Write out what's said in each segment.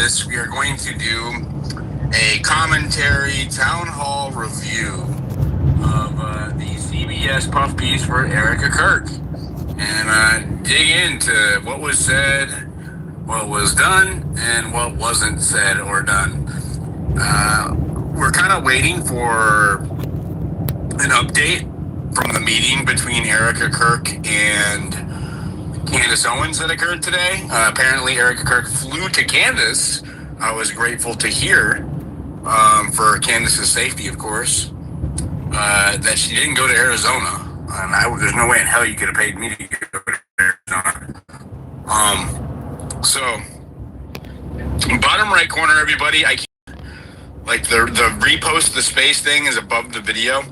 this, we are going to do a commentary town hall review of the CBS puff piece for Erika Kirk, and dig into what was said, what was done, and what wasn't said or done. We're kind of waiting for an update from the meeting between Erika Kirk and Candace Owens that occurred today. Apparently Erika Kirk flew to Candace. I was grateful to hear, for Candace's safety, of course, that she didn't go to Arizona. And there's no way in hell you could have paid me to go to Arizona. So, bottom right corner, everybody, the repost the space thing is above the video.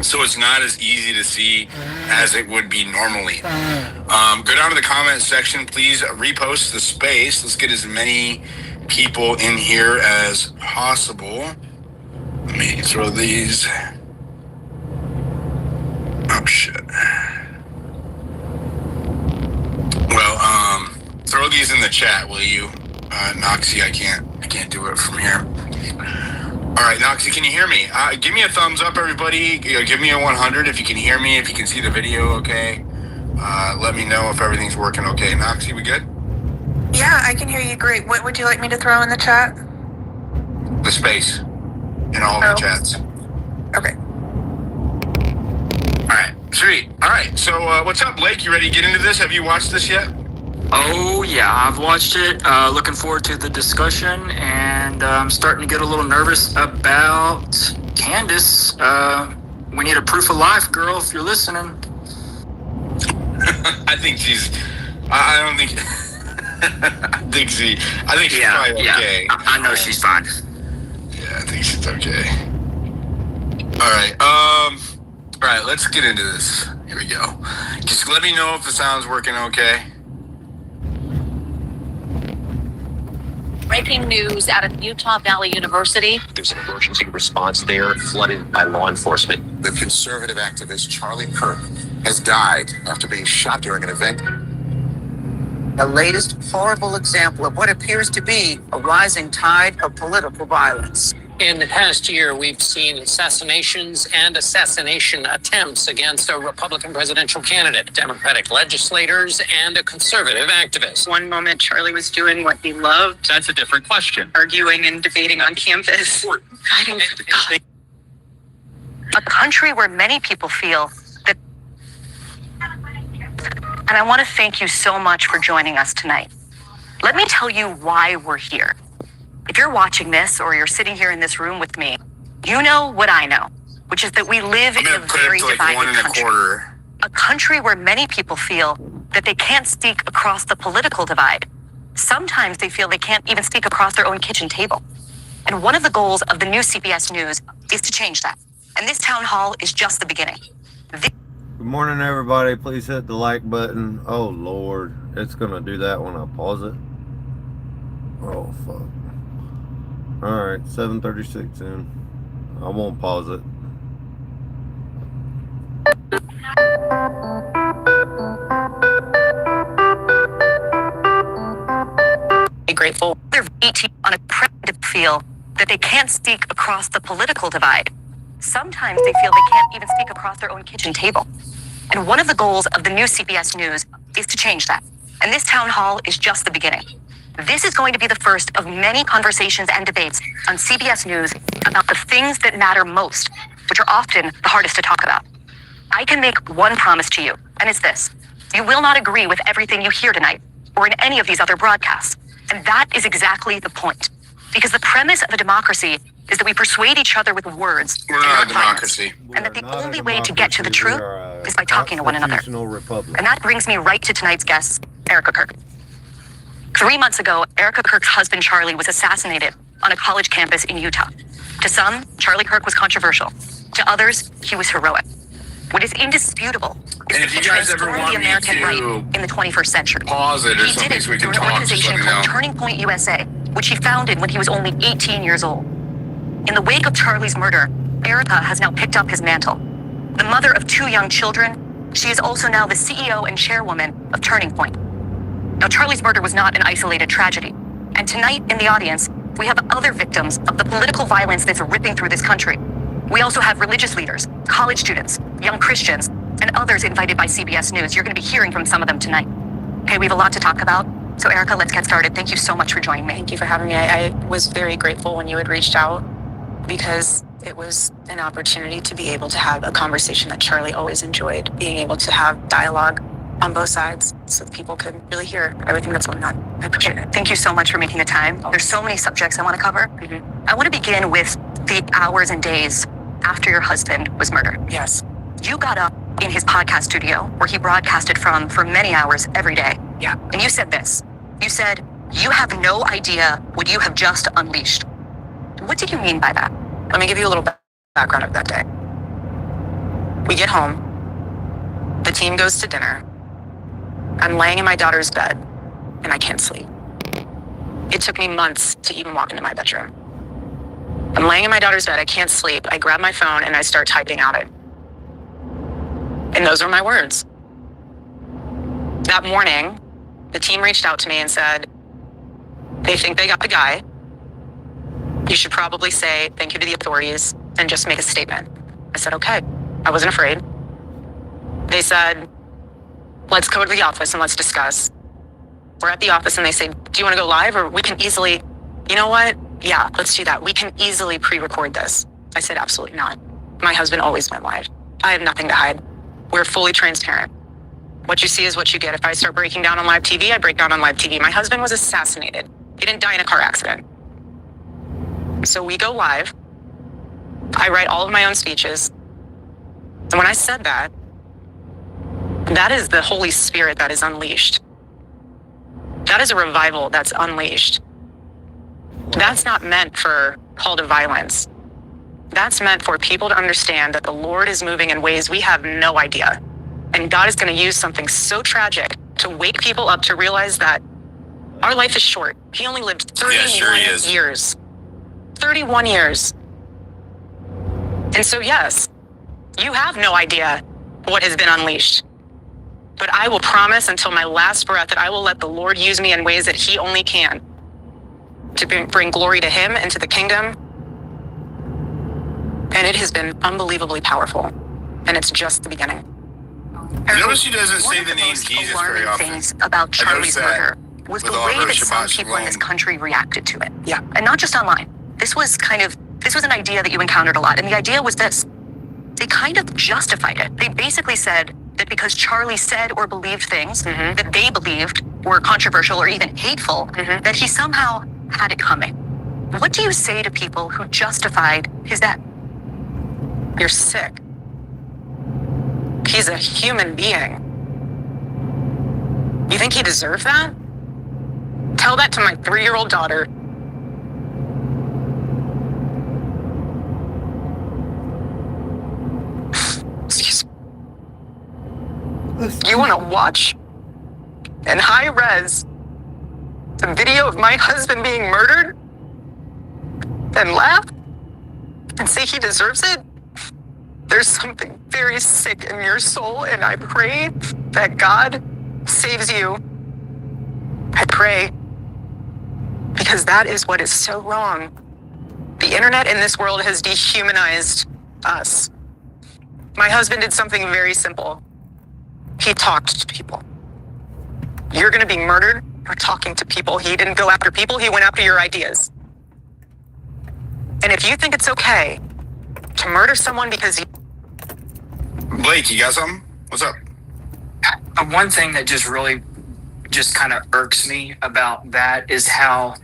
So it's not as easy to see as it would be normally. Go down to the comment section, please repost the space. Let's get as many people in here as possible. Let me throw these. Oh shit. Well, throw these in the chat, will you? Noxie, I can't do it from here. All right, Noxie, can you hear me? Give me a thumbs up, everybody. Give me a 100 if you can hear me, if you can see the video okay. Let me know if everything's working okay. Noxie, we good? Yeah, I can hear you great. What would you like me to throw in the chat? The space in all the chats. Okay. All right, sweet. All right, so what's up, Blake? You ready to get into this? Have you watched this yet? Oh, yeah, I've watched it. Looking forward to the discussion, and I'm starting to get a little nervous about Candace. We need a proof of life, girl, if you're listening. I think she's... I don't think... I think she's probably okay. I know she's fine. Yeah, I think she's okay. All right, let's get into this. Here we go. Just let me know if the sound's working okay. Breaking news out of Utah Valley University. There's an emergency response there, flooded by law enforcement. The conservative activist Charlie Kirk has died after being shot during an event. The latest horrible example of what appears to be a rising tide of political violence. In the past year, we've seen assassinations and assassination attempts against a Republican presidential candidate, Democratic legislators, and a conservative activist. One moment, Charlie was doing what he loved. That's a different question. Arguing and debating on campus. Fighting for the cause. A country where many people feel that... And I want to thank you so much for joining us tonight. Let me tell you why we're here. If you're watching this or you're sitting here in this room with me, you know what I know, which is that we live in a very divided country. A country where many people feel that they can't speak across the political divide. Sometimes they feel they can't even speak across their own kitchen table. And one of the goals of the new CBS News is to change that. And this town hall is just the beginning. Good morning, everybody. Please hit the like button. Oh, Lord. It's going to do that when I pause it. Oh, fuck. Alright, 7:36 in. I won't pause it. Grateful. They're 18 on a to feel that they can't speak across the political divide. Sometimes they feel they can't even speak across their own kitchen table. And one of the goals of the new CBS News is to change that. And this town hall is just the beginning. This is going to be the first of many conversations and debates on CBS News about the things that matter most, which are often the hardest to talk about. I can make one promise to you, and it's this. You will not agree with everything you hear tonight or in any of these other broadcasts. And that is exactly the point. Because the premise of a democracy is that we persuade each other with words. We're not a democracy. And that the only way to get to the truth is by talking to one another. And that brings me right to tonight's guest, Erika Kirk. 3 months ago, Erika Kirk's husband, Charlie, was assassinated on a college campus in Utah. To some, Charlie Kirk was controversial. To others, he was heroic. What is indisputable is that he transformed the American right in the 21st century. Pause it or he did it through an organization called Turning Point USA, which he founded when he was only 18 years old. In the wake of Charlie's murder, Erika has now picked up his mantle. The mother of 2 young children, she is also now the CEO and chairwoman of Turning Point. Now, Charlie's murder was not an isolated tragedy. And tonight in the audience, we have other victims of the political violence that's ripping through this country. We also have religious leaders, college students, young Christians, and others invited by CBS News. You're going to be hearing from some of them tonight. Okay, we have a lot to talk about. So Erika, let's get started. Thank you so much for joining me. Thank you for having me. I was very grateful when you had reached out because it was an opportunity to be able to have a conversation that Charlie always enjoyed, being able to have dialogue on both sides so that people could really hear everything that's going on. I appreciate it. Thank you so much for making the time. There's so many subjects I want to cover. I want to begin with the hours and days after your husband was murdered. Yes. You got up in his podcast studio where he broadcasted from for many hours every day. Yeah. And you said this. You said, you have no idea what you have just unleashed. What did you mean by that? Let me give you a little background of that day. We get home. The team goes to dinner. I'm laying in my daughter's bed and I can't sleep. It took me months to even walk into my bedroom. I'm laying in my daughter's bed. I can't sleep. I grab my phone and I start typing out it. And those were my words. That morning, the team reached out to me and said, they think they got the guy. You should probably say thank you to the authorities and just make a statement. I said, okay. I wasn't afraid. They said, let's go to the office and let's discuss. We're at the office and they say, do you want to go live or we can easily, you know what? Yeah, let's do that. We can easily pre-record this. I said, absolutely not. My husband always went live. I have nothing to hide. We're fully transparent. What you see is what you get. If I start breaking down on live TV, I break down on live TV. My husband was assassinated. He didn't die in a car accident. So we go live. I write all of my own speeches. And when I said that, that is the Holy Spirit that is unleashed. That is a revival that's unleashed. That's not meant for call to violence. That's meant for people to understand that the Lord is moving in ways we have no idea. And God is going to use something so tragic to wake people up to realize that our life is short. He only lived 31 years. 31 years. And so, yes, you have no idea what has been unleashed. But I will promise until my last breath that I will let the Lord use me in ways that he only can to bring glory to him and to the kingdom. And it has been unbelievably powerful. And it's just the beginning. Notice she doesn't say the name Jesus very often. Things about Charlie's murder was the way that some people in this country reacted to it. Yeah. And not just online. This was an idea that you encountered a lot. And the idea was this. They kind of justified it. They basically said that because Charlie said or believed things that they believed were controversial or even hateful, that he somehow had it coming. What do you say to people who justified his death? You're sick. He's a human being. You think he deserved that? Tell that to my 3-year-old daughter. Excuse me. You want to watch in high res a video of my husband being murdered and laugh and say he deserves it? There's something very sick in your soul, and I pray that God saves you. I pray, because that is what is so wrong. The internet in this world has dehumanized us. My husband did something very simple. He talked to people. You're going to be murdered for talking to people. He didn't go after people. He went after your ideas. And if you think it's okay to murder someone because he... Blake, you got something? What's up? One thing that just really just kind of irks me about that is how,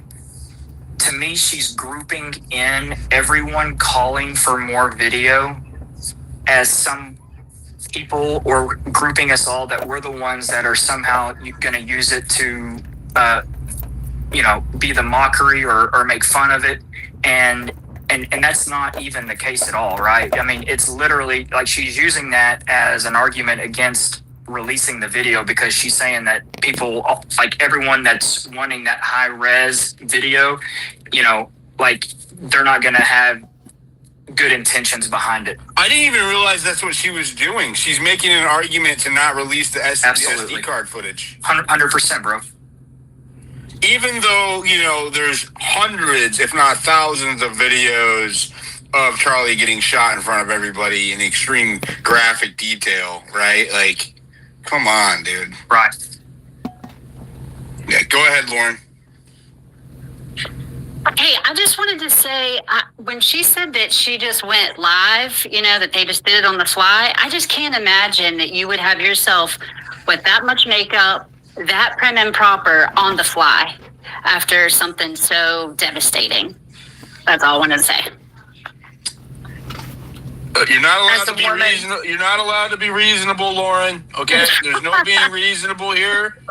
to me, she's grouping in everyone calling for more video as some people, or grouping us all that we're the ones that are somehow going to use it to, be the mockery or make fun of it. And that's not even the case at all, right? I mean, it's literally like she's using that as an argument against releasing the video, because she's saying that people, like everyone that's wanting that high res video, like they're not going to have good intentions behind it. I didn't even realize that's what she was doing. She's making an argument to not release the SD card footage. 100%, bro. even though, there's hundreds, if not thousands of videos of Charlie getting shot in front of everybody in extreme graphic detail, right? Like, come on, dude. Right. Yeah, go ahead, Lauren. Hey, I just wanted to say, when she said that she just went live, that they just did it on the fly, I just can't imagine that you would have yourself with that much makeup, that prim and proper on the fly after something so devastating. That's all I wanted to say. You're not allowed to be reasonable. You're not allowed to be reasonable, Lauren. Okay, there's no being reasonable here.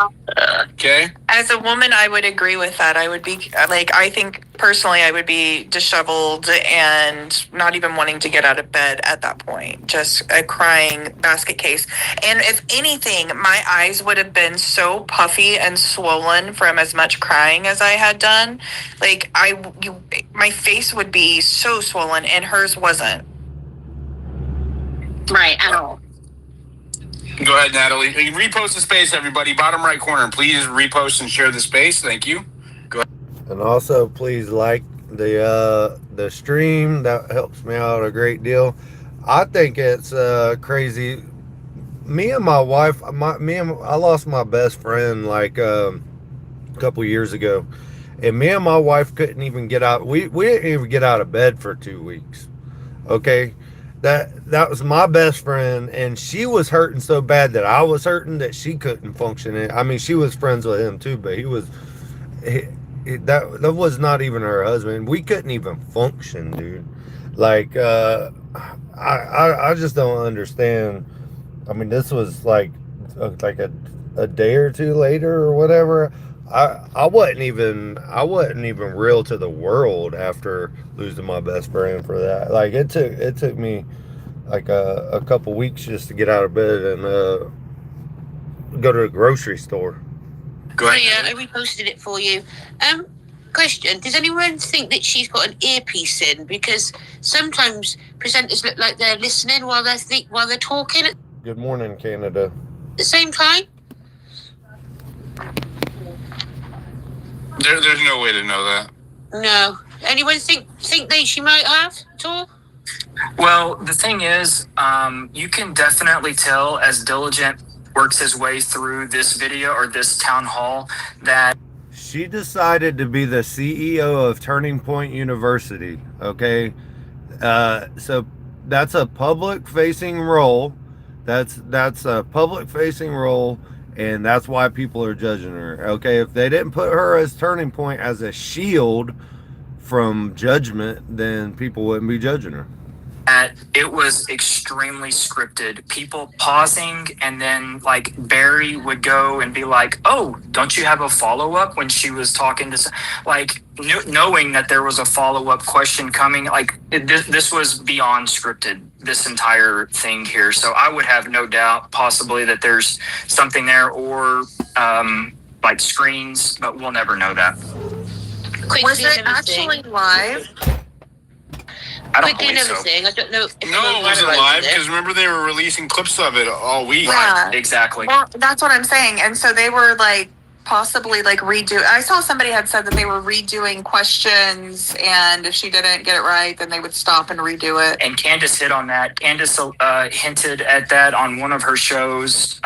Okay. As a woman, I would agree with that. I would be I think personally, I would be disheveled and not even wanting to get out of bed at that point. Just a crying basket case. And if anything, my eyes would have been so puffy and swollen from as much crying as I had done. My face would be so swollen, and hers wasn't. Right, at all. Go ahead, Natalie. Repost the space, everybody. Bottom right corner. Please repost and share the space. Thank you. Go ahead. And also, please like the stream. That helps me out a great deal. I think it's crazy. Me and my wife, I lost my best friend like a couple years ago, and me and my wife couldn't even get out. We didn't even get out of bed for 2 weeks. Okay. That was my best friend, and she was hurting so bad that I was hurting that she couldn't function. I mean, she was friends with him too, but that was not even her husband. We couldn't even function, dude. Like, I just don't understand. I mean, this was like a day or two later or whatever. I wasn't even real to the world after losing my best friend for that. Like, it took me like a couple weeks just to get out of bed and go to the grocery store. Go ahead. Yeah, I reposted it for you. Question: does anyone think that she's got an earpiece in? Because sometimes presenters look like they're listening while they're talking at Good morning, Canada. the same time. There's no way to know that. No. Anyone think she might have at all? Well, the thing is, you can definitely tell as Diligent works his way through this video or this town hall that she decided to be the CEO of Turning Point University. Okay, so that's a public-facing role. That's a public-facing role. And that's why people are judging her. Okay, if they didn't put her as Turning Point as a shield from judgment, then people wouldn't be judging her. it was extremely scripted. People pausing, and then like Barry would go and be like, "Oh, don't you have a follow-up?" when she was talking to, like, knowing that there was a follow-up question coming. Like this was beyond scripted, this entire thing here. So I would have no doubt possibly that there's something there, or like screens, but we'll never know that. Was it actually live? I don't believe so. I don't know. No, it wasn't live, because remember they were releasing clips of it all week. Yeah. Right, exactly. Well, that's what I'm saying. And so they were like possibly like redo. I saw somebody had said that they were redoing questions, and if she didn't get it right, then they would stop and redo it. And Candace hit on that. Candace hinted at that on one of her shows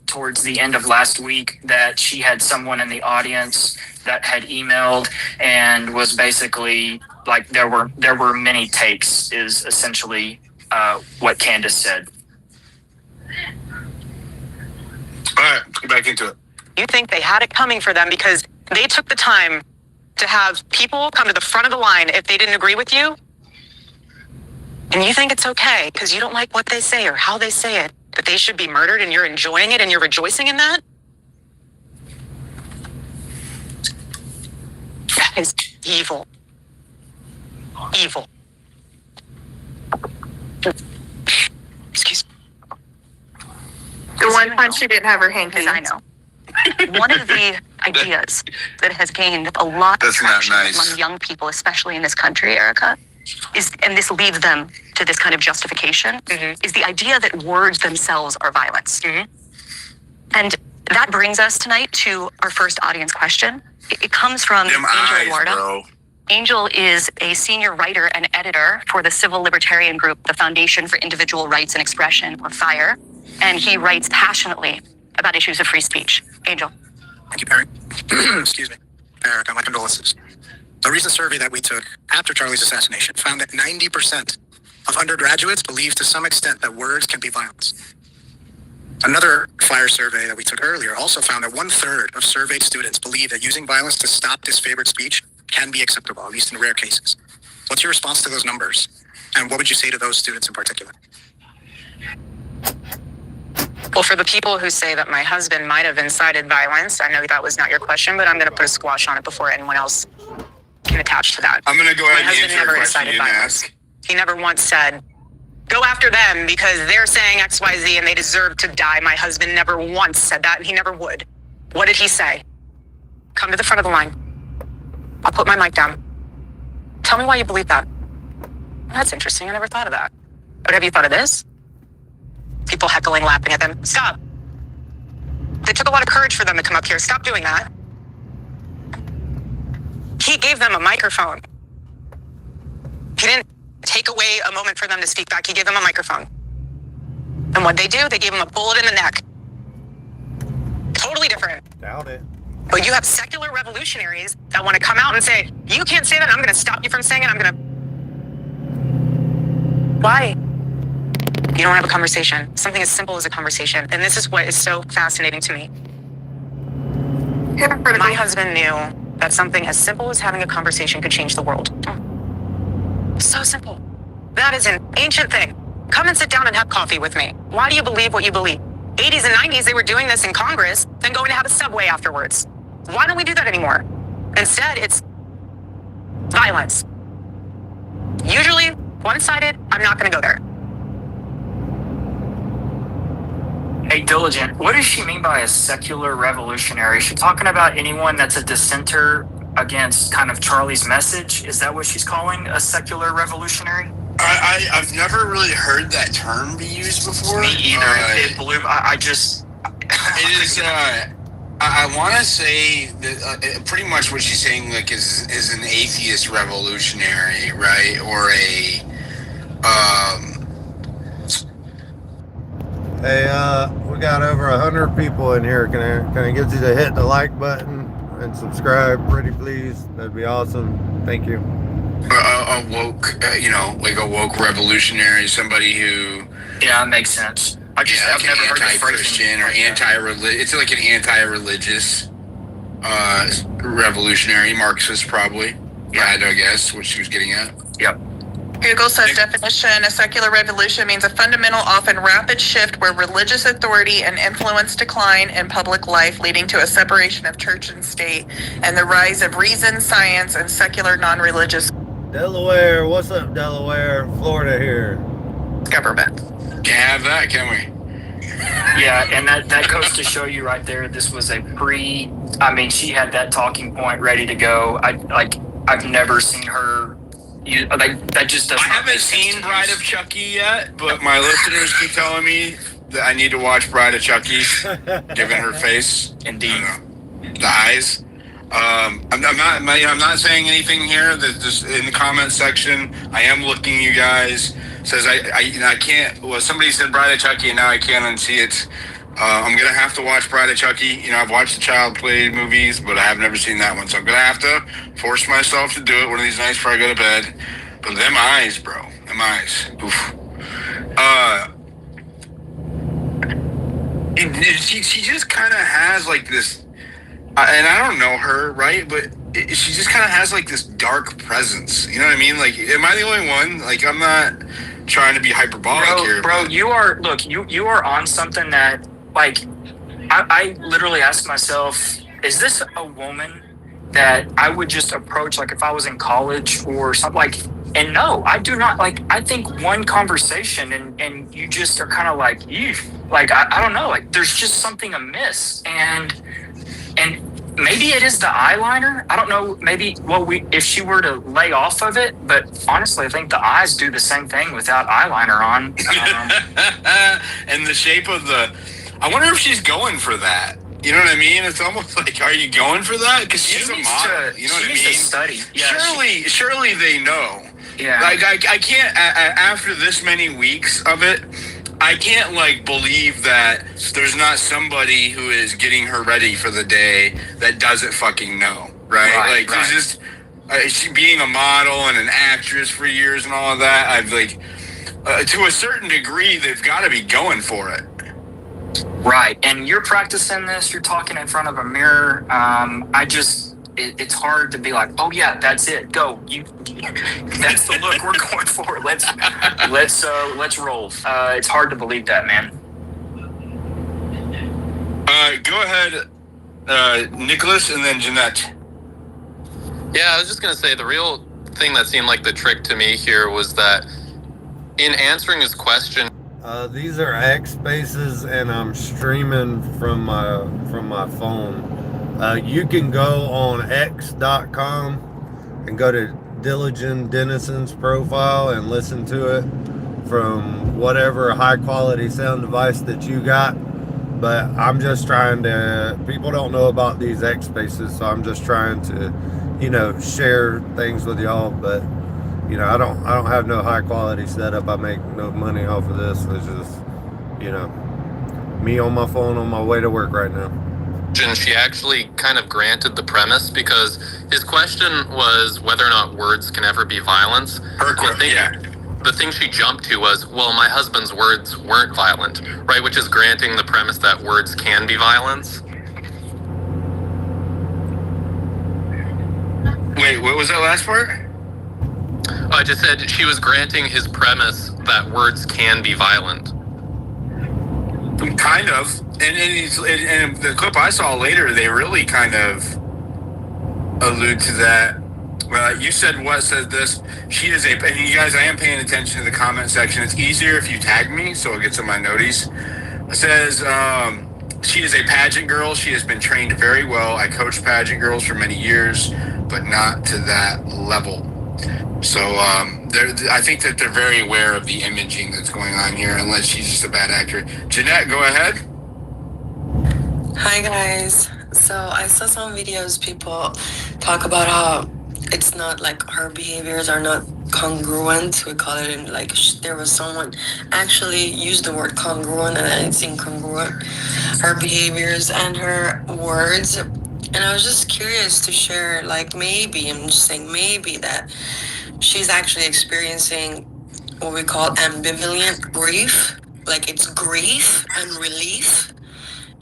towards the end of last week, that she had someone in the audience that had emailed and was basically like, there were many takes, is essentially what Candace said. All right, let's get back into it. You think they had it coming for them because they took the time to have people come to the front of the line if they didn't agree with you? And you think it's okay because you don't like what they say or how they say it, that they should be murdered, and you're enjoying it and you're rejoicing in that? That is evil. Evil. Excuse me. The one time she didn't have her hanky. Because I know. One of the ideas that has gained a lot of traction among young people, especially in this country, Erika, is, and this leads them to this kind of justification, is the idea that words themselves are violence. And That brings us tonight to our first audience question. It comes from Them Angel eyes, Eduardo. bro. Angel is a senior writer and editor for the civil libertarian group, the Foundation for Individual Rights and Expression, or FIRE, and he writes passionately about issues of free speech. Angel. Thank you, Perry. Excuse me. Erika, my condolences. A recent survey that we took after Charlie's assassination found that 90% of undergraduates believe to some extent that words can be violence. Another FIRE survey that we took earlier also found that 1/3 of surveyed students believe that using violence to stop disfavored speech can be acceptable, at least in rare cases. What's your response to those numbers? And what would you say to those students in particular? Well, for the people who say that my husband might have incited violence, I know that was not your question, but I'm going to put a squash on it before anyone else can attach to that. I'm going to go ahead My and husband answer never a question incited you didn't violence. ask. He never once said, go after them because they're saying XYZ and they deserve to die. My husband never once said that, and he never would. What did he say? Come to the front of the line. I'll put my mic down. Tell me why you believe that. That's interesting. I never thought of that. But have you thought of this? People heckling, laughing at them. Stop. It took a lot of courage for them to come up here. Stop doing that. He gave them a microphone. He didn't take away a moment for them to speak back. He gave them a microphone. And what they do, they gave him a bullet in the neck. Totally different. Doubt it. But you have secular revolutionaries that want to come out and say, you can't say that, I'm going to stop you from saying it, I'm going to... Why? You don't have a conversation. Something as simple as a conversation. And this is what is so fascinating to me. My husband knew that something as simple as having a conversation could change the world. So simple. That is an ancient thing. Come and sit down and have coffee with me. Why do you believe what you believe? 80s and 90s, they were doing this in Congress, then going to have a Subway afterwards. Why don't we do that anymore? Instead, it's violence. Usually one-sided. I'm not going to go there. Hey, Diligent, what does she mean by a secular revolutionary? Is she talking about anyone that's a dissenter against kind of Charlie's message? Is that what she's calling a secular revolutionary? I've never really heard that term be used before. Me either. It blew. I just. It is. I want to say that pretty much what she's saying like is an atheist revolutionary, right? Or a Hey, we got over 100 people in here. Can I get you to hit the like button and subscribe, pretty please? That'd be awesome. Thank you. a woke, like a woke revolutionary, somebody who. Yeah, it makes sense. I've never heard the anti-Christian or anti-religious. It's like an anti-religious revolutionary, Marxist probably. Yeah, I guess what she was getting at. Yep. Google says definition, a secular revolution means a fundamental, often rapid shift where religious authority and influence decline in public life, leading to a separation of church and state and the rise of reason, science, and secular non-religious Delaware, what's up, Delaware? Florida here. government. Can't have that, can we? Yeah, and that goes to show you right there, this was a she had that talking point ready to go. I've never seen her that just doesn't. I haven't seen Bride of Chucky yet, but my listeners keep telling me that I need to watch Bride of Chucky, given her face. Indeed. The eyes. I'm not saying anything here. That just in the comment section, I am looking. You guys says I can't. Well, somebody said Bride of Chucky, and now I can't unsee it. I'm gonna have to watch Bride of Chucky. I've watched the child play movies, but I have never seen that one. So I'm gonna have to force myself to do it one of these nights before I go to bed. But them eyes, bro, them eyes. Oof. She just kind of has like this, and I don't know her, right? But she just kind of has like this dark presence. You know what I mean? Like, am I the only one? Like, I'm not trying to be hyperbolic here. Bro, you are on something that, like, I literally ask myself, is this a woman that I would just approach, like, if I was in college or something, like, and no, I do not, like, I think one conversation and you just are kind of like, eesh, like, I don't know, like, there's just something amiss, and maybe it is the eyeliner. I don't know. Maybe if she were to lay off of it, but honestly, I think the eyes do the same thing without eyeliner on. And the shape of I wonder if she's going for that. You know what I mean? It's almost like, are you going for that? Because she's a model. You know what I mean? Study. Yeah, surely they know. Yeah. Like I can't. After this many weeks of it, I can't like believe that there's not somebody who is getting her ready for the day that doesn't fucking know, right? Like it's just she being a model and an actress for years and all of that. I've like to a certain degree, they've got to be going for it. Right, and you're practicing this. You're talking in front of a mirror. It's hard to be like, oh yeah, that's it. Go. That's the look we're going for. Let's roll. It's hard to believe that, man. Go ahead, Nicholas, and then Jeanette. Yeah, I was just gonna say the real thing that seemed like the trick to me here was that in answering his question. These are X spaces, and I'm streaming from my phone. You can go on x.com and go to Denizon's profile and listen to it from whatever high quality sound device that you got. But I'm just trying to, people don't know about these X spaces, so I'm just trying to, share things with y'all. But I don't have no high quality setup. I make no money off of this. It's just, me on my phone on my way to work right now. And she actually kind of granted the premise because his question was whether or not words can ever be violence. The thing she jumped to was, well, my husband's words weren't violent, right? Which is granting the premise that words can be violence. Wait, what was that last part? I just said she was granting his premise that words can be violent. Kind of. And the clip I saw later, they really kind of allude to that. You said what said this? She is and you guys, I am paying attention to the comment section. It's easier if you tag me, so it gets in my noties. It says, she is a pageant girl. She has been trained very well. I coached pageant girls for many years, but not to that level. So I think that they're very aware of the imaging that's going on here, unless she's just a bad actor. Jeanette, go ahead. Hi guys. So I saw some videos, people talk about how it's not like her behaviors are not congruent. We call it in like there was someone actually used the word congruent and it's incongruent. Her behaviors and her words. And I was just curious to share, like maybe, I'm just saying maybe that she's actually experiencing what we call ambivalent grief. Like it's grief and relief,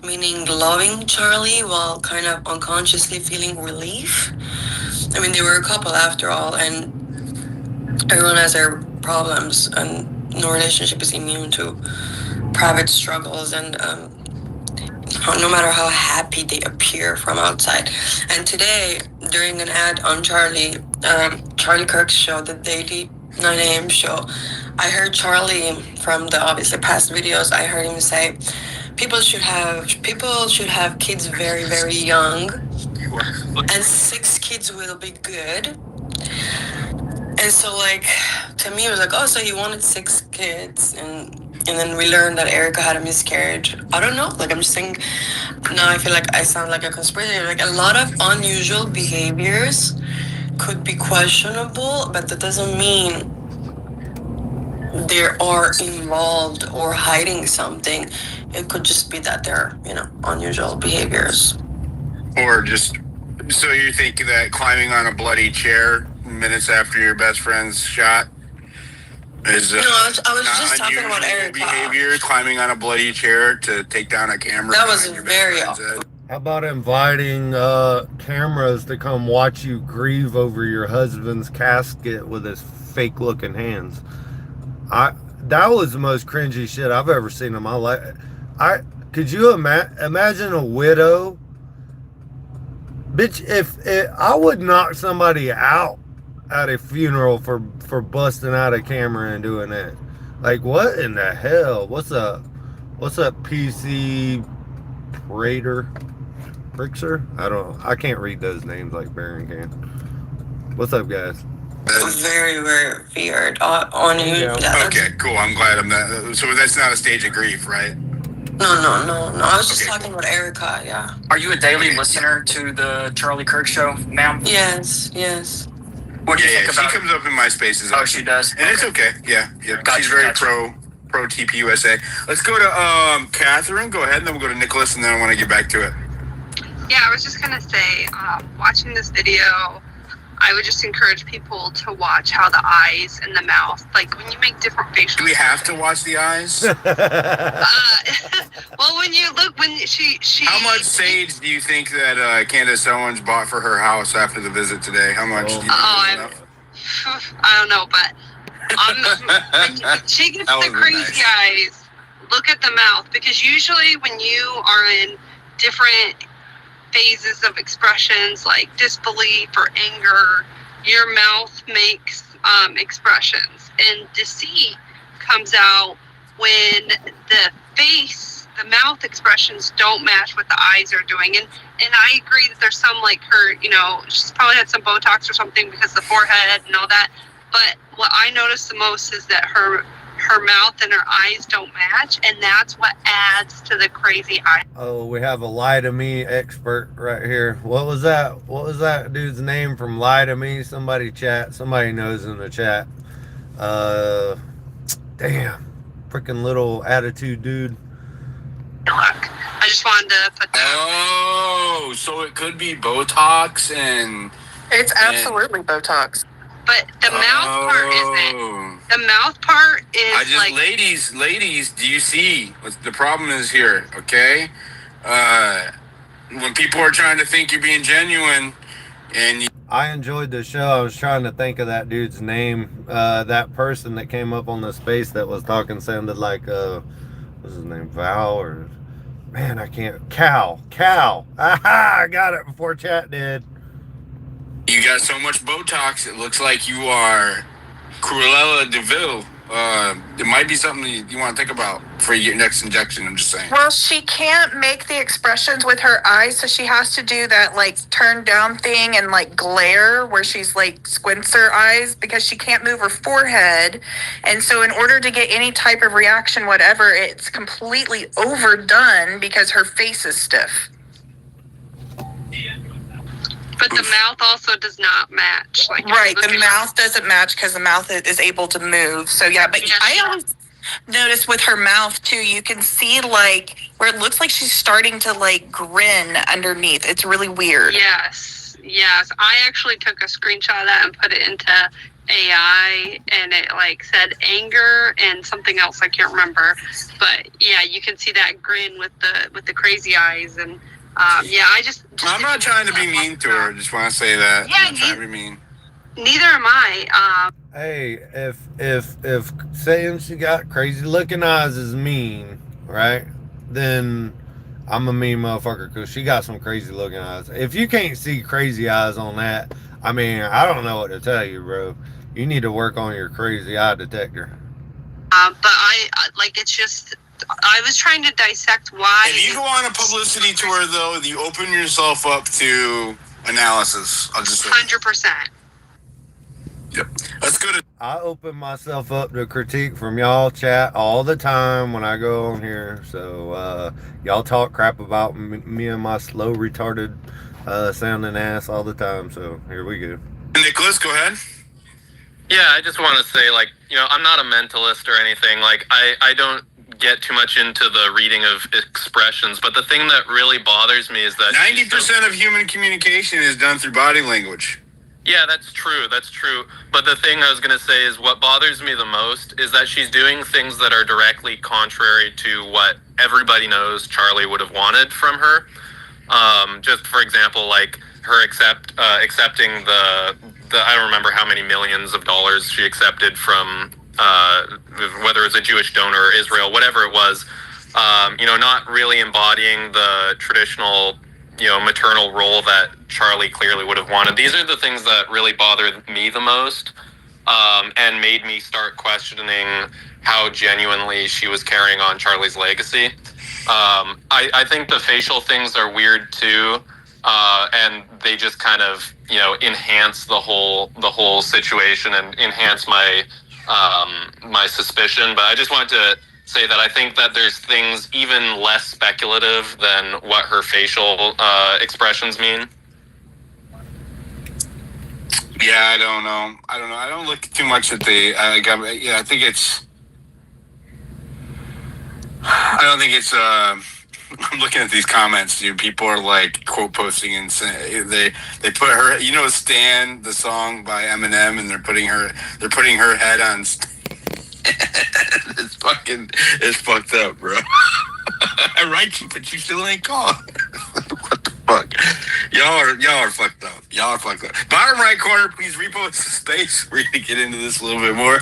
meaning loving Charlie while kind of unconsciously feeling relief. I mean, they were a couple after all, and everyone has their problems, and no relationship is immune to private struggles, and no matter how happy they appear from outside. And today, during an ad on Charlie Kirk's show, the daily 9 a.m. show, I heard Charlie, from the obviously past videos, I heard him say, people should have kids very, very young, and 6 kids will be good. And so, like, to me, it was like, oh, so he wanted 6 kids, and then we learned that Erika had a miscarriage. I don't know. Like, I'm just saying, now I feel like I sound like a conspiracy. Like, a lot of unusual behaviors could be questionable, but that doesn't mean they are involved or hiding something. It could just be that they're, unusual behaviors. Or just, so you think that climbing on a bloody chair minutes after your best friend's shot is no, I was just talking about Erika. Behavior, climbing on a bloody chair to take down a camera. That was very awful. How about inviting cameras to come watch you grieve over your husband's casket with his fake looking hands? That was the most cringy shit I've ever seen in my life. Could you imagine a widow? Bitch, if I would knock somebody out at a funeral for busting out a camera and doing that. Like, what in the hell? What's up, PC Prater? Brixer? I can't read those names like Baron can. What's up, guys? Very, very weird on you. Yeah. Okay, cool. I'm glad I'm not. So that's not a stage of grief, right? No. I was just talking about Erika, yeah. Are you a daily listener to the Charlie Kirk show, ma'am? Yes. What do you think about she comes up in my spaces. Oh, she does? And it's okay. Yeah. Gotcha, She's very gotcha. pro TPUSA. Let's go to Catherine. Go ahead, and then we'll go to Nicholas, and then I want to get back to it. Yeah, I was just going to say, watching this video, I would just encourage people to watch how the eyes and the mouth, like when you make different facial. Do we have to watch the eyes? Well, when you look, when she. How much sage do you think that Candace Owens bought for her house after the visit today? How much? Do you think I don't know, but when she gets the crazy eyes, look at the mouth, because usually when you are in different phases of expressions like disbelief or anger, your mouth makes expressions, and deceit comes out when the mouth expressions don't match what the eyes are doing. And I agree that there's some, like her, she's probably had some Botox or something because of the forehead and all that, but what I notice the most is that her mouth and her eyes don't match, and that's what adds to the crazy eye. Oh, we have a Lie to Me expert right here. What was that dude's name from Lie to Me? Somebody knows in the chat. Damn, freaking little attitude dude. Look, I just wanted to put that. Oh, so it could be Botox and. It's absolutely Botox. But the mouth part isn't. The mouth part is ladies, do you see what the problem is here? Okay, when people are trying to think you're being genuine, and I enjoyed the show. I was trying to think of that dude's name. That person that came up on the space that was talking sounded like what's his name? Val or man, I can't. Cal. Aha! I got it before chat did. You got so much Botox, it looks like you are Cruella de Vil. It might be something you want to think about for your next injection, I'm just saying. Well, she can't make the expressions with her eyes, so she has to do that, like, turn down thing and, like, glare where she's, like, squints her eyes because she can't move her forehead. And so in order to get any type of reaction, whatever, it's completely overdone because her face is stiff. But the mouth also does not match. Right, the mouth doesn't match because the mouth is able to move. So yeah, but I always notice with her mouth too, you can see like where it looks like she's starting to like grin underneath. It's really weird. Yes. I actually took a screenshot of that and put it into AI, and it like said anger and something else I can't remember. But yeah, you can see that grin with the crazy eyes. And I'm not trying to be mean to her. Just want to say that. Yeah, I'm not trying to be mean. Neither am I. Hey, if saying she got crazy looking eyes is mean, right? Then I'm a mean motherfucker because she got some crazy looking eyes. If you can't see crazy eyes on that, I mean, I don't know what to tell you, bro. You need to work on your crazy eye detector. But it's just. I was trying to dissect why. If you go on a publicity tour, though, you open yourself up to analysis. I'll just say 100%. Yep. Let's go to. I open myself up to critique from y'all chat all the time when I go on here. So y'all talk crap about me and my slow, retarded sounding ass all the time. So here we go. Nicholas, go ahead. Yeah, I just want to say, like, I'm not a mentalist or anything. Like, I don't get too much into the reading of expressions, but the thing that really bothers me is that 90% of human communication is done through body language. Yeah, that's true. But the thing I was going to say is what bothers me the most is that she's doing things that are directly contrary to what everybody knows Charlie would have wanted from her. Just for example, like her accepting the I don't remember how many millions of dollars she accepted from whether it's a Jewish donor or Israel, whatever it was, not really embodying the traditional, maternal role that Charlie clearly would have wanted. These are the things that really bothered me the most, and made me start questioning how genuinely she was carrying on Charlie's legacy. I think the facial things are weird too, and they just kind of, enhance the whole situation and enhance my suspicion. But I just wanted to say that I think that there's things even less speculative than what her facial expressions mean. Yeah, I don't know. I don't look too much at the. I think it's. I don't think it's. I'm looking at these comments, dude. People are like quote posting and say, they put her. You know, Stan, the song by Eminem, and they're putting her head on. It's fucked up, bro. I write you, but you still ain't called. What the fuck? Y'all are fucked up. Y'all are fucked up. Bottom right corner, please repost the space. We're gonna get into this a little bit more.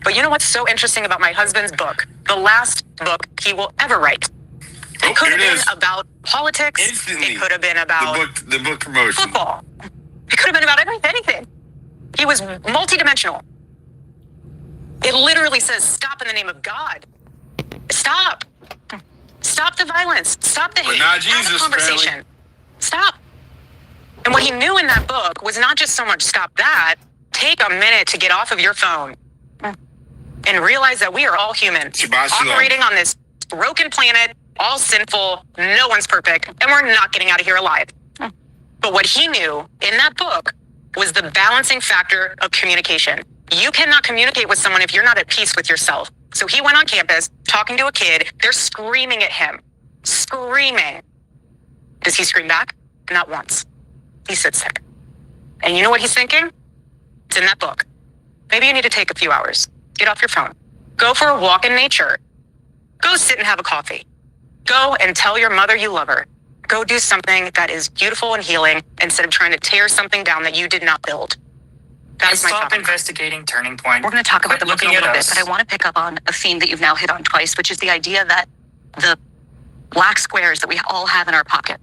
But you know what's so interesting about my husband's book? The last book he will ever write. It could have been about politics. Instantly. It could have been about the book promotion. football. It could have been about anything. He was multidimensional. It literally says, stop in the name of God. Stop. Stop the violence. Stop the hate. But not Have Jesus, a conversation. apparently. Stop. And what he knew in that book was not just so much stop that, take a minute to get off of your phone and realize that we are all human. Operating on this broken planet, all sinful, no one's perfect, and we're not getting out of here alive. But what he knew in that book was the balancing factor of communication. You cannot communicate with someone if you're not at peace with yourself. So he went on campus talking to a kid. They're screaming at him. Screaming. Does he scream back? Not once. He sits there. And you know what he's thinking? It's in that book. Maybe you need to take a few hours. Get off your phone. Go for a walk in nature. Go sit and have a coffee. Go and tell your mother you love her. Go do something that is beautiful and healing instead of trying to tear something down that you did not build. That's my Stop topic. investigating Turning Point. We're going to talk about Quit the book in a looking little at bit, us. but I want to pick up on a theme that you've now hit on twice, which is the idea that the black squares that we all have in our pocket,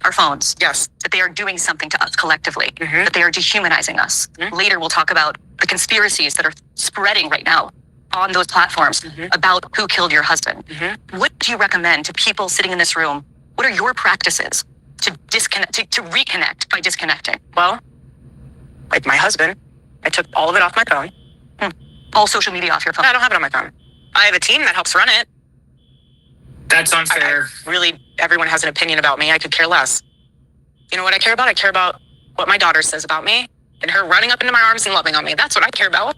our phones, Yes. that they are doing something to us collectively, that they are dehumanizing us. Later, we'll talk about the conspiracies that are spreading right now on those platforms about who killed your husband. What do you recommend to people sitting in this room? What are your practices to disconnect, to reconnect by disconnecting? Well, like my husband, I took all of it off my phone. All social media off your phone. I don't have it on my phone. I have a team that helps run it. That's unfair. Really, everyone has an opinion about me. I could care less. You know what I care about? I care about what my daughter says about me and her running up into my arms and loving on me. That's what I care about.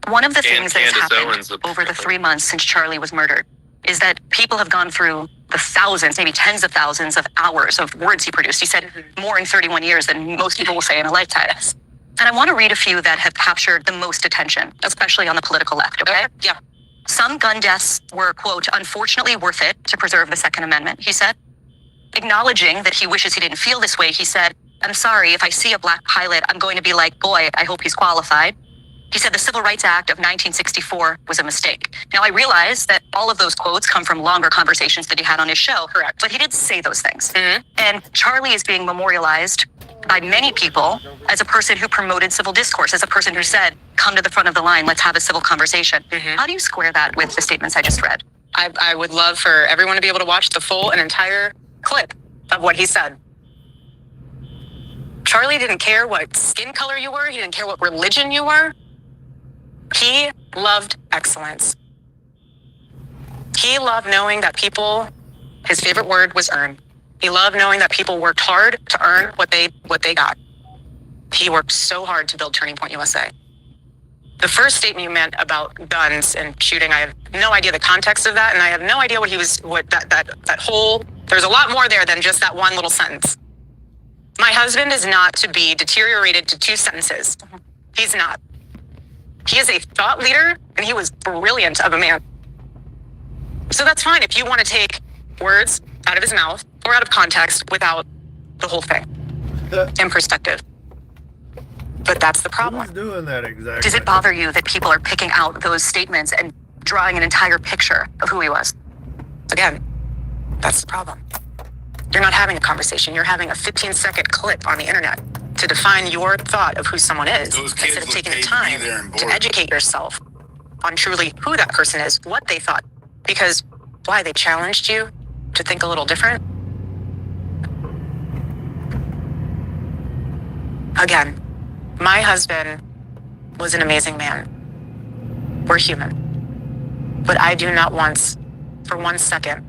One of the things that has Candace happened Owens, over the 3 months since Charlie was murdered is that people have gone through the thousands, maybe tens of thousands of hours of words he produced. He said more in 31 years than most people will say in a lifetime. And I want to read a few that have captured the most attention, especially on the political left, okay? Yeah. Some gun deaths were, quote, unfortunately worth it to preserve the Second Amendment, he said. Acknowledging that he wishes he didn't feel this way, he said, I'm sorry, if I see a black pilot, I'm going to be like, boy, I hope he's qualified. He said the Civil Rights Act of 1964 was a mistake. Now, I realize that all of those quotes come from longer conversations that he had on his show. Correct. But he did say those things. And Charlie is being memorialized by many people as a person who promoted civil discourse, as a person who said, come to the front of the line, let's have a civil conversation. How do you square that with the statements I just read? I would love for everyone to be able to watch the full and entire clip of what he said. Charlie didn't care what skin color you were. He didn't care what religion you were. He loved excellence. He loved knowing that people, his favorite word was earn. He loved knowing that people worked hard to earn what they got. He worked so hard to build Turning Point USA. The first statement you meant about guns and shooting, I have no idea the context of that, and I have no idea that whole, there's a lot more there than just that one little sentence. My husband is not to be deteriorated to 2 sentences. He's not. He is a thought leader, and he was brilliant of a man. So that's fine if you want to take words out of his mouth or out of context without the whole thing in perspective. But that's the problem. Who's doing that exactly? Does it bother you that people are picking out those statements and drawing an entire picture of who he was? Again, that's the problem. You're not having a conversation. You're having a 15-second clip on the internet to define your thought of who someone is Those kids instead of look taking the paid to time be there and to bored. educate yourself on truly who that person is, what they thought. Because why? They challenged you to think a little different? Again, my husband was an amazing man. We're human. But I do not once, for 1 second,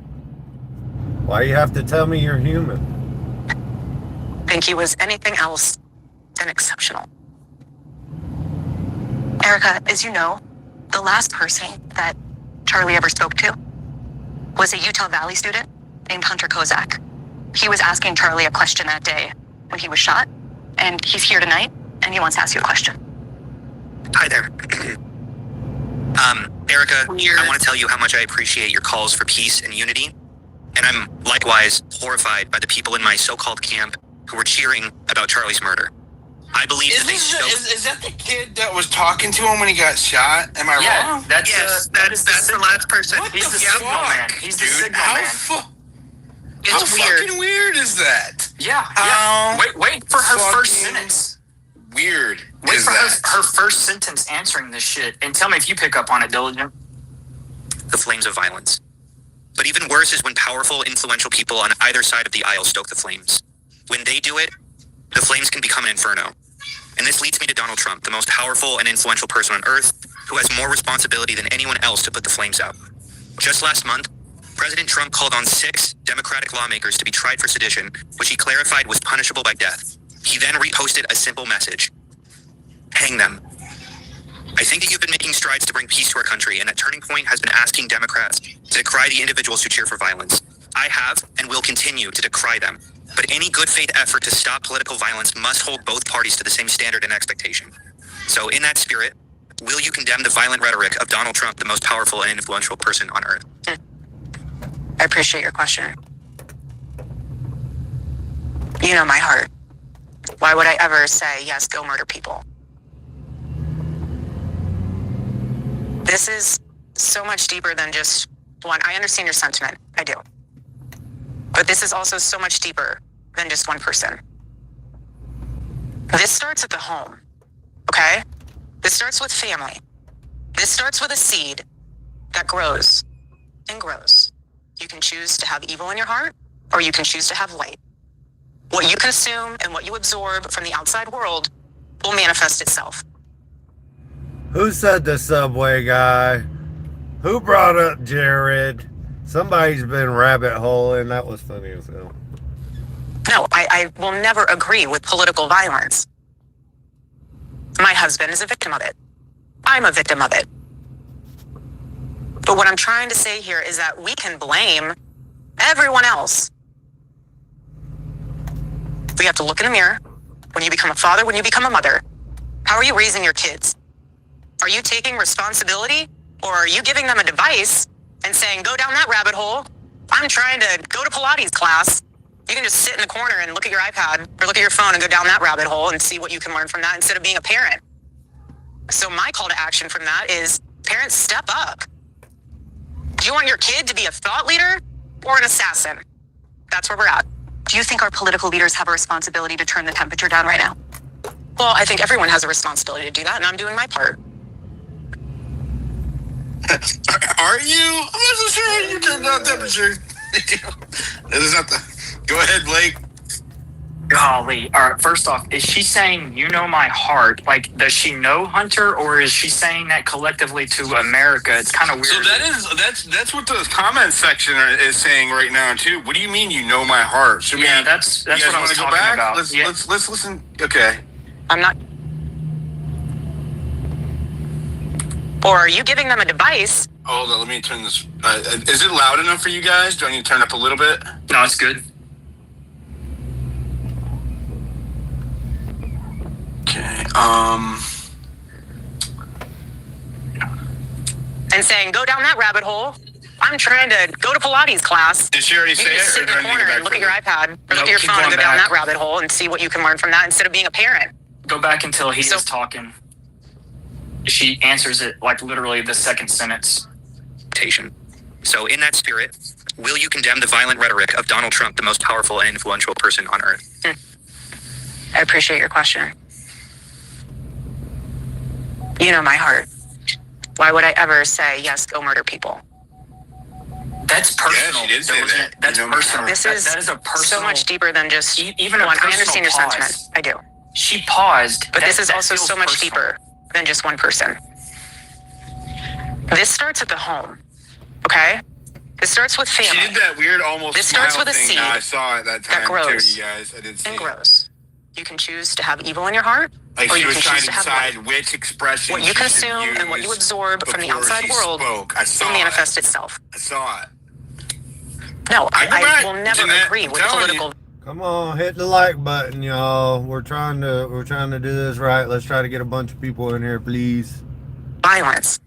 Why you have to tell me you're human? think he was anything else than exceptional. Erika, as you know, the last person that Charlie ever spoke to was a Utah Valley student named Hunter Kozak. He was asking Charlie a question that day when he was shot, and he's here tonight, and he wants to ask you a question. Hi there. Erika, I want to tell you how much I appreciate your calls for peace and unity, and I'm likewise horrified by the people in my so-called camp who were cheering about Charlie's murder. I believe Is that the kid that was talking to him when he got shot? Am I wrong? That's the last person. What He's the the signal fuck, man. He's the dude? signal How man. How fucking weird is that? Yeah. Wait for her first sentence. Weird. Wait for her first sentence answering this shit, and tell me if you pick up on it, Diligent. The flames of violence. But even worse is when powerful, influential people on either side of the aisle stoke the flames. When they do it, the flames can become an inferno. And this leads me to Donald Trump, the most powerful and influential person on earth, who has more responsibility than anyone else to put the flames out. Just last month, President Trump called on 6 Democratic lawmakers to be tried for sedition, which he clarified was punishable by death. He then reposted a simple message: hang them. I think that you've been making strides to bring peace to our country, and that Turning Point has been asking Democrats to decry the individuals who cheer for violence. I have and will continue to decry them. But any good faith effort to stop political violence must hold both parties to the same standard and expectation. So in that spirit, will you condemn the violent rhetoric of Donald Trump, the most powerful and influential person on earth? I appreciate your question. You know my heart. Why would I ever say, yes, go murder people? This is so much deeper than just one. I understand your sentiment. I do. But this is also so much deeper than just one person. This starts at the home, okay? This starts with family. This starts with a seed that grows and grows. You can choose to have evil in your heart, or you can choose to have light. What you consume and what you absorb from the outside world will manifest itself. Who said the subway guy? Who brought up Jared? Somebody's been rabbit holing. That was funny as hell. No, I will never agree with political violence. My husband is a victim of it. I'm a victim of it. But what I'm trying to say here is that we can blame everyone else. We have to look in the mirror. When you become a father, when you become a mother, how are you raising your kids? Are you taking responsibility, or are you giving them a device and saying, go down that rabbit hole? I'm trying to go to Pilates class. You can just sit in the corner and look at your iPad or look at your phone and go down that rabbit hole and see what you can learn from that instead of being a parent. So my call to action from that is, parents, step up. Do you want your kid to be a thought leader or an assassin? That's where we're at. Do you think our political leaders have a responsibility to turn the temperature down right now? Well, I think everyone has a responsibility to do that, and I'm doing my part. Are you? I'm not so sure how you turned down temperature. This is not the... Go ahead, Blake. Golly. All right, first off, is she saying, you know my heart? Like, does she know Hunter, or is she saying that collectively to America? It's kind of weird. So that's what the comment section is saying right now, too. What do you mean you know my heart? Should that's what I was talking about. Let's listen. Okay. I'm not... Or are you giving them a device? Hold on, let me turn this... is it loud enough for you guys? Do I need to turn up a little bit? No, it's good. Okay, And saying, go down that rabbit hole. I'm trying to go to Pilates class. Did she already say You can it? sit in the corner and look at your iPad or look at your phone and go down that rabbit hole and see what you can learn from that instead of being a parent. Go back until he is talking. She answers it like literally the second sentence. So in that spirit, will you condemn the violent rhetoric of Donald Trump, the most powerful and influential person on earth? I appreciate your question. You know my heart. Why would I ever say, yes, go murder people? That's personal. Yeah, she did say that. That's personal. This that is a personal, so much deeper than just even a one. personal I understand your pause. sentiment. I do. She paused. But this is also so much deeper than just one person. This starts at the home, Okay? This starts with family. She did that weird almost This starts smile with a thing. seed I saw it that time that grows too, you guys. I did see and it. grows. You can choose to have evil in your heart, Like or she you was can trying choose to to have decide light. which expression What you she should consume and what you use absorb from the before outside she world spoke. I saw will it. manifest itself. I saw it. No, I go I back, will never Jeanette, agree I'm with telling political Come on, hit the like button, y'all. We're trying to do this right. Let's try to get a bunch of people in here, please. violence.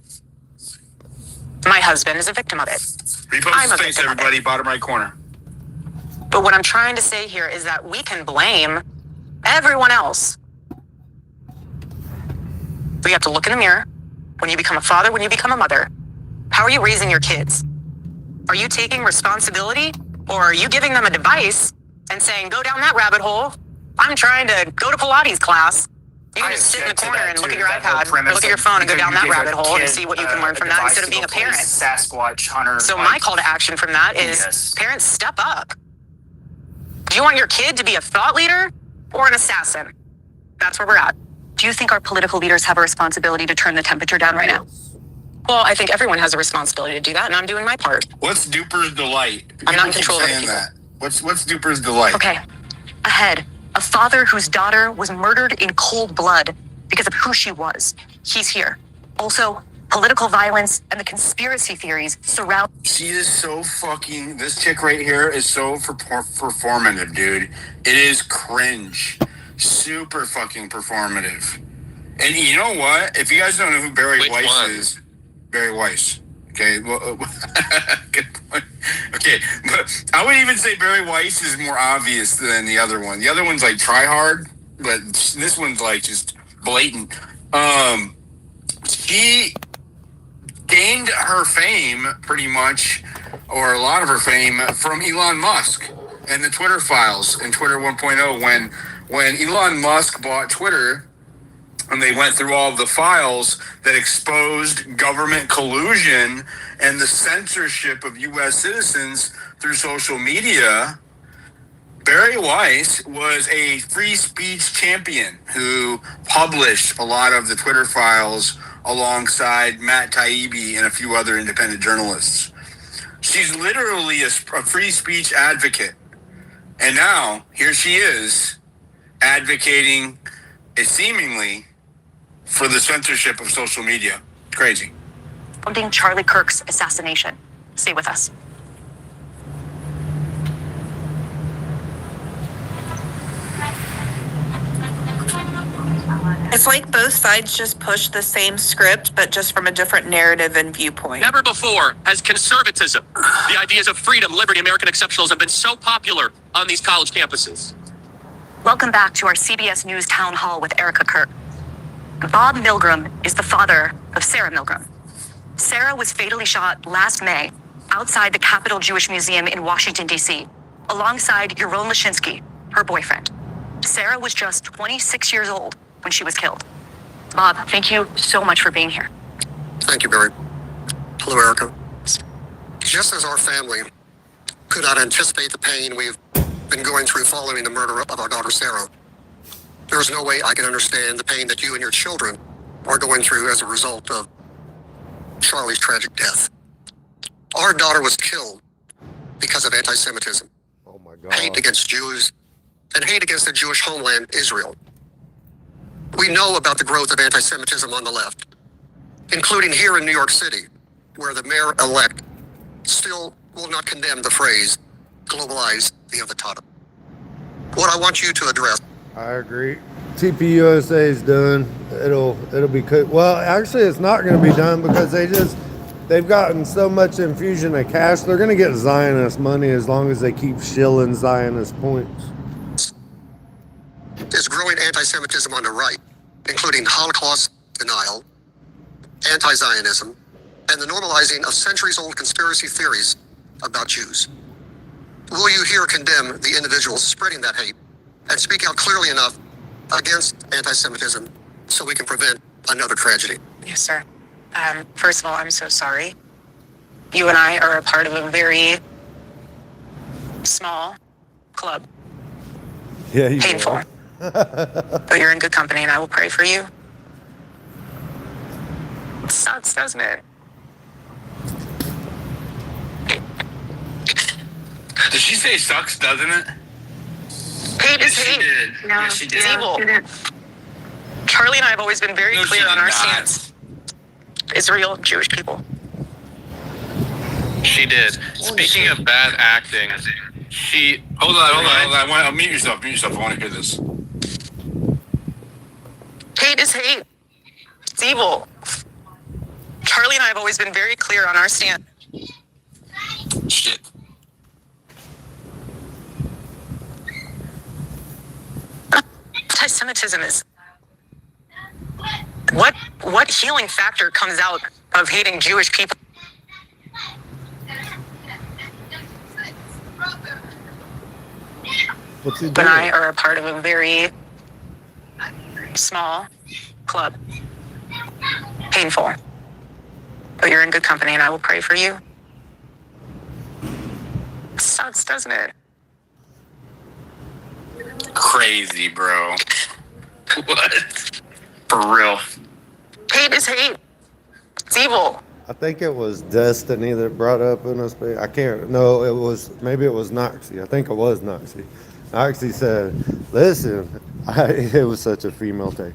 My husband is a victim of it. Repost I'm a his face, victim of everybody. it. Bottom right corner. But what I'm trying to say here is that we can blame everyone else. We have to look in the mirror. When you become a father, when you become a mother, how are you raising your kids? Are you taking responsibility, or are you giving them a device and saying, go down that rabbit hole? I'm trying to go to Pilates class. You can just sit in the corner and look at your iPad, or look at your phone and go down that rabbit hole and see what you can learn from that instead of being a parent. Sasquatch hunter. So my call to action from that is parents, step up. Do you want your kid to be a thought leader or an assassin? That's where we're at. Do you think our political leaders have a responsibility to turn the temperature down right now? Well, I think everyone has a responsibility to do that, and I'm doing my part. What's Duper's delight? I'm not in People control of keep other saying people. that. What's Duper's delight? Okay. Ahead, a father whose daughter was murdered in cold blood because of who she was. He's here. Also, political violence and the conspiracy theories surround. She is so fucking. This chick right here is so performative, dude. It is cringe. Super fucking performative. And you know what? If you guys don't know who Barry Weiss is, Barry Weiss. Okay, well, good point. Okay, but I would even say Barry Weiss is more obvious than the other one. The other one's like try hard, but this one's like just blatant. She gained her fame pretty much, or a lot of her fame, from Elon Musk and the Twitter files and Twitter 1.0. When Elon Musk bought Twitter, and they went through all of the files that exposed government collusion and the censorship of U.S. citizens through social media, Barry Weiss was a free speech champion who published a lot of the Twitter files alongside Matt Taibbi and a few other independent journalists. She's literally a free speech advocate. And now, here she is, advocating seemingly for the censorship of social media. Crazy. Surrounding Charlie Kirk's assassination. Stay with us. It's like both sides just push the same script, but just from a different narrative and viewpoint. Never before has conservatism, the ideas of freedom, liberty, American exceptionalism have been so popular on these college campuses. Welcome back to our CBS News Town Hall with Erika Kirk. Bob Milgram is the father of Sarah Milgram. Sarah was fatally shot last May outside the Capitol Jewish Museum in Washington, D.C., alongside Yaron Lashinsky, her boyfriend. Sarah was just 26 years old when she was killed. Bob, thank you so much for being here. Thank you, Barry. Hello, Erika. Just as our family could not anticipate the pain we've been going through following the murder of our daughter, Sarah, there is no way I can understand the pain that you and your children are going through as a result of Charlie's tragic death. Our daughter was killed because of anti-Semitism, hate against Jews, and hate against the Jewish homeland, Israel. We know about the growth of anti-Semitism on the left, including here in New York City, where the mayor-elect still will not condemn the phrase, globalize the avocado. What I want you to address. I agree. TPUSA is done. It'll be cut. Well, actually, it's not going to be done because they've gotten so much infusion of cash. They're going to get Zionist money as long as they keep shilling Zionist points. There's growing anti-Semitism on the right, including Holocaust denial, anti-Zionism, and the normalizing of centuries-old conspiracy theories about Jews. Will you here condemn the individuals spreading that hate and speak out clearly enough against anti-Semitism so we can prevent another tragedy? Yes, sir. First of all, I'm so sorry. You and I are a part of a very small club. Yeah, you Painful. are. But you're in good company, and I will pray for you. It sucks, doesn't it? she say sucks, doesn't it? Hate is Yes, she hate. did. No, Yes, she did. it's evil. Charlie and I have always been very No, clear she on did our not. stance. Israel, Jewish people. She did. Speaking of bad acting, she. Hold on. I'll mute yourself. I want to hear this. Hate is hate. It's evil. Charlie and I have always been very clear on our stance. Shit. Anti-Semitism is what healing factor comes out of hating Jewish people? What's he You doing? and I are a part of a very small club. Painful. But you're in good company and I will pray for you. It sucks, doesn't it? Crazy, bro. What? For real. Hate is hate. It's evil. I think it was Destiny that brought up in us. I can't. No, maybe it was Noxie. I think it was Noxie. Noxie said, "Listen, it was such a female take.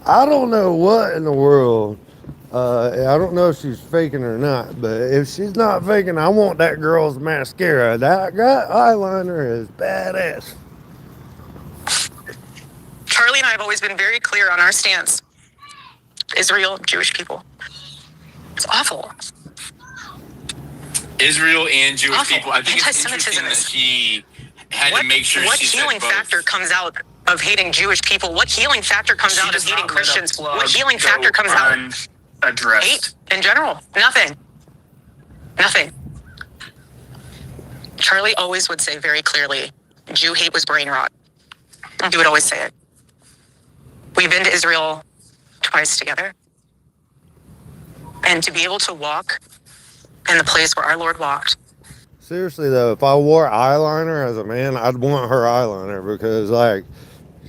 I don't know what in the world. I don't know if she's faking or not. But if she's not faking, I want that girl's mascara. That eyeliner is badass." Charlie and I have always been very clear on our stance. Israel, Jewish people. It's awful. Israel and Jewish Awful. people. I think it's interesting that she had to make sure what she said healing both. factor comes out of hating Jewish people? What healing factor comes out of hating Christians? What healing factor comes out? Unaddressed. Hate in general. Nothing. Charlie always would say very clearly, Jew hate was brain rot. He would always say it. We've been to Israel twice together. And to be able to walk in the place where our Lord walked. Seriously though, if I wore eyeliner as a man, I'd want her eyeliner because like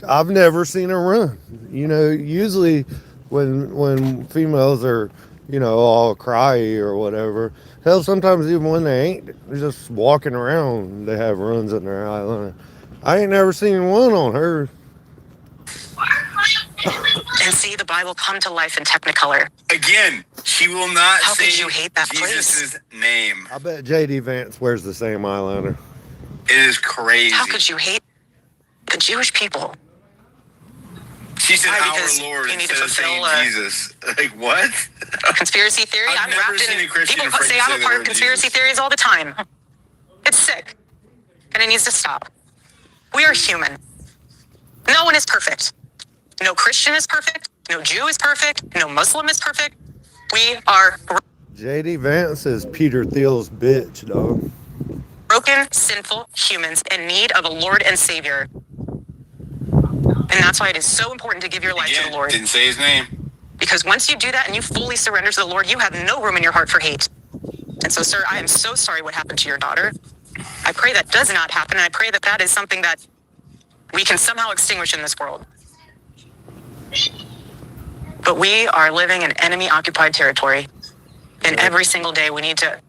I've never seen her run. You know, usually when females are, you know, all cryy or whatever, hell, sometimes even when they ain't, they're just walking around, they have runs in their eyeliner. I ain't never seen one on her. And see the Bible come to life in Technicolor. Again, she will not How say could you hate that Jesus' name. I bet JD Vance wears the same eyeliner. It is crazy. How could you hate the Jewish people? She said Why? our Because Lord you need to instead of saying fulfill Jesus. Like, what? Conspiracy theory? I've I'm never wrapped seen in. a Christian People afraid say to I'm say a the part of word conspiracy Jesus. theories all the time. It's sick. And it needs to stop. We are human. No one is perfect. No Christian is perfect. No Jew is perfect. No Muslim is perfect. We are JD Vance is Peter Thiel's bitch, dog. broken, sinful humans in need of a Lord and Savior. And that's why it is so important to give your life to the Lord. Didn't say his name. Because once you do that and you fully surrender to the Lord, you have no room in your heart for hate. And so, sir, I am so sorry what happened to your daughter. I pray that does not happen. And I pray that that is something that we can somehow extinguish in this world. But we are living in enemy-occupied territory. And every single day we need to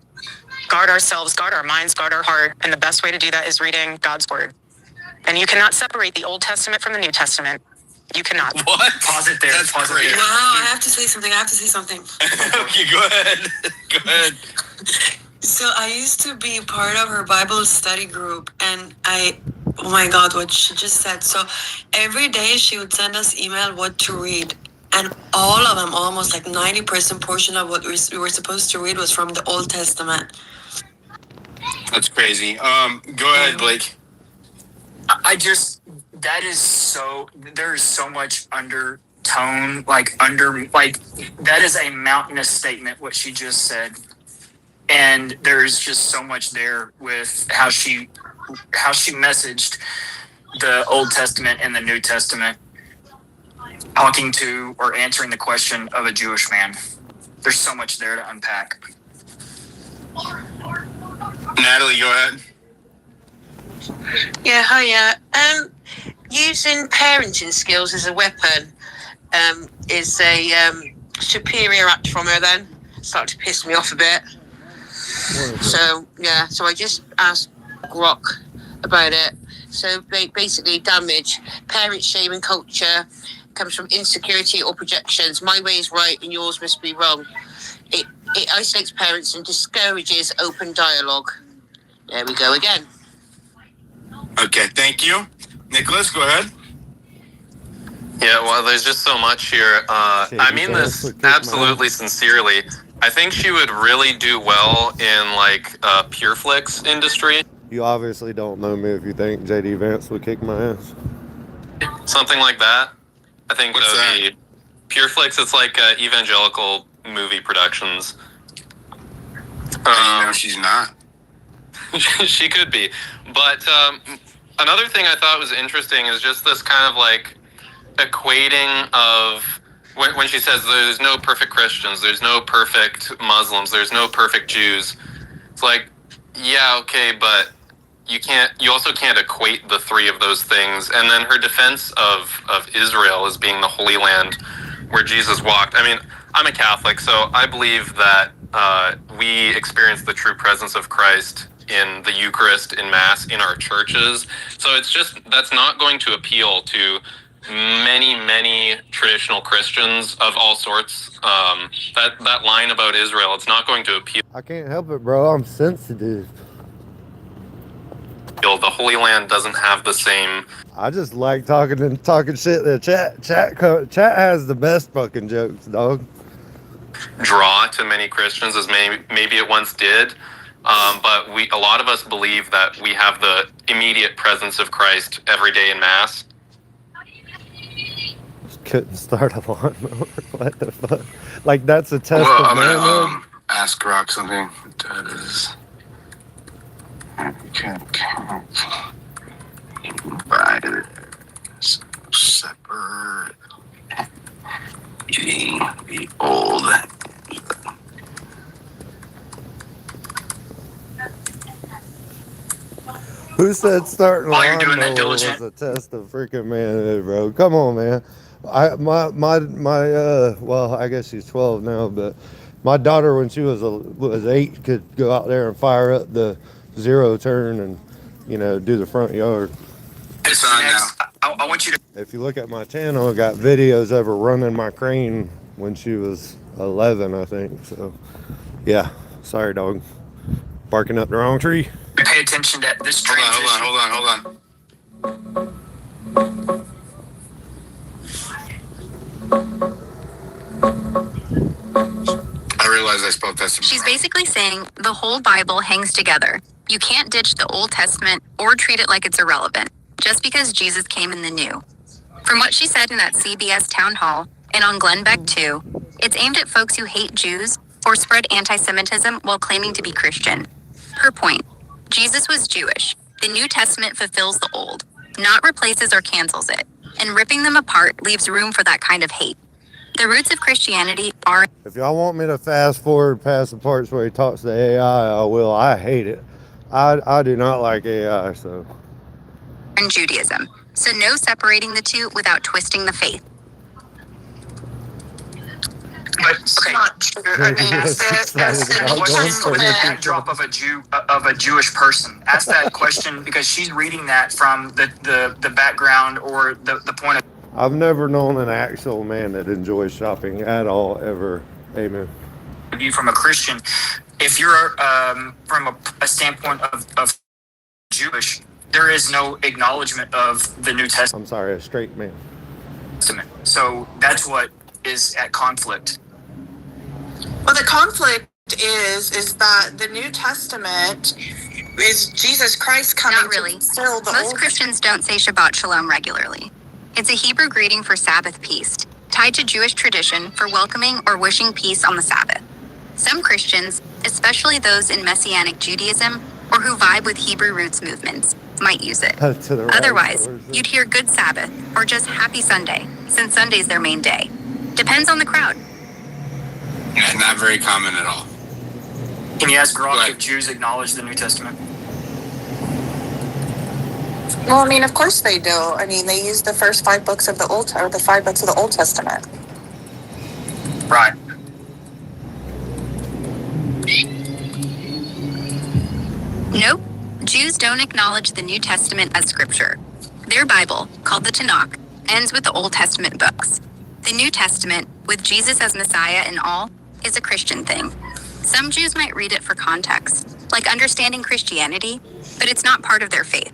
guard ourselves, guard our minds, guard our heart. And the best way to do that is reading God's word. And you cannot separate the Old Testament from the New Testament. You cannot. What? Pause it there. That's Pause crazy. it there. Wow, I have to say something. Okay, go ahead. Go ahead. So I used to be part of her Bible study group, and oh my God, what she just said. So every day she would send us email what to read. And all of them, almost like 90% portion of what we were supposed to read was from the Old Testament. That's crazy. Go ahead, Blake. There is so much undertone, that is a mountainous statement, what she just said. And there's just so much there with how she messaged the Old Testament and the New Testament, talking to or answering the question of a Jewish man. There's so much there to unpack. Natalie, go ahead. Yeah, hiya. Using parenting skills as a weapon is a superior act from her then. Started to piss me off a bit. So I just asked Grok about it. So basically, damage, parent shaming culture comes from insecurity or projections. My way is right and yours must be wrong. It isolates parents and discourages open dialogue. There we go again. Okay, thank you. Nicholas, go ahead. Yeah, well, there's just so much here. I mean this absolutely sincerely. I think she would really do well in like Pure Flix industry. You obviously don't know me if you think JD Vance would kick my ass. Something like that. I think What's that would be Pure Flix. It's like evangelical movie productions. No, she's not. She could be. But another thing I thought was interesting is just this kind of like equating of when she says there's no perfect Christians, there's no perfect Muslims, there's no perfect Jews. It's like, yeah, okay, but you also can't equate the three of those things. And then her defense of Israel as being the Holy Land where Jesus walked. I mean, I'm a Catholic, so I believe that we experience the true presence of Christ in the Eucharist, in Mass, in our churches. So it's just, that's not going to appeal to many traditional Christians of all sorts. That line about Israel, it's not going to appeal. I can't help it, bro. I'm sensitive. The Holy Land doesn't have the same. I just like talking shit. The chat has the best fucking jokes, dog. Draw to many Christians as maybe it once did. But a lot of us believe that we have the immediate presence of Christ every day in Mass. Couldn't start a lawnmower. What the fuck? Like, that's a test Well, of I'm manhood. gonna ask Rock something. That is. Separate. Eating the old. Who said starting While you're doing that lawnmower was diligent- a test of freaking manhood, bro? Come on, man. Well, I guess she's 12 now, but my daughter, when she was 8, could go out there and fire up the zero turn and, do the front yard. It's on now. I want you to. If you look at my channel, I got videos of her running my crane when she was 11, I think. So, yeah. Sorry, dog. Barking up the wrong tree. Pay attention to this transition. Hold on. I realized I spoke that. She's basically saying the whole Bible hangs together. You can't ditch the Old Testament or treat it like it's irrelevant, just because Jesus came in the New. From what she said in that CBS town hall, and on Glenn Beck too, it's aimed at folks who hate Jews or spread anti-Semitism while claiming to be Christian. Her point, Jesus was Jewish. The New Testament fulfills the Old, not replaces or cancels it, and ripping them apart leaves room for that kind of hate. The roots of Christianity are... If y'all want me to fast forward past the parts where he talks to AI, I will. I hate it. I do not like AI, so... in Judaism, so no separating the two without twisting the faith. But okay, I mean, ask that question with the backdrop of a Jewish person. Ask that question because she's reading that from the background or the point of. I've never known an actual man that enjoys shopping at all, ever. Amen. View from a Christian. If you're from a standpoint of Jewish, there is no acknowledgement of the New Testament. I'm sorry, a straight man. So that's what is at conflict. Well, the conflict is that the New Testament is Jesus Christ coming Not really. to fulfill the Most Old. Christians don't say Shabbat Shalom regularly. It's a Hebrew greeting for Sabbath peace, tied to Jewish tradition for welcoming or wishing peace on the Sabbath. Some Christians, especially those in Messianic Judaism or who vibe with Hebrew roots movements, might use it. Otherwise, you'd hear Good Sabbath or just Happy Sunday, since Sunday's their main day. Depends on the crowd. Yeah, not very common at all. Can you ask Grok if Jews acknowledge the New Testament? Well, I mean, of course they do. I mean, they use the first 5 books of the the 5 books of the Old Testament. Right. Nope. Jews don't acknowledge the New Testament as scripture. Their Bible, called the Tanakh, ends with the Old Testament books. The New Testament, with Jesus as Messiah and all, is a Christian thing. Some Jews might read it for context, like understanding Christianity, but it's not part of their faith.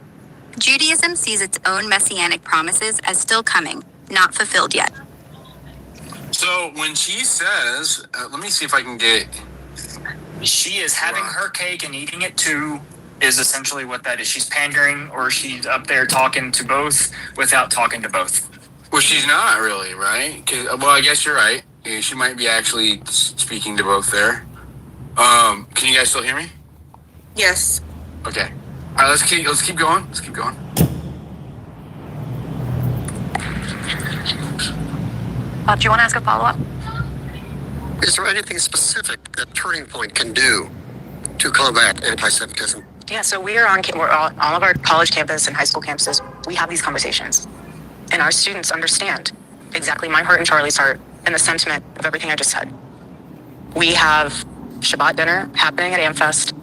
Judaism sees its own messianic promises as still coming, not fulfilled yet. So when she says, let me see if I can get. She is having her cake and eating it too, is essentially what that is. She's pandering, or she's up there talking to both without talking to both. Well, she's not really, right? Well, I guess you're right. Yeah, she might be actually speaking to both there. Can you guys still hear me? Yes. Okay. All right, let's keep going. Let's keep going. Do you want to ask a follow-up? Is there anything specific that Turning Point can do to combat anti-Semitism? Yeah, so we're on all of our college campus and high school campuses. We have these conversations, and our students understand exactly my heart and Charlie's heart and the sentiment of everything I just said. We have Shabbat dinner happening at AmFest.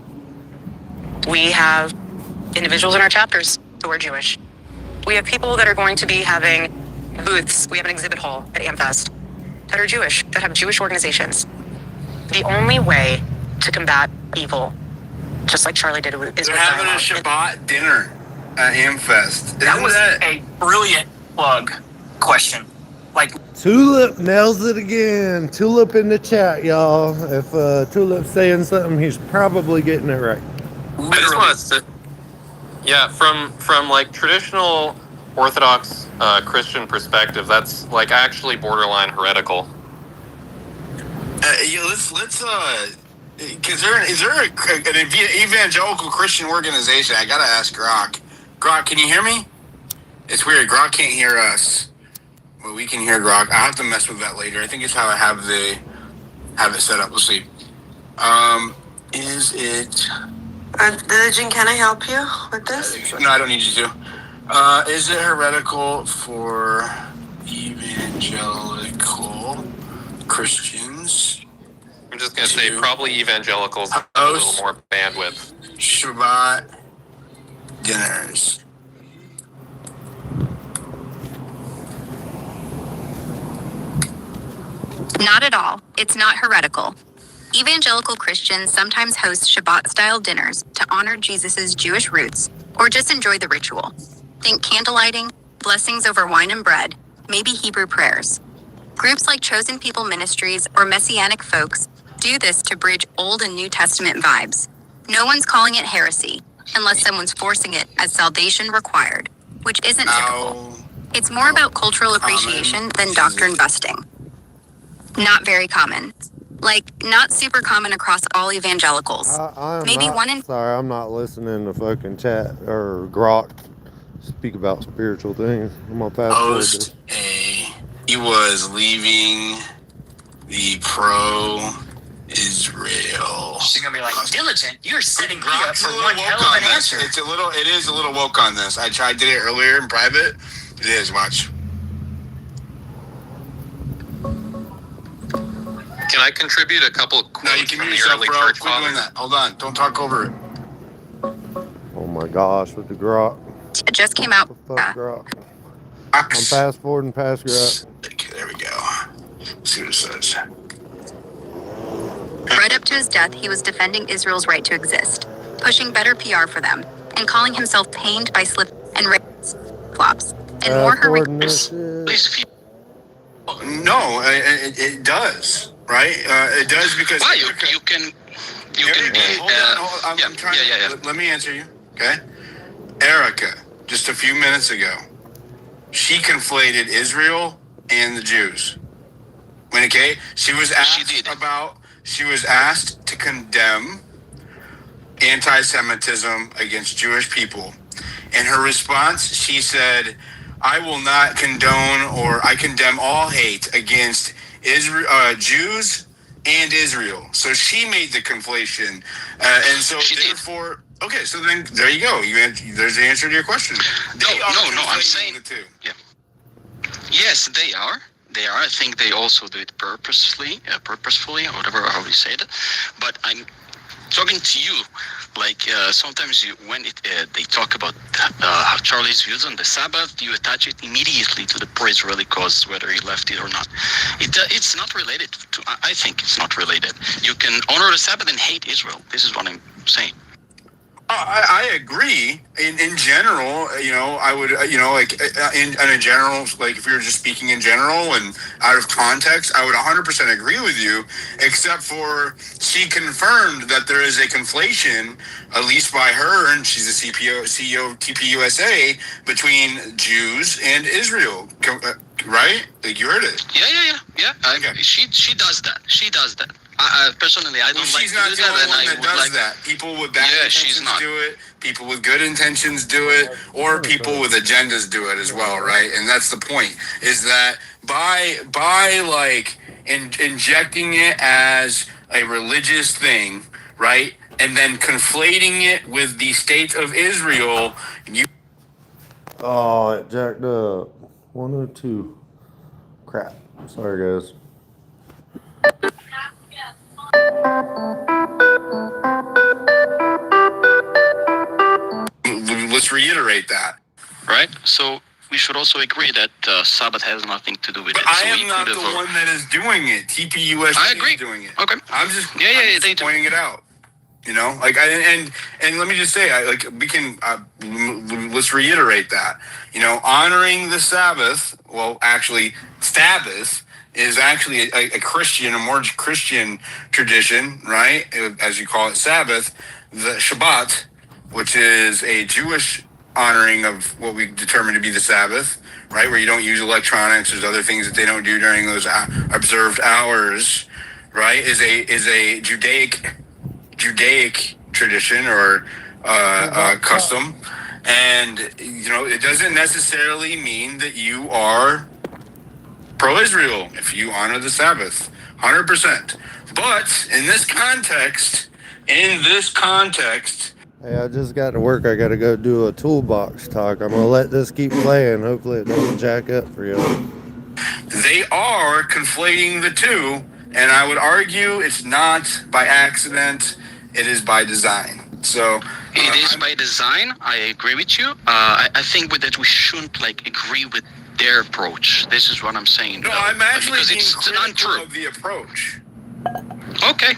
We have individuals in our chapters who are Jewish. We have people that are going to be having booths. We have an exhibit hall at AmFest that are Jewish, that have Jewish organizations. The only way to combat evil, just like Charlie did, is they're having a Shabbat dinner at AmFest. That was a brilliant plug question. Like, Tulip nails it again. Tulip in the chat, y'all. If Tulip's saying something, he's probably getting it right. I just want to say, yeah, from like traditional Orthodox Christian perspective, that's like actually borderline heretical. Yeah, let's because is there an evangelical Christian organization? I gotta ask Grok. Grok, can you hear me? It's weird. Grok can't hear us, but we can hear Grok. I have to mess with that later. I think it's how I have it set up. Let's see. Is it? Diligent, can I help you with this? No, I don't need you to. Is it heretical for evangelical Christians? I'm just going to say probably evangelicals have a little more bandwidth. Shabbat dinners. Not at all. It's not heretical. Evangelical Christians sometimes host Shabbat-style dinners to honor Jesus' Jewish roots, or just enjoy the ritual. Think candlelighting, blessings over wine and bread, maybe Hebrew prayers. Groups like Chosen People Ministries or Messianic Folks do this to bridge Old and New Testament vibes. No one's calling it heresy, unless someone's forcing it as salvation required, which isn't typical. It's more about cultural appreciation than doctrine busting. Not very common. Like, not super common across all evangelicals. Sorry, I'm not listening to fucking chat or Grok speak about spiritual things. I'm gonna pass forward this. He was leaving the pro-Israel. She's gonna be like, Diligent, you're setting me up for Grok's one hell of an answer. It is a little woke on this. I did it earlier in private. It is, watch. Can I contribute a couple of quotes No, you can from mute the yourself, early bro. church Quit doing fathers? that. Hold on. Don't talk over it. Oh my gosh, with the Grok. It just came out. Fuck Grok. I'm fast forwarding past Grok. Okay, there we go. Let's see what it says. Right up to his death, he was defending Israel's right to exist, pushing better PR for them, and calling himself pained by slip and flops, and more horrific. No, it does, right? It does because. Well, you can be. Hold on. I'm trying. Yeah. Let me answer you, okay? Erika, just a few minutes ago, she conflated Israel and the Jews. She was asked to condemn anti-Semitism against Jewish people. In her response, she said, I will not condone or I condemn all hate against Israel, Jews and Israel. So she made the conflation. And so therefore, okay, so then there you go. There's the answer to your question. No, I'm saying the two. Yeah. Yes, they are. They are. I think they also do it purposefully, or whatever, how you say it. But talking to you, like sometimes when they talk about Charlie's views on the Sabbath, you attach it immediately to the pro-Israeli cause, whether he left it or not. It's not related to. I think it's not related. You can honor the Sabbath and hate Israel. This is what I'm saying. I agree. In general, I would, in a general, like if you're just speaking in general and out of context, I would 100% agree with you, except for she confirmed that there is a conflation, at least by her, and she's the CEO of TPUSA, between Jews and Israel, right? Like you heard it. Yeah. Okay. She does that. Personally, I don't like to do that. She's not the only one that does that. People with bad intentions do it. People with good intentions do it, or people with agendas do it as well, right? And that's the point: is that by like injecting it as a religious thing, right, and then conflating it with the state of Israel, you. Oh, it jacked up. 102. Crap. Sorry, guys. Let's reiterate that. Right? So we should also agree that Sabbath has nothing to do with but it. I am not the one that is doing it. TPUSA I agree. is doing it. Okay. I'm just pointing it out. Like and let me just say, we can let's reiterate that. Honoring the Sabbath. Well, actually, Sabbath is actually a Christian, a more Christian tradition, right? As you call it, Sabbath. The Shabbat, which is a Jewish honoring of what we determine to be the Sabbath, right? Where you don't use electronics. There's other things that they don't do during those observed hours, right? Is a Judaic tradition or custom, and it doesn't necessarily mean that you are pro-Israel if you honor the Sabbath, 100%. But in this context. Hey, I just got to work. I got to go do a toolbox talk. I'm going to let this keep playing. Hopefully it doesn't jack up for you. They are conflating the two, and I would argue it's not by accident. It is by design. So it is by design. I agree with you. I think with that we shouldn't agree with their approach. This is what I'm saying. No, I'm actually because being critical untrue of the approach. Okay.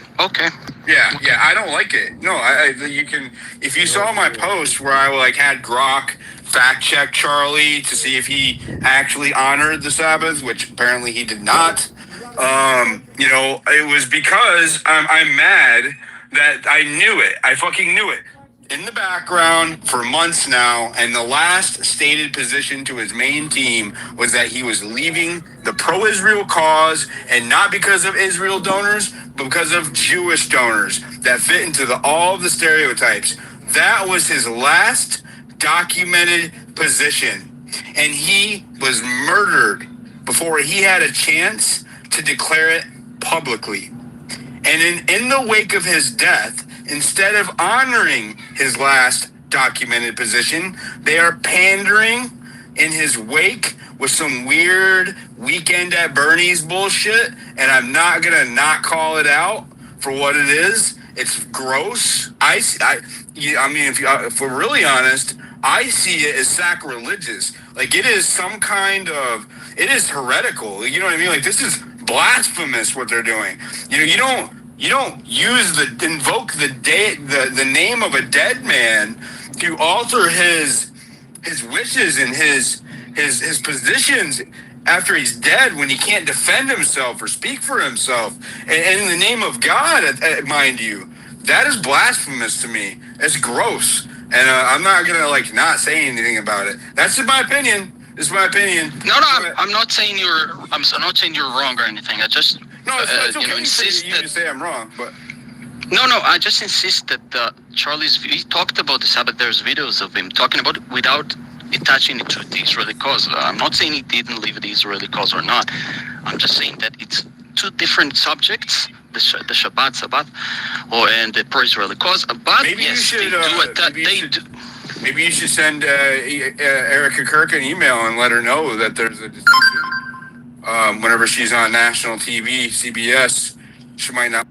Yeah, I don't like it. No, you can. If you saw my post where I had Grok fact check Charlie to see if he actually honored the Sabbath, which apparently he did not. It was because I'm mad that I knew it. I fucking knew it in the background for months now, and the last stated position to his main team was that he was leaving the pro-Israel cause, and not because of Israel donors, but because of Jewish donors that fit into all of the stereotypes. That was his last documented position, and he was murdered before he had a chance to declare it publicly. And in the wake of his death, instead of honoring his last documented position, they are pandering in his wake with some weird Weekend at Bernie's bullshit. And I'm not going to not call it out for what it is. It's gross. If we're really honest, I see it as sacrilegious. It is some kind of, it is heretical. You know what I mean? This is blasphemous what they're doing. You don't invoke the name of a dead man to alter his wishes and his positions after he's dead, when he can't defend himself or speak for himself, and in the name of God, mind you. That is blasphemous to me. It's gross, and I'm not gonna not say anything about it. That's in my opinion. This is my opinion. No, I'm not saying you're wrong or anything. I just it's okay insist for you to say I'm wrong, but no. I just insist that Charlie's. He talked about the Sabbath. There's videos of him talking about it without attaching it to the Israeli cause. I'm not saying he didn't leave the Israeli cause or not. I'm just saying that it's two different subjects. The Shabbat, and the pro-Israeli cause. But maybe yes, you should. Maybe you should send Erika Kirk an email and let her know that there's a distinction. Whenever she's on national TV, CBS, she might not.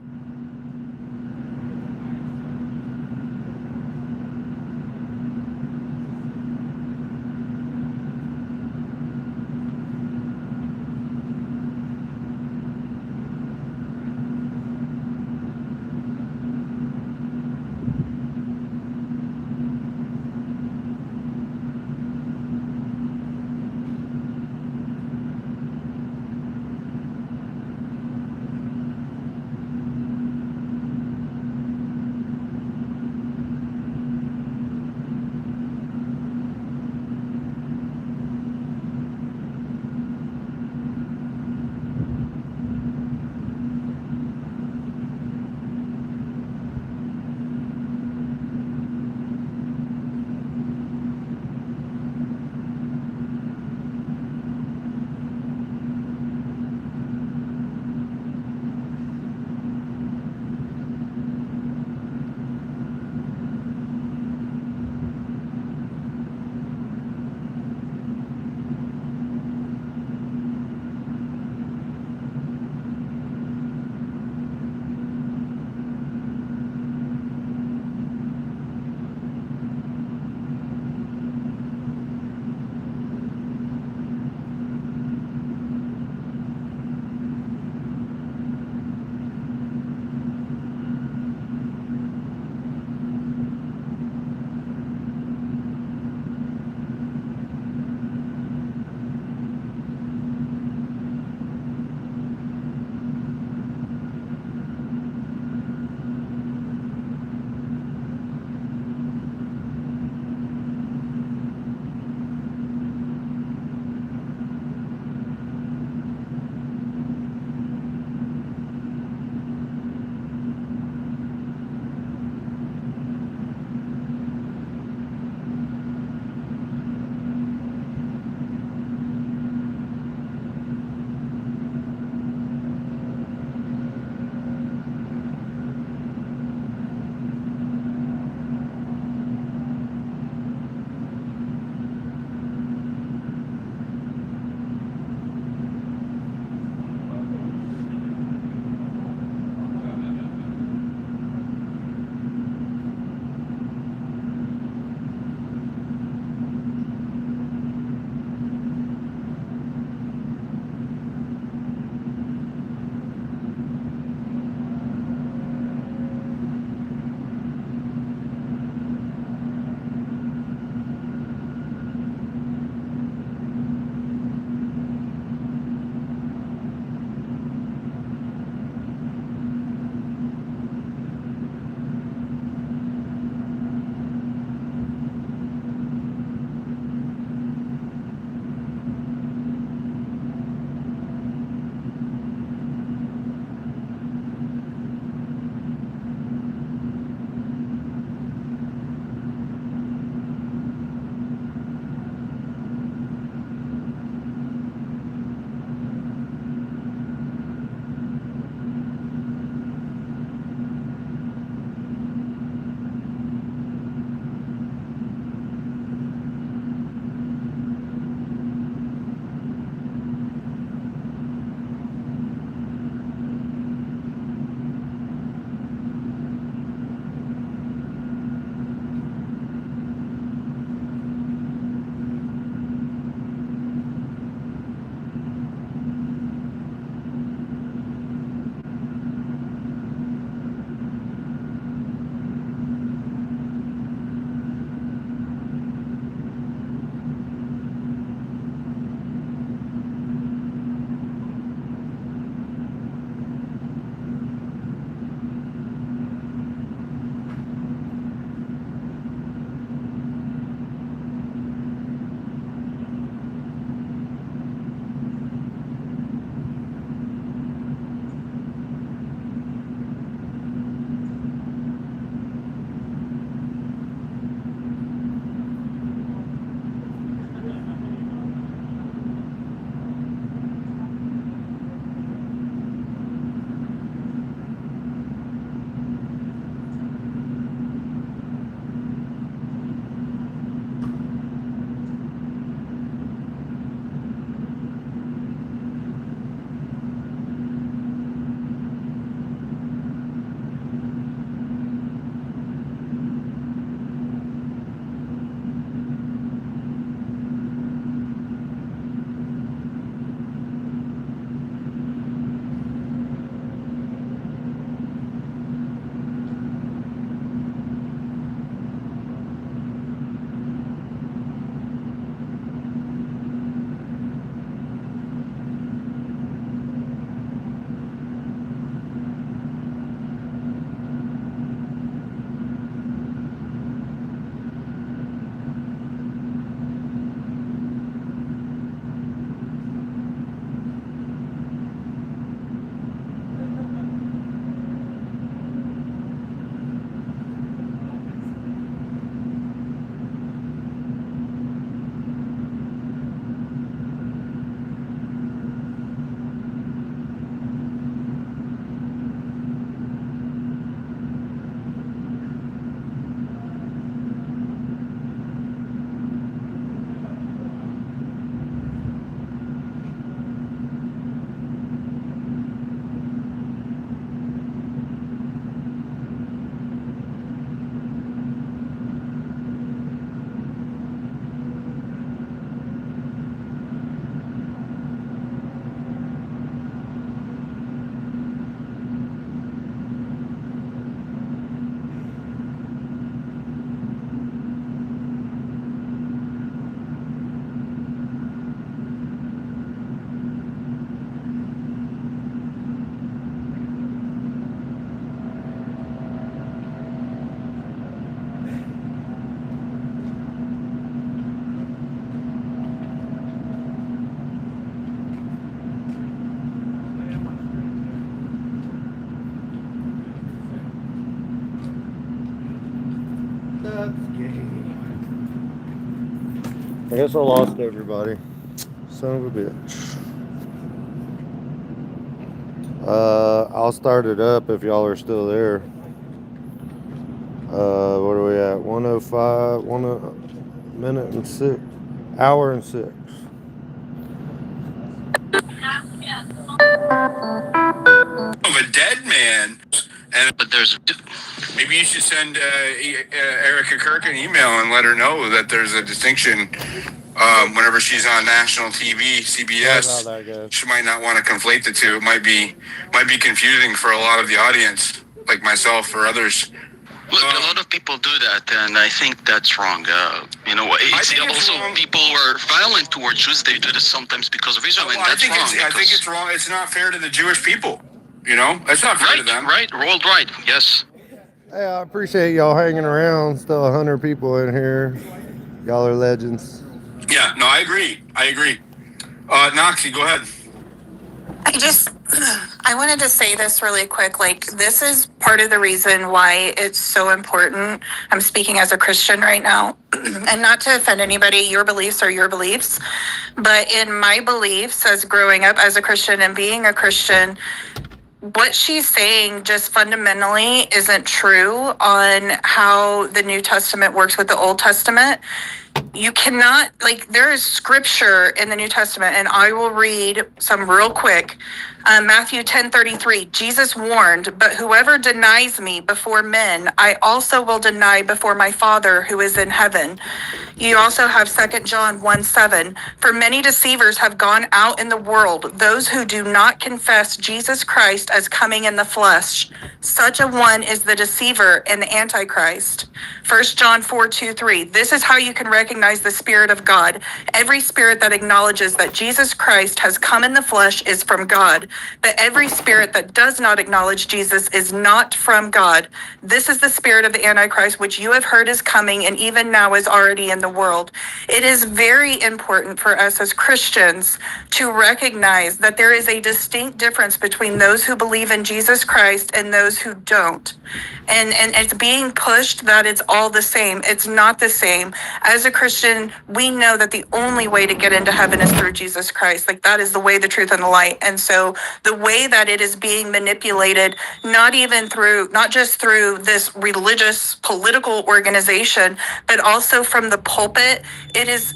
I guess I lost everybody. Son of a bitch. I'll start it up if y'all are still there. What are we at? 105, minute and 6, hour and 6. Of a dead man. And But there's maybe you should send Erika Kirk an email and let her know that there's a distinction. Whenever she's on national TV, CBS, she might not want to conflate the two. It might be confusing for a lot of the audience, like myself or others. Look, a lot of people do that, and I think that's wrong. It's also wrong. People who are violent towards Jews, they do this sometimes because of Israel, and that's wrong. I think it's wrong. It's not fair to the Jewish people. You know, it's not fair to them. Right, worldwide, yes. Hey, I appreciate y'all hanging around. Still 100 people in here. Y'all are legends. Yeah, no, I agree. Noxie, go ahead. I wanted to say this really quick. Like, this is part of the reason why it's so important. I'm speaking as a Christian right now, and not to offend anybody, your beliefs are your beliefs. But in my beliefs, as growing up as a Christian and being a Christian, what she's saying just fundamentally isn't true on how the New Testament works with the Old Testament. You cannot, there is scripture in the New Testament, and I will read some real quick. Matthew 10:33, Jesus warned, but whoever denies me before men, I also will deny before my Father who is in heaven. You also have 2 John 1:7, for many deceivers have gone out in the world, those who do not confess Jesus Christ as coming in the flesh. Such a one is the deceiver and the Antichrist. 1 John 4:2-3, this is how you can recognize the Spirit of God. Every spirit that acknowledges that Jesus Christ has come in the flesh is from God. But every spirit that does not acknowledge Jesus is not from God. This is the spirit of the Antichrist, which you have heard is coming and even now is already in the world. It is very important for us as Christians to recognize that there is a distinct difference between those who believe in Jesus Christ and those who don't. And it's being pushed that it's all the same. It's not the same. As a Christian, we know that the only way to get into heaven is through Jesus Christ. That is the way, the truth, and the light. And so the way that it is being manipulated, not just through this religious political organization, but also from the pulpit, it is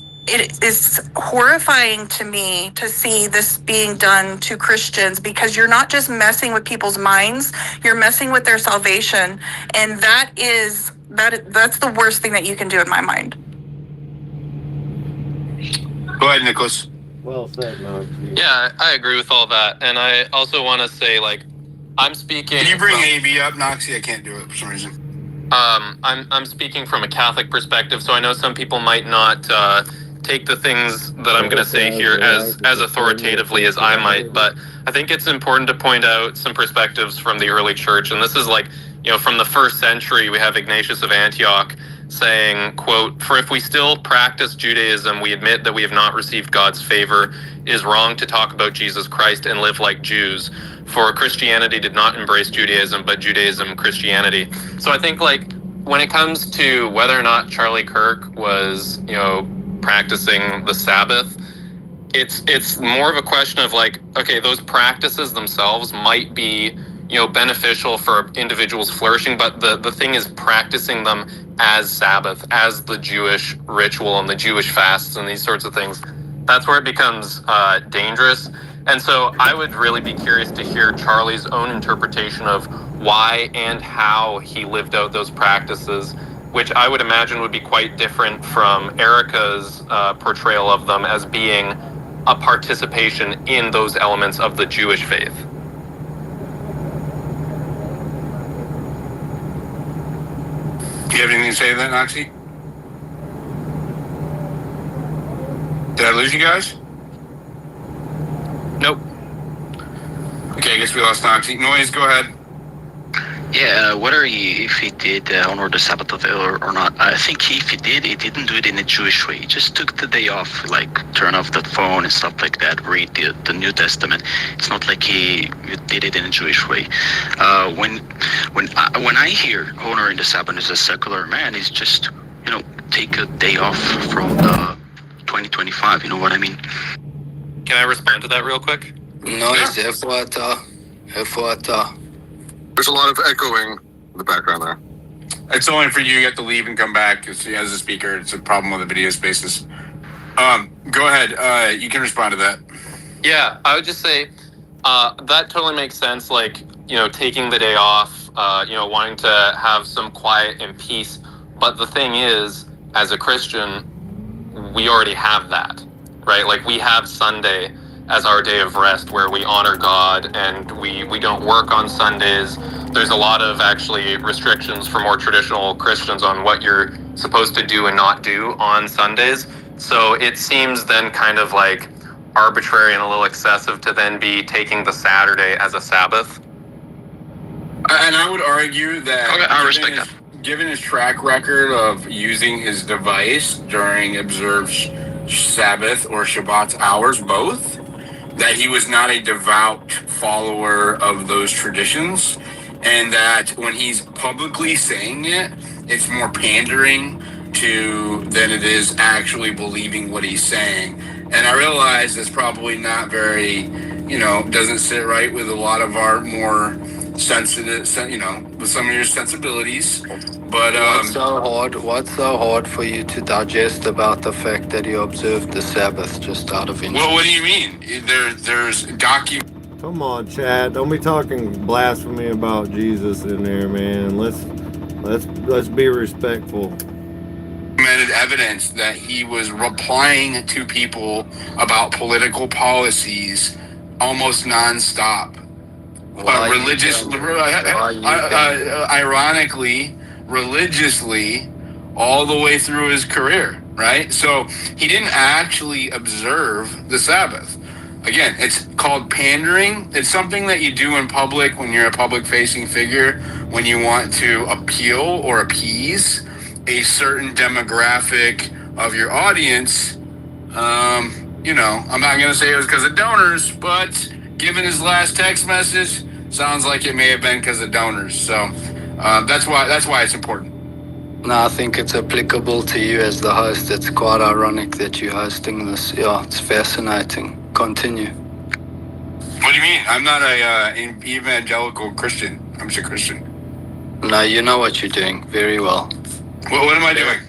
horrifying to me to see this being done to Christians, because you're not just messing with people's minds, you're messing with their salvation. And that's the worst thing that you can do in my mind. Go ahead, Nicholas. Well said, Nox. Yeah, I agree with all that. And I also want to say, I'm speaking... Can you bring AB up, Noxie? I can't do it for some reason. I'm speaking from a Catholic perspective, so I know some people might not take the things that I'm going to say here as authoritatively as I might, but I think it's important to point out some perspectives from the early church. And this is from the 1st century, we have Ignatius of Antioch saying, quote, for if we still practice Judaism, we admit that we have not received God's favor. It is wrong to talk about Jesus Christ and live like Jews. For Christianity did not embrace Judaism, but Judaism Christianity. So I think when it comes to whether or not Charlie Kirk was, practicing the Sabbath, it's more of a question of okay, those practices themselves might be, beneficial for individuals flourishing, but the thing is practicing them as Sabbath, as the Jewish ritual and the Jewish fasts and these sorts of things. That's where it becomes dangerous. And so I would really be curious to hear Charlie's own interpretation of why and how he lived out those practices, which I would imagine would be quite different from Erika's portrayal of them as being a participation in those elements of the Jewish faith. Do you have anything to say to that, Noxie? Did I lose you guys? Nope. Okay, I guess we lost Noxie. Noise, go ahead. Yeah, if he did honor the Sabbath or not, I think if he did, he didn't do it in a Jewish way. He just took the day off, turn off the phone and stuff like that, read the New Testament. It's not like he did it in a Jewish way. When I hear honoring the Sabbath as a secular man, it's just take a day off from the 2025. You know what I mean? Can I respond to that real quick? There's a lot of echoing in the background there. It's only for you. You have to leave and come back as a speaker. It's a problem with the video spaces. Go ahead. You can respond to that. Yeah, I would just say that totally makes sense. Like, taking the day off, wanting to have some quiet and peace. But the thing is, as a Christian, we already have that, right? Like, we have Sunday as our day of rest where we honor God and we don't work on Sundays. There's a lot of actually restrictions for more traditional Christians on what you're supposed to do and not do on Sundays. So it seems then kind of like arbitrary and a little excessive to then be taking the Saturday as a Sabbath. And I would argue that, I respect that. Given his track record of using his device during observed Sabbath or Shabbat hours, both, that he was not a devout follower of those traditions, and that when he's publicly saying it, it's more pandering to than it is actually believing what he's saying. And I realize it's probably not very, doesn't sit right with a lot of our more sensitive, with some of your sensibilities. But what's so hard for you to digest about the fact that he observed the Sabbath, just out of interest? Well, what do you mean? There's documented. Come on, Chad. Don't be talking blasphemy about Jesus in there, man. Let's be respectful. Evidence that he was replying to people about political policies almost nonstop. Ironically, religiously, all the way through his career, right? So he didn't actually observe the Sabbath. Again, it's called pandering. It's something that you do in public when you're a public-facing figure, when you want to appeal or appease a certain demographic of your audience. I'm not going to say it was because of donors, but given his last text message, sounds like it may have been because of donors. So that's why it's important. No, I think it's applicable to you as the host. It's quite ironic that you're hosting this. Yeah, it's fascinating. Continue. What do you mean? I'm not an evangelical Christian. I'm just a Christian. No, you know what you're doing very well. What am I doing?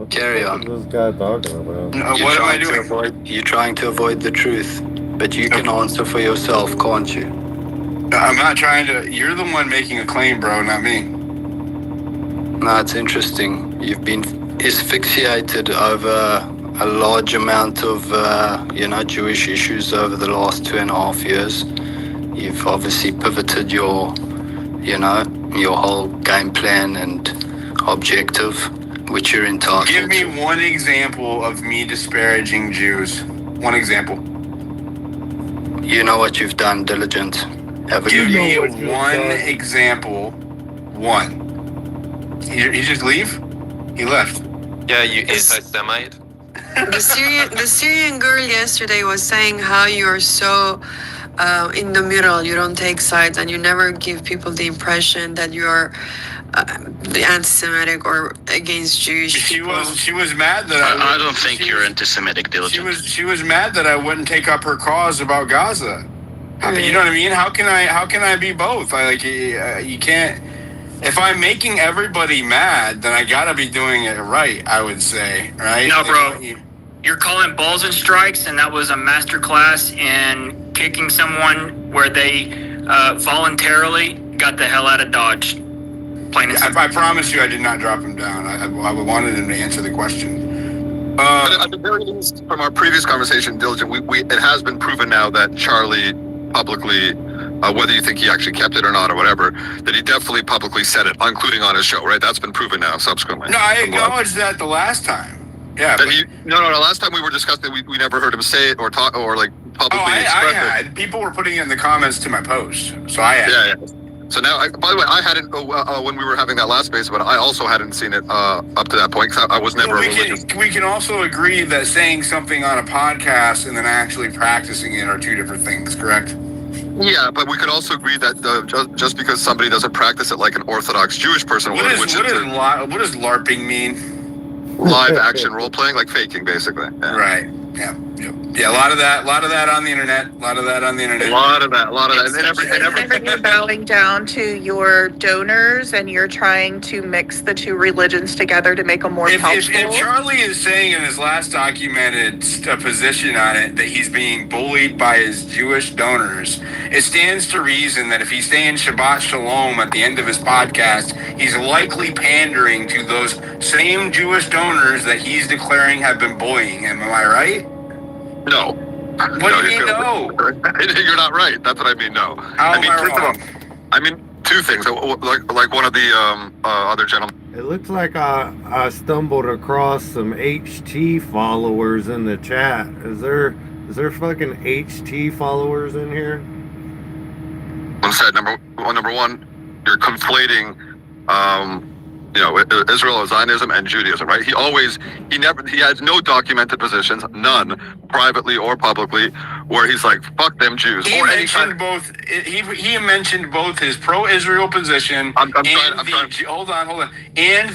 Carry on. What's this guy talking about? What am I doing? You're trying to avoid the truth, but you can answer for yourself, can't you? I'm not trying to. You're the one making a claim, bro, not me. No, it's interesting. You've been asphyxiated over a large amount of, Jewish issues over the last 2.5 years. You've obviously pivoted your whole game plan and objective, which you're entitled to. Give me one example of me disparaging Jews. One example. You know what you've done, Diligent. Give me one example. One. He just leave? He left. Yeah, you anti-Semite. The Syrian girl yesterday was saying how you're so in the middle. You don't take sides, and you never give people the impression that you are the anti-Semitic or against Jewish people. She was mad that I don't think you're anti-Semitic, Diligent. She was mad that I wouldn't take up her cause about Gaza. Right. You know what I mean? How can I be both? You can't. If I'm making everybody mad, then I gotta be doing it right, I would say, right? No, bro. You're calling balls and strikes, and that was a master class in kicking someone where they voluntarily got the hell out of Dodge. Plain and simple. I promise you I did not drop him down. I wanted him to answer the question. But at the very least, from our previous conversation, Diligent, it has been proven now that Charlie publicly, whether you think he actually kept it or not or whatever, that he definitely publicly said it, including on his show, right? That's been proven now subsequently. No, I acknowledged that the last time. Yeah. No. Last time we were discussing it, we never heard him say it or talk or publicly express it. I had. People were putting it in the comments to my post, so I had. Yeah. So now, by the way, I hadn't, when we were having that last space, but I also hadn't seen it up to that point because I was never religious. We can also agree that saying something on a podcast and then actually practicing it are two different things, correct? Yeah, but we could also agree that just because somebody doesn't practice it like an Orthodox Jewish person what does LARPing mean? live action role playing, like faking, basically. Yeah. Right. Yeah. Yeah. A lot of that on the internet. A lot of that on the internet. A lot of that. And you're bowing down to your donors and you're trying to mix the two religions together to make them more palatable. If Charlie is saying in his last documented position on it that he's being bullied by his Jewish donors, it stands to reason that if he's saying Shabbat Shalom at the end of his podcast, he's likely pandering to those same Jewish donors that he's declaring have been bullying him. Am I right? No. What do you mean no? You're not right. That's what I mean, no. How am I wrong? Two things. Like one of the other gentlemen. It looks like I stumbled across some HT followers in the chat. Is there fucking HT followers in here? Said number one, you're conflating Israel, Zionism, and Judaism, right? He has no documented positions, none, privately or publicly, where he's like, fuck them Jews. He mentioned both his pro-Israel position and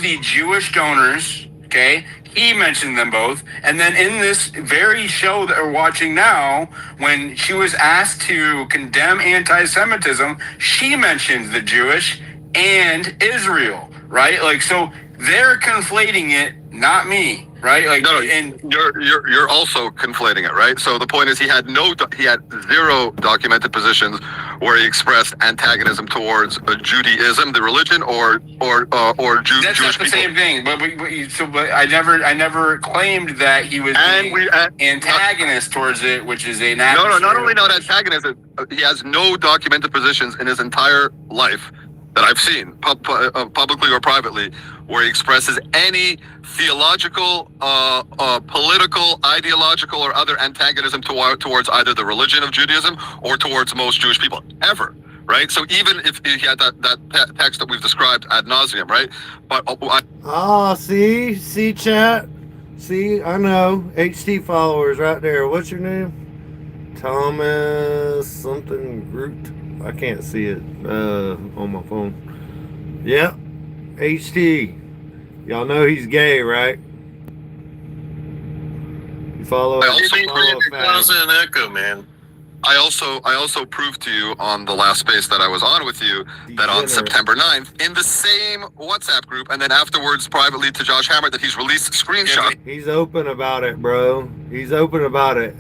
the Jewish donors, okay? He mentioned them both. And then in this very show that we're watching now, when she was asked to condemn anti-Semitism, she mentioned the Jewish and Israel, right? Like, so they're conflating it, not me, right? Like, no, and you're also conflating it, right? So the point is, he had zero documented positions where he expressed antagonism towards Judaism, the religion, or Jewish That's not the people. same thing. But I never claimed that he was antagonist towards it, which is a no. Not only not antagonism, he has no documented positions in his entire life that I've seen, publicly or privately, where he expresses any theological, political, ideological, or other antagonism towards either the religion of Judaism or towards most Jewish people, ever, right? So even if he had that text that we've described ad nauseum, right? But see chat, see, I know, HT followers right there. What's your name? Thomas something Groot. I can't see it on my phone. Yep, HT. Y'all know he's gay, right? You follow? Echo, man. I also proved to you on the last space that I was on with you that on September 9th, in the same WhatsApp group, and then afterwards privately to Josh Hammer, that he's released screenshots. He's open about it, bro. He's open about it.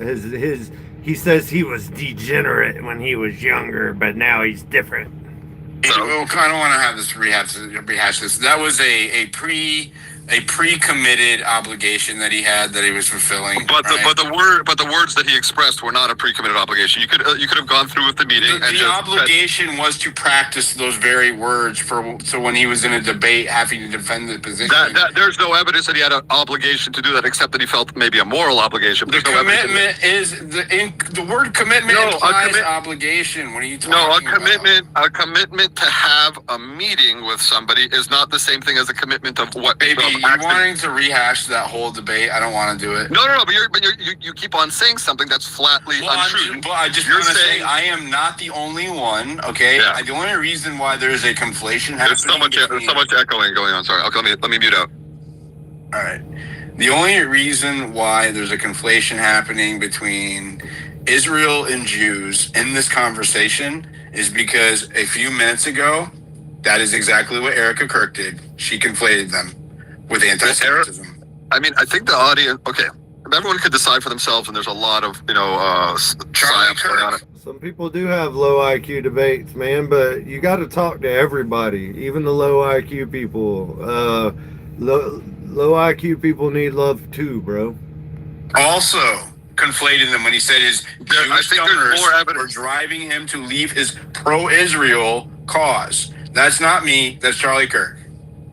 He says he was degenerate when he was younger, but now he's different. I don't want to have this rehash this. That was a pre-committed obligation that he was fulfilling. But the words that he expressed were not a pre-committed obligation. You could have gone through with the meeting. The obligation was to practice those very words so when he was in a debate having to defend the position. There's no evidence that he had an obligation to do that, except that he felt maybe a moral obligation. The commitment is the word commitment implies obligation. What are you talking about? A commitment to have a meeting with somebody is not the same thing as a commitment of what. Baby, you're wanting to rehash that whole debate. I don't want to do it. No, but you keep on saying something that's flatly untrue. I just want to say I am not the only one. Okay, yeah. The only reason why there's a conflation happening. There's so much echoing going on. Sorry, okay, let me mute out. All right. The only reason why there's a conflation happening between Israel and Jews in this conversation is because a few minutes ago, that is exactly what Erika Kirk did. She conflated them with anti-Semitism. I mean, I think the audience, everyone could decide for themselves, and there's a lot of, psyops going on. Some people do have low IQ debates, man, but you got to talk to everybody, even the low IQ people. Low IQ people need love too, bro. Also conflated them when he said his Jewish donors were driving him to leave his pro-Israel cause. That's not me. That's Charlie Kirk.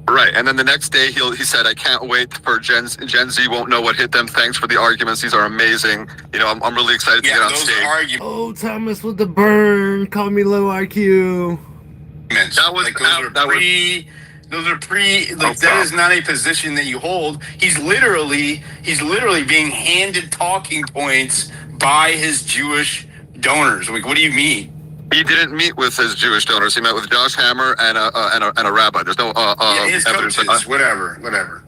Right, and then the next day he said, "I can't wait for Gen Z won't know what hit them. Thanks for the arguments. These are amazing. I'm really excited to get on stage." Oh, Thomas with the burn. Call me low IQ. That is not a position that you hold. He's literally being handed talking points by his Jewish donors. Like, what do you mean? He didn't meet with his Jewish donors. He met with Josh Hammer and a rabbi. There's no his evidence. coaches, whatever.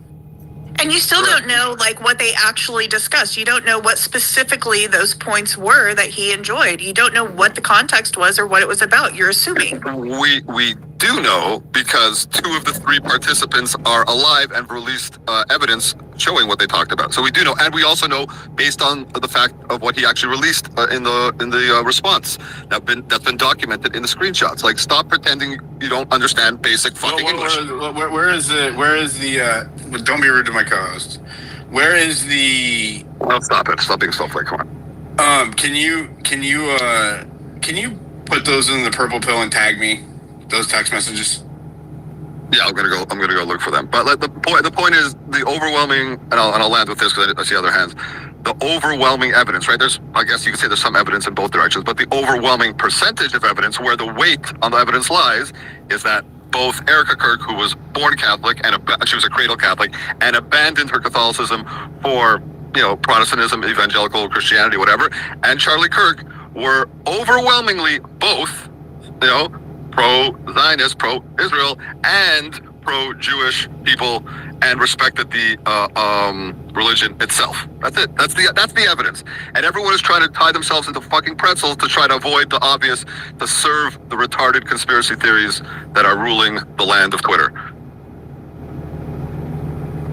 And you still don't know like what they actually discussed. You don't know what specifically those points were that he enjoyed. You don't know what the context was or what it was about. You're assuming. We do know because 2 of the 3 participants are alive and released evidence showing what they talked about. So we do know, and we also know based on the fact of what he actually released in the response that's been documented in the screenshots. Like, stop pretending you don't understand basic fucking English. Where is the? Don't be rude to my co-host. Where is the? Well, stop it. Stop being snowflake. Come on. Can you put those in the purple pill and tag me? Those text messages. Yeah, I'm gonna go look for them. But like, the point is the overwhelming, and I'll land with this because I see other hands. The overwhelming evidence, right? I guess you could say there's some evidence in both directions, but the overwhelming percentage of evidence where the weight on the evidence lies is that both Erika Kirk, who was born Catholic and she was a cradle Catholic and abandoned her Catholicism for, Protestantism, evangelical Christianity, whatever, and Charlie Kirk were overwhelmingly both, pro-Zionist, pro-Israel, and pro-Jewish people, and respected the religion itself. That's it. That's the evidence. And everyone is trying to tie themselves into fucking pretzels to try to avoid the obvious, to serve the retarded conspiracy theories that are ruling the land of Twitter.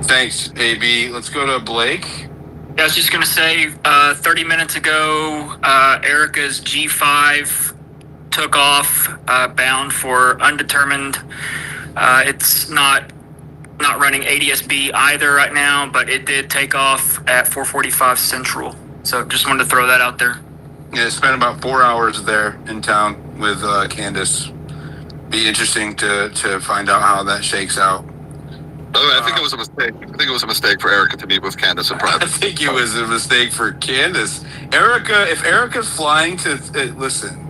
Thanks, AB. Let's go to Blake. Yeah, I was just going to say, 30 minutes ago, Erika's G5 took off, bound for undetermined. It's not running ADSB either right now, but it did take off at 4:45 Central. So just wanted to throw that out there. Yeah, spent about 4 hours there in town with Candace. Be interesting to find out how that shakes out. By the way, I think it was a mistake. I think it was a mistake for Erika to meet with Candace in private. I think it was a mistake for Candace. Erika, if Erika's flying to listen,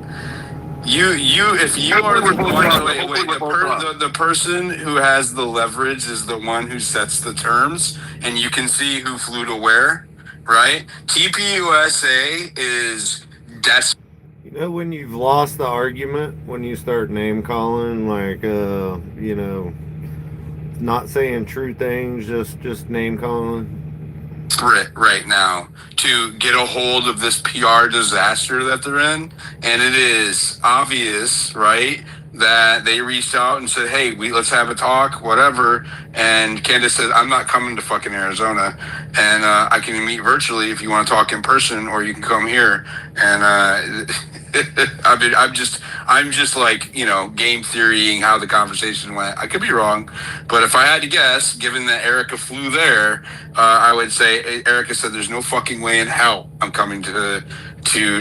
if you are the person who has the leverage is the one who sets the terms, and you can see who flew to where, right? TPUSA is that's. When you've lost the argument, when you start name calling, like not saying true things, just name calling. Right now to get a hold of this PR disaster that they're in, and it is obvious, right, that they reached out and said, "Hey, let's have a talk, whatever." And Candace said, "I'm not coming to fucking Arizona, and I can meet virtually if you want to talk in person, or you can come here." And I mean, I'm just like, game theorying how the conversation went. I could be wrong, but if I had to guess, given that Erika flew there, I would say Erika said, "There's no fucking way in hell I'm coming to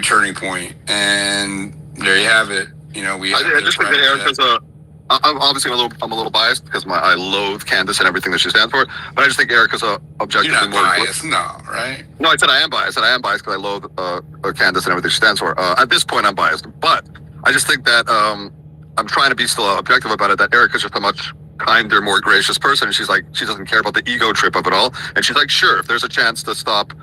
Turning Point," and there you have it. I just think that Erika's I'm obviously a little biased because I loathe Candace and everything that she stands for, but I just think Erika's objectively You're not more biased, no, right? No, I said I am biased. I am biased because I loathe Candace and everything she stands for. At this point, I'm biased, but I just think that I'm trying to be still objective about it. That Erika's just a much kinder, more gracious person, and she's like, she doesn't care about the ego trip of it all, and she's like, sure, if there's a chance to stop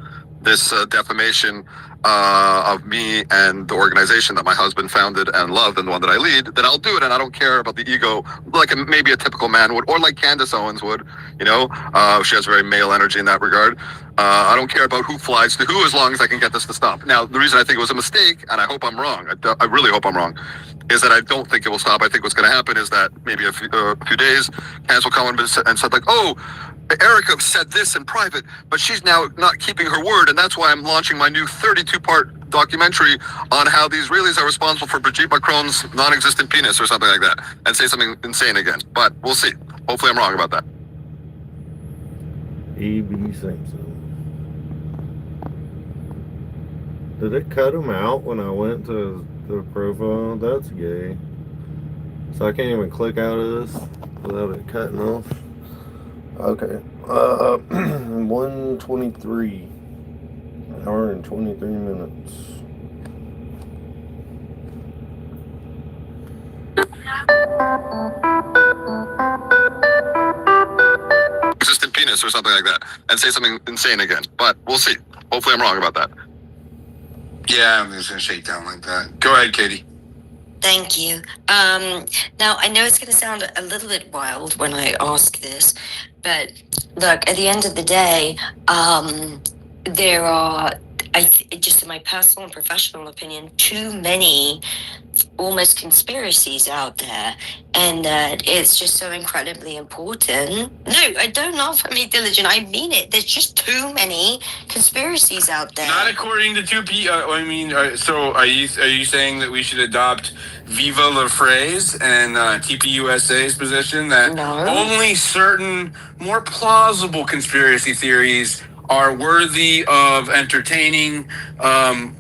this defamation of me and the organization that my husband founded and loved and the one that I lead, then I'll do it, and I don't care about the ego like maybe a typical man would, or like Candace Owens would, she has very male energy in that regard. I don't care about who flies to who as long as I can get this to stop. Now, the reason I think it was a mistake, and I hope I'm wrong, I really hope I'm wrong, is that I don't think it will stop. I think what's going to happen is that maybe a few days, Candace will come and said like, "Oh, Erika said this in private, but she's now not keeping her word, and that's why I'm launching my new 32-part documentary on how the Israelis are responsible for Brigitte Macron's non-existent penis," or something like that, and say something insane again. But we'll see. Hopefully I'm wrong about that. E.B. Simpson. Did it cut him out when I went to the profile? That's gay. So I can't even click out of this without it cutting off. Okay. 1:23. An hour and 23 minutes. Existent penis or something like that, and say something insane again. But we'll see. Hopefully I'm wrong about that. Yeah, I'm just gonna shake down like that. Go ahead, Katie. Thank you. Now, I know it's going to sound a little bit wild when I ask this, but look, at the end of the day, there are, just in my personal and professional opinion, too many almost conspiracies out there, and that it's just so incredibly important. No, I don't laugh at me, Diligent. I mean it. There's just too many conspiracies out there. Not according to 2P. So are you saying that we should adopt Viva la phrase and TPUSA's position that only certain more plausible conspiracy theories are worthy of entertaining?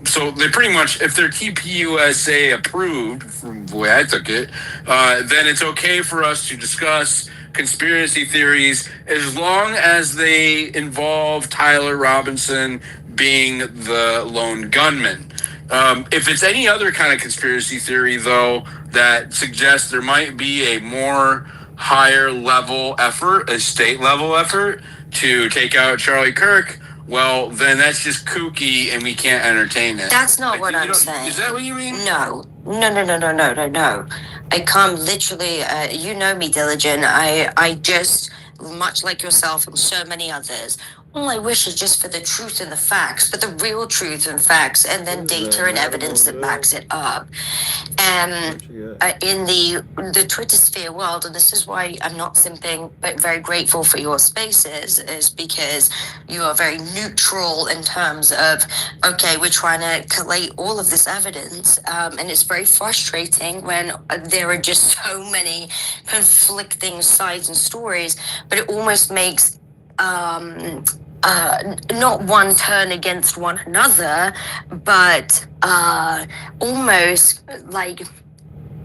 So they pretty much, if they're TPUSA approved, from the way I took it, then it's okay for us to discuss conspiracy theories as long as they involve Tyler Robinson being the lone gunman. If it's any other kind of conspiracy theory, though, that suggests there might be a more higher level effort, a state level effort to take out Charlie Kirk, well, then that's just kooky and we can't entertain it. That's not what I'm saying. Is that what you mean? No. I come literally, you know me, Diligent. I just, much like yourself and so many others, all I wish is just for the truth and the facts, but the real truth and facts, and then data and evidence that backs it up. And in the Twitter sphere world, and this is why I'm not simping, but very grateful for your spaces, is because you are very neutral in terms of, okay, we're trying to collate all of this evidence, and it's very frustrating when there are just so many conflicting sides and stories, but it almost makes not one turn against one another, but almost like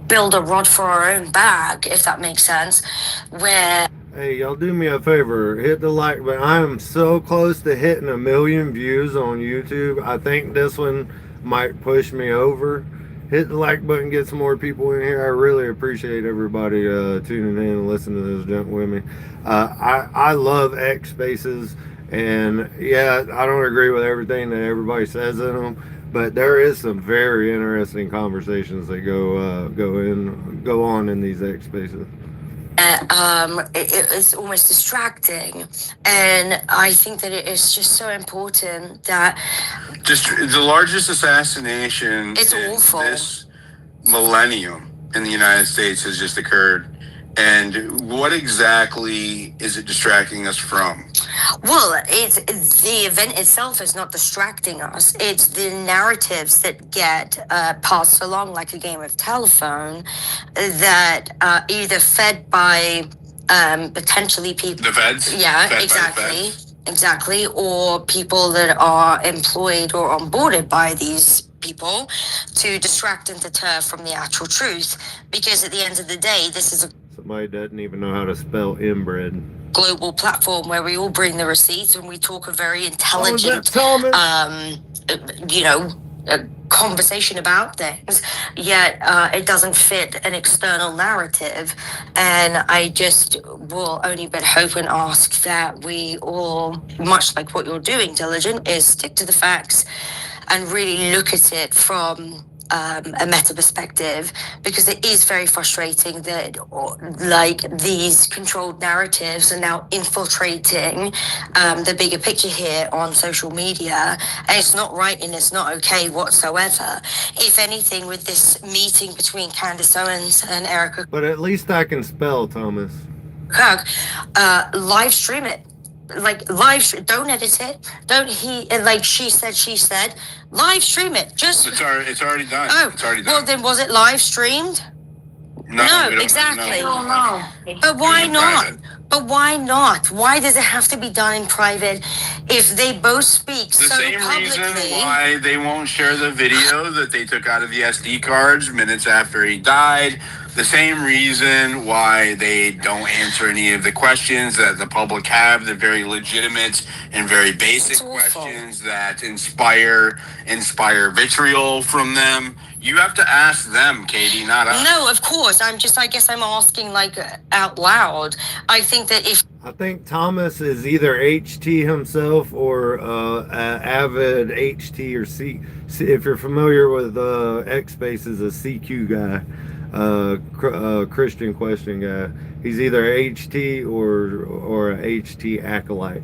build a rod for our own back, if that makes sense, where... Hey, y'all do me a favor, hit the like button. I am so close to hitting 1 million views on YouTube. I think this one might push me over. Hit the like button, get some more people in here. I really appreciate everybody tuning in and listening to this junk with me. I love X Spaces, and yeah, I don't agree with everything that everybody says in them, but there is some very interesting conversations that go on in these X Spaces. It's almost distracting, and I think that it is just so important that just the largest assassination it's in awful. This millennium in the United States has just occurred. And what exactly is it distracting us from? Well, it's the event itself is not distracting us. It's the narratives that get passed along like a game of telephone that are either fed by potentially people. The feds? Yeah, Fed exactly. Exactly. Or people that are employed or onboarded by these people to distract and deter from the actual truth. Because at the end of the day, this is a somebody doesn't even know how to spell inbred. Global platform where we all bring the receipts and we talk a very intelligent, conversation about things, yet it doesn't fit an external narrative. And I just will only but hope and ask that we all, much like what you're doing, Diligent, is stick to the facts and really look at it from a meta perspective, because it is very frustrating that like these controlled narratives are now infiltrating the bigger picture here on social media, and it's not right and it's not okay whatsoever. If anything, with this meeting between Candace Owens and Erika, but at least I can spell, Thomas. Kirk, live stream it. Like don't edit it. Don't she said, live stream it. Just it's already done. Oh, it's already done. Well, then was it live streamed? No, exactly. No. But why not? But why not? Why does it have to be done in private if they both speak the so same publicly? Reason why they won't share the video that they took out of the SD cards minutes after he died. the same reason why they don't answer any of the questions that the public have, the very legitimate and very basic questions that inspire vitriol from them. You have to ask them, Katie, not us. No, of course. I guess I'm asking like out loud. I think Thomas is either HT himself or avid HT or C. If you're familiar with X Spaces, a CQ guy, Christian question guy. He's either HT or a HT acolyte.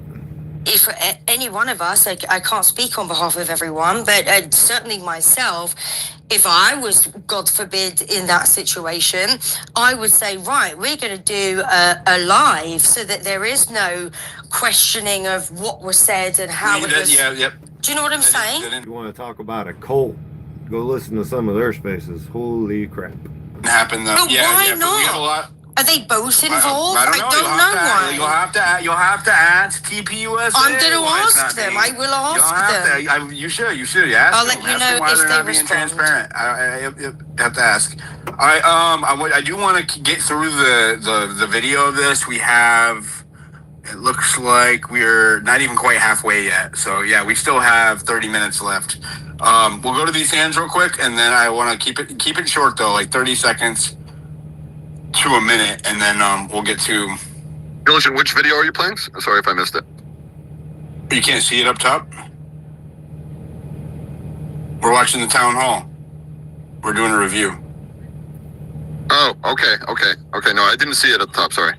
If any one of us, I can't speak on behalf of everyone, but certainly myself, if I was, God forbid, in that situation, I would say, right, we're going to do a live so that there is no questioning of what was said and how it was. Yeah, yep. Do you know what I'm saying? If you want to talk about a cult, go listen to some of their spaces. Holy crap. Happen though. But why not? We have a lot. Are they both involved? I don't know why. You'll have to ask TPUSA. I'm going to ask them. I will ask them. You should. Ask I'll them. let you know why if they're they not being respond. transparent. I have to ask. I do want to get through the video of this. We have. It looks like we're not even quite halfway yet. So yeah, we still have 30 minutes left. We'll go to these hands real quick, and then I want to keep it short though, like 30 seconds to a minute, and then we'll get to. Diligent, which video are you playing? Sorry if I missed it. You can't see it up top. We're watching the town hall. We're doing a review. Oh, okay. No, I didn't see it at the top. Sorry.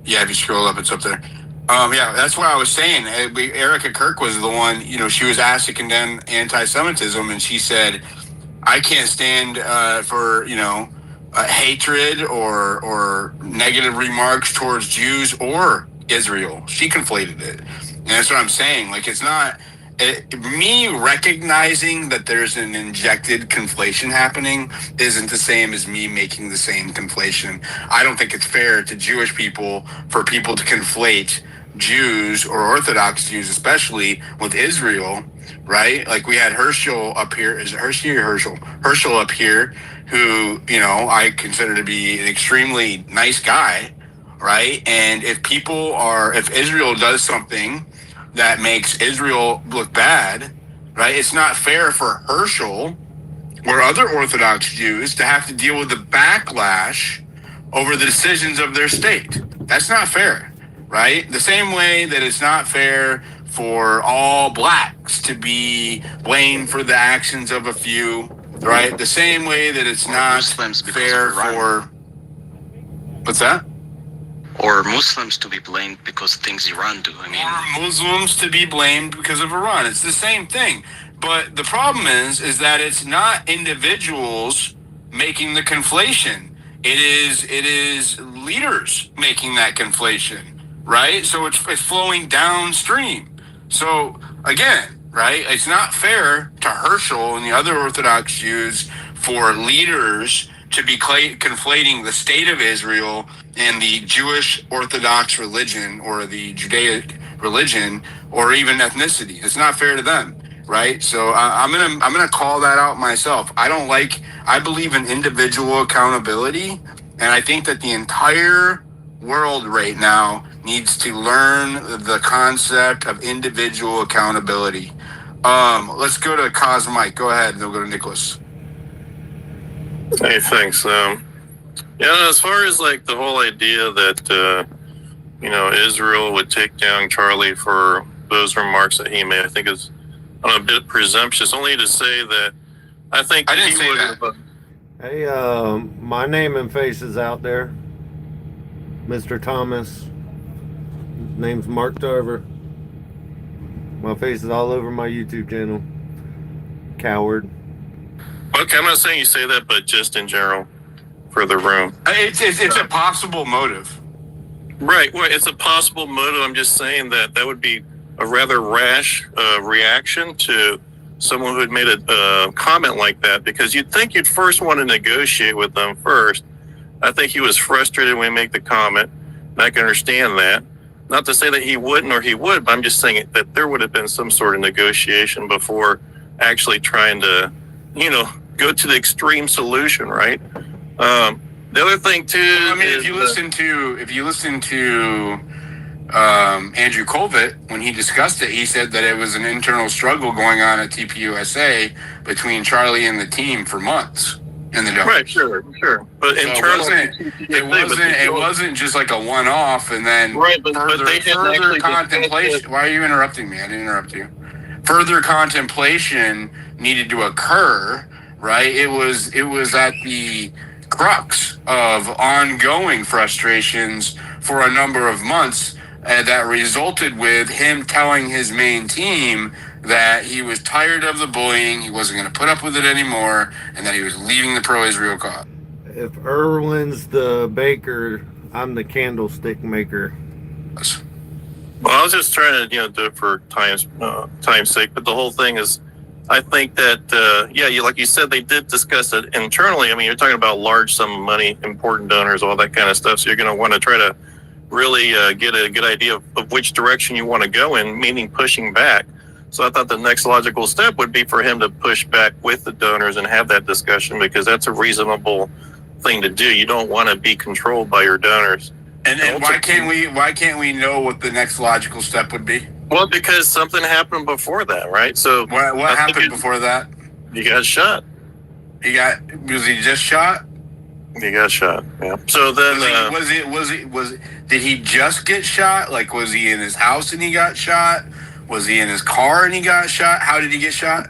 Yeah, if you scroll up, it's up there. Yeah, that's what I was saying. Erika Kirk was the one, she was asked to condemn anti-Semitism, and she said, I can't stand for, hatred or negative remarks towards Jews or Israel. She conflated it. And that's what I'm saying. Like, it's not... me recognizing that there's an injected conflation happening isn't the same as me making the same conflation. I don't think it's fair to Jewish people for people to conflate Jews or Orthodox Jews, especially with Israel, right? Like we had Herschel up here. Is it Hershey or Herschel? Herschel up here, who, I consider to be an extremely nice guy, right? And if Israel does something that makes Israel look bad, right? It's not fair for Herschel or other Orthodox Jews to have to deal with the backlash over the decisions of their state. That's not fair, right? The same way that it's not fair for all blacks to be blamed for the actions of a few, right? The same way that it's not fair for... What's that? Or Muslims to be blamed because things Iran do. Or Muslims to be blamed because of Iran. It's the same thing. But the problem is that it's not individuals making the conflation. It is leaders making that conflation, right? So it's flowing downstream. So again, right? It's not fair to Herschel and the other Orthodox Jews for leaders to be conflating the state of Israel and the Jewish Orthodox religion or the Judaic religion or even ethnicity. It's not fair to them, right? So I'm gonna call that out myself. I believe in individual accountability, and I think that the entire world right now needs to learn the concept of individual accountability. Let's go to Cosmike. Go ahead, and then we'll go to Nicholas. Hey, thanks. As far as like the whole idea that Israel would take down Charlie for those remarks that he made, I think is a bit presumptuous. Only to say that I think I didn't say that. Hey, my name and face is out there, Mr. Thomas. Name's Mark Tarver. My face is all over my YouTube channel. Coward. Okay, I'm not saying you say that, but just in general for the room. It's a possible motive. Right. Well, it's a possible motive. I'm just saying that would be a rather rash reaction to someone who had made a comment like that, because you'd think you'd first want to negotiate with them first. I think he was frustrated when he made the comment, and I can understand that. Not to say that he wouldn't or he would, but I'm just saying that there would have been some sort of negotiation before actually trying to, go to the extreme solution, right? The other thing too, I mean, if you listen to Andrew Colvett, when he discussed it, he said that it was an internal struggle going on at TPUSA between Charlie and the team for months. In the right, sure. But so it wasn't just like a one-off, and then further contemplation. Why are you interrupting me? I didn't interrupt you. Further contemplation needed to occur, right? It was at the crux of ongoing frustrations for a number of months that resulted with him telling his main team that he was tired of the bullying, he wasn't going to put up with it anymore, and that he was leaving the pro-Israel cause. If Irwin's the baker, I'm the candlestick maker. Well, I was just trying to, do it for time's sake, but the whole thing is, I think that, like you said, they did discuss it internally. I mean, you're talking about large sum of money, important donors, all that kind of stuff, so you're going to want to try to really get a good idea of which direction you want to go in, meaning pushing back. So I thought the next logical step would be for him to push back with the donors and have that discussion, because that's a reasonable thing to do. You don't want to be controlled by your donors. And why can't we know what the next logical step would be? Well, because something happened before that, right? So what happened before that? He got shot. Was he just shot? He got shot. Yeah. So then did he just get shot? Like, was he in his house and he got shot? Was he in his car and he got shot? How did he get shot?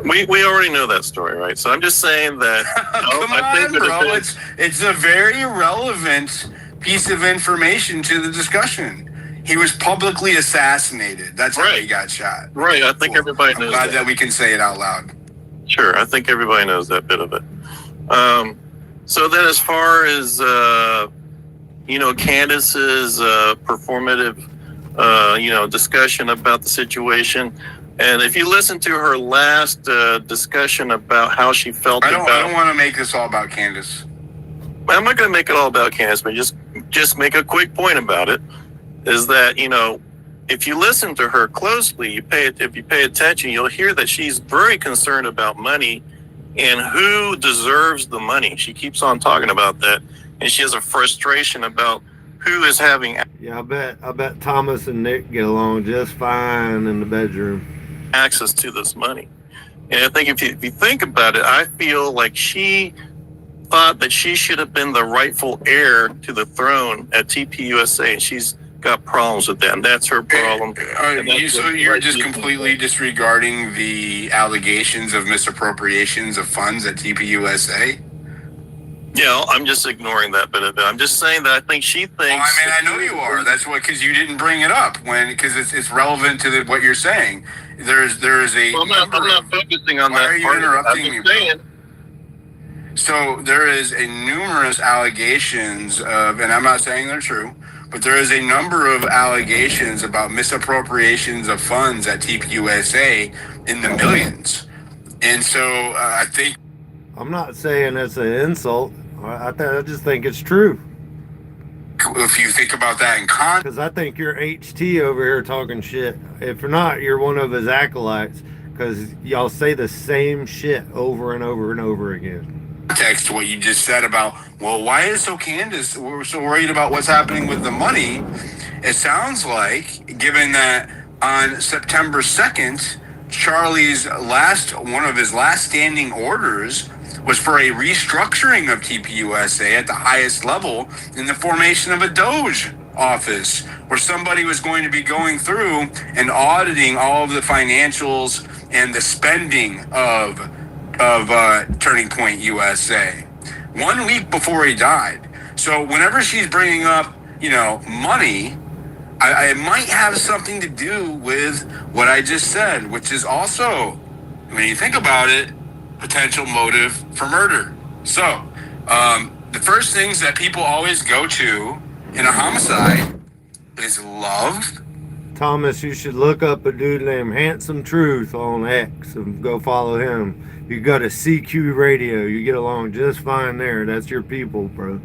We already know that story, right? So I'm just saying that. Come on, bro. It's a very relevant piece of information to the discussion. He was publicly assassinated. That's how he got shot. Right. I think everybody knows I'm glad that we can say it out loud. Sure. I think everybody knows that bit of it. So then as far as, Candace's performative, discussion about the situation, and if you listen to her last discussion about how she felt I don't want to make this all about Candace. I'm not going to make it all about Candace, but just make a quick point about it, is that, if you listen to her closely, if you pay attention, you'll hear that she's very concerned about money and who deserves the money. She keeps on talking about that, and she has a frustration about who is having. Yeah, I bet Thomas and Nick get along just fine in the bedroom. Access to this money. And I think if you think about it, I feel like she thought that she should have been the rightful heir to the throne at TPUSA, and she's got problems with that, and that's her problem. So you're just completely disregarding the allegations of misappropriations of funds at TPUSA? Yeah, I'm just ignoring that bit of it. I'm just saying that I think she thinks. Well, I know you are. That's because you didn't bring it up because it's relevant to what you're saying. There is a. Well, I'm not focusing on that. Why are you interrupting me, bro? So there is a numerous allegations of, and I'm not saying they're true, but there is a number of allegations about misappropriations of funds at TPUSA in the millions. And so I think. I'm not saying it's an insult. I just think it's true. If you think about that in context. Because I think you're HT over here talking shit. If you're not, you're one of his acolytes. Because y'all say the same shit over and over and over again. Context to what you just said about, well, why is Candace, we're so worried about what's happening with the money? It sounds like, given that on September 2nd, Charlie's one of his last standing orders was for a restructuring of TPUSA at the highest level in the formation of a Doge office, where somebody was going to be going through and auditing all of the financials and the spending of Turning Point USA 1 week before he died. So whenever she's bringing up, money, I might have something to do with what I just said, which is also, when you think about it, potential motive for murder. So, the first things that people always go to in a homicide is love. Thomas, you should look up a dude named Handsome Truth on X and go follow him. You got a CQ radio. You get along just fine there. That's your people, bro.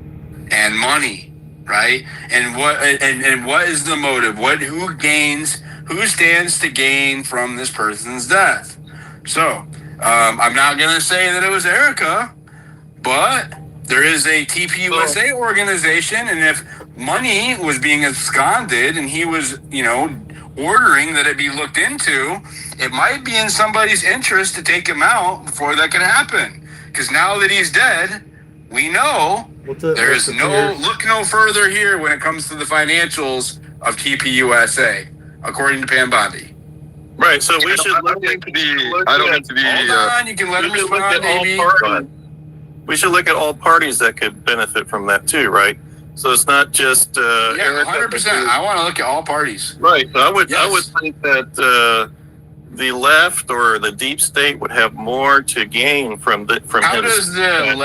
And money, right? And what is the motive? Who stands to gain from this person's death? So, I'm not going to say that it was Erika, but There is a TPUSA organization, and if money was being absconded and he was, ordering that it be looked into, it might be in somebody's interest to take him out before that can happen. Because now that he's look no further here when it comes to the financials of TPUSA, according to Pam Bondi. Right, so we should look at you can let him respond, baby. We should look at all parties that could benefit from that too, right? So it's not just 100%. I want to look at all parties. Right. So I would think that the left or the deep state would have more to gain from How does the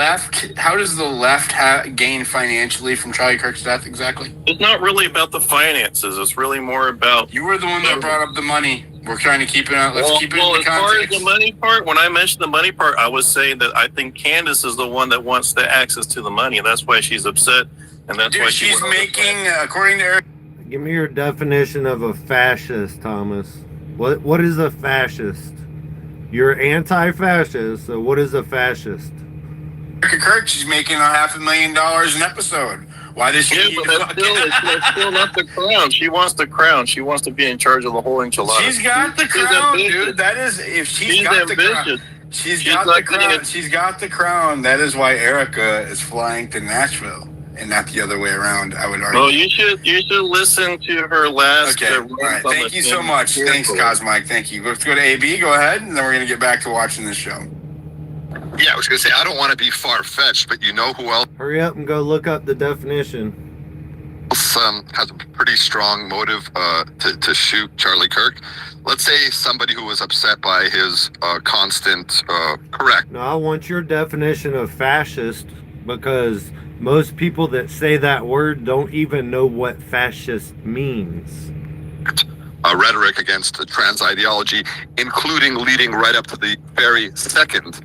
left gain financially from Charlie Kirk's death exactly? It's not really about the finances. It's really more about. You were the one that brought up the money. We're trying to keep it out. Let's keep it in the context. As far as the money part, when I mentioned the money part, I was saying that I think Candace is the one that wants the access to the money, and that's why she's upset, and that's why she's making, according to Erika. Give me your definition of a fascist, Thomas. What is a fascist? You're anti-fascist, so what is a fascist? Erika Kirk, she's making $500,000 an episode. Why does she need that's still not the crown. She wants the crown. She wants to be in charge of the whole enchilada. She's got the crown, dude. That is, if she's got the crown. She's got the crown. She's got the crown. That is why Erika is flying to Nashville and not the other way around, I would argue. Well, you should listen to her last. Okay. All right. Thank you so much. Thanks, Cosmike. Thank you. Let's go to AB. Go ahead, and then we're gonna get back to watching this show. Yeah, I was going to say, I don't want to be far-fetched, but you know who else? Hurry up and go look up the definition. Has a pretty strong motive to shoot Charlie Kirk. Let's say somebody who was upset by his constant correct. No, I want your definition of fascist, because most people that say that word don't even know what fascist means. Rhetoric against trans ideology, including leading right up to the very second.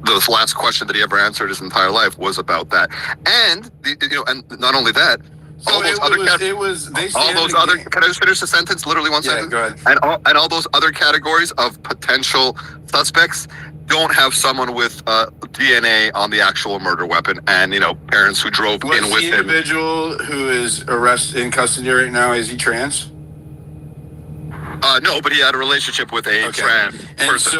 The last question that he ever answered his entire life was about that, and and not only that, Can I just finish the sentence? Literally one sentence. Go ahead. And all those other categories of potential suspects don't have someone with DNA on the actual murder weapon, and parents who drove in with him. Was the individual who is arrested in custody right now, is he trans? No, but he had a relationship with a trans person.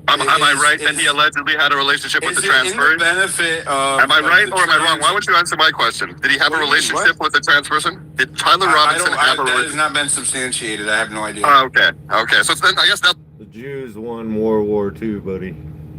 Am I right that he allegedly had a relationship with the trans person? Am I right or am I wrong? Why would you answer my question? Did he have a relationship with a trans person? Did Tyler Robinson have a relationship? That has not been substantiated. I have no idea. Okay. So then I guess that the Jews won World War II, buddy.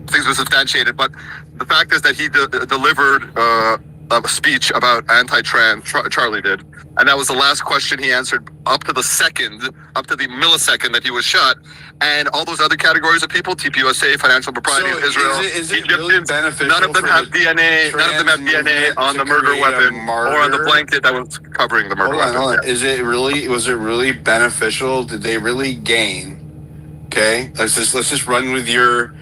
Things were substantiated, but the fact is that he delivered a speech about anti-trans. Charlie did, and that was the last question he answered up to the millisecond that he was shot. And all those other categories of people, TPUSA, financial propriety of Israel, is it really beneficial? None of them have DNA. None of them have DNA on the murder weapon or on the blanket that was covering the murder weapon. Hold on. Was it really beneficial? Did they really gain? Okay, let's just run with your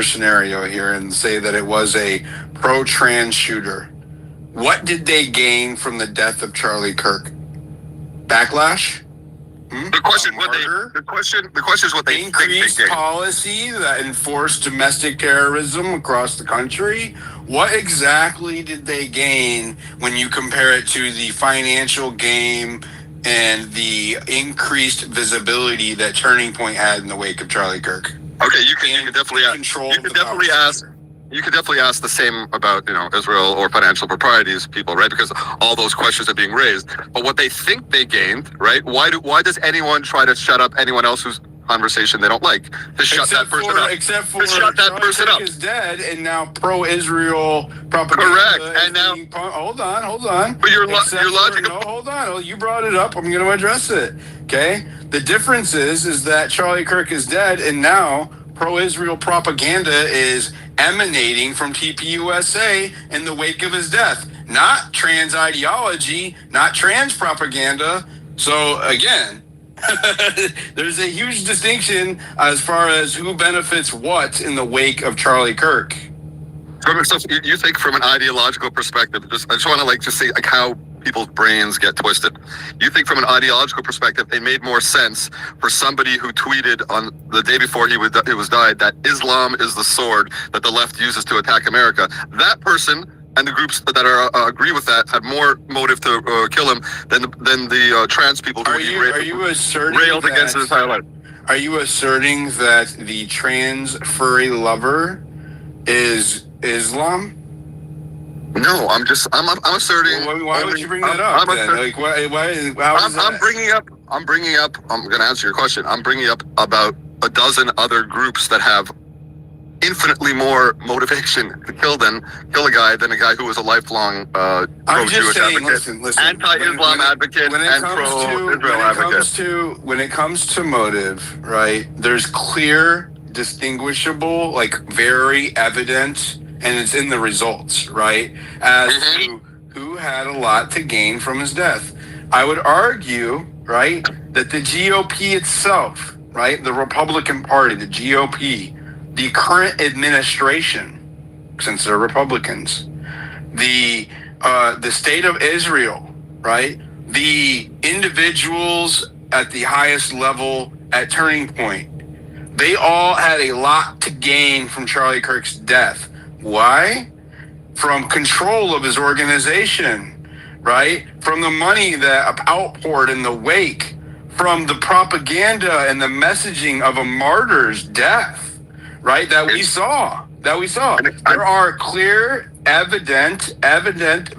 scenario here and say that it was a pro-trans shooter. What did they gain from the death of Charlie Kirk? Backlash? The question is what they increased policy that enforced domestic terrorism across the country. What exactly did they gain when you compare it to the financial gain and the increased visibility that Turning Point had in the wake of Charlie Kirk? Okay, you could definitely ask the same about Israel or financial proprieties people, right? Because all those questions are being raised. But what they think they gained, right? Why does anyone try to shut up anyone else whose conversation they don't like? To shut that person up. Except for Charlie Kirk is dead, and now pro-Israel propaganda. Correct. And now, hold on. But your logic. No, hold on. You brought it up. I'm going to address it. Okay. The difference is that Charlie Kirk is dead, and now pro-Israel propaganda is emanating from TPUSA in the wake of his death. Not trans ideology, not trans propaganda. So again, there's a huge distinction as far as who benefits what in the wake of Charlie Kirk. So you think from an ideological perspective, I just want to say how people's brains get twisted. You think from an ideological perspective, it made more sense for somebody who tweeted on the day before he was died that Islam is the sword that the left uses to attack America. That person and the groups that are agree with that had more motive to kill him than the trans people who Are you asserting railed that, against his entire life. Are you asserting that the trans furry lover is Islam? No, I'm asserting. Well, why would you bring that up? I'm bringing up. I'm going to answer your question. I'm bringing up about a dozen other groups that have infinitely more motivation to kill a guy than a guy who was a lifelong pro-Jewish advocate, listen, anti-Islam advocate, and pro-Israel advocate. When it comes to motive, right? There's clear, distinguishable, like very evident, and it's in the results, right? As to who had a lot to gain from his death. I would argue, right, that the GOP itself, right, the Republican Party, the GOP, the current administration, since they're Republicans, the state of Israel, right, the individuals at the highest level at Turning Point, they all had a lot to gain from Charlie Kirk's death. Why? From control of his organization, right? From the money that outpoured in the wake, from the propaganda and the messaging of a martyr's death, right? That we saw. There are clear, evident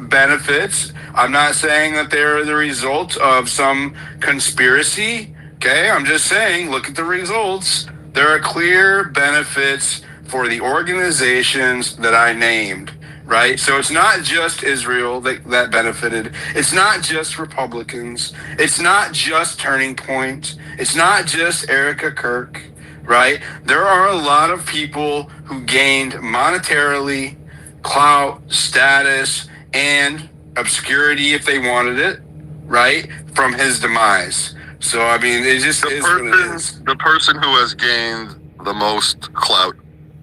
benefits. I'm not saying that they're the result of some conspiracy. Okay, I'm just saying, look at the results. There are clear benefits for the organizations that I named, right? So it's not just Israel that benefited. It's not just Republicans. It's not just Turning Point. It's not just Erika Kirk, right? There are a lot of people who gained monetarily, clout, status, and obscurity if they wanted it, right? From his demise. So, I mean, it just is what it is. The person who has gained the most clout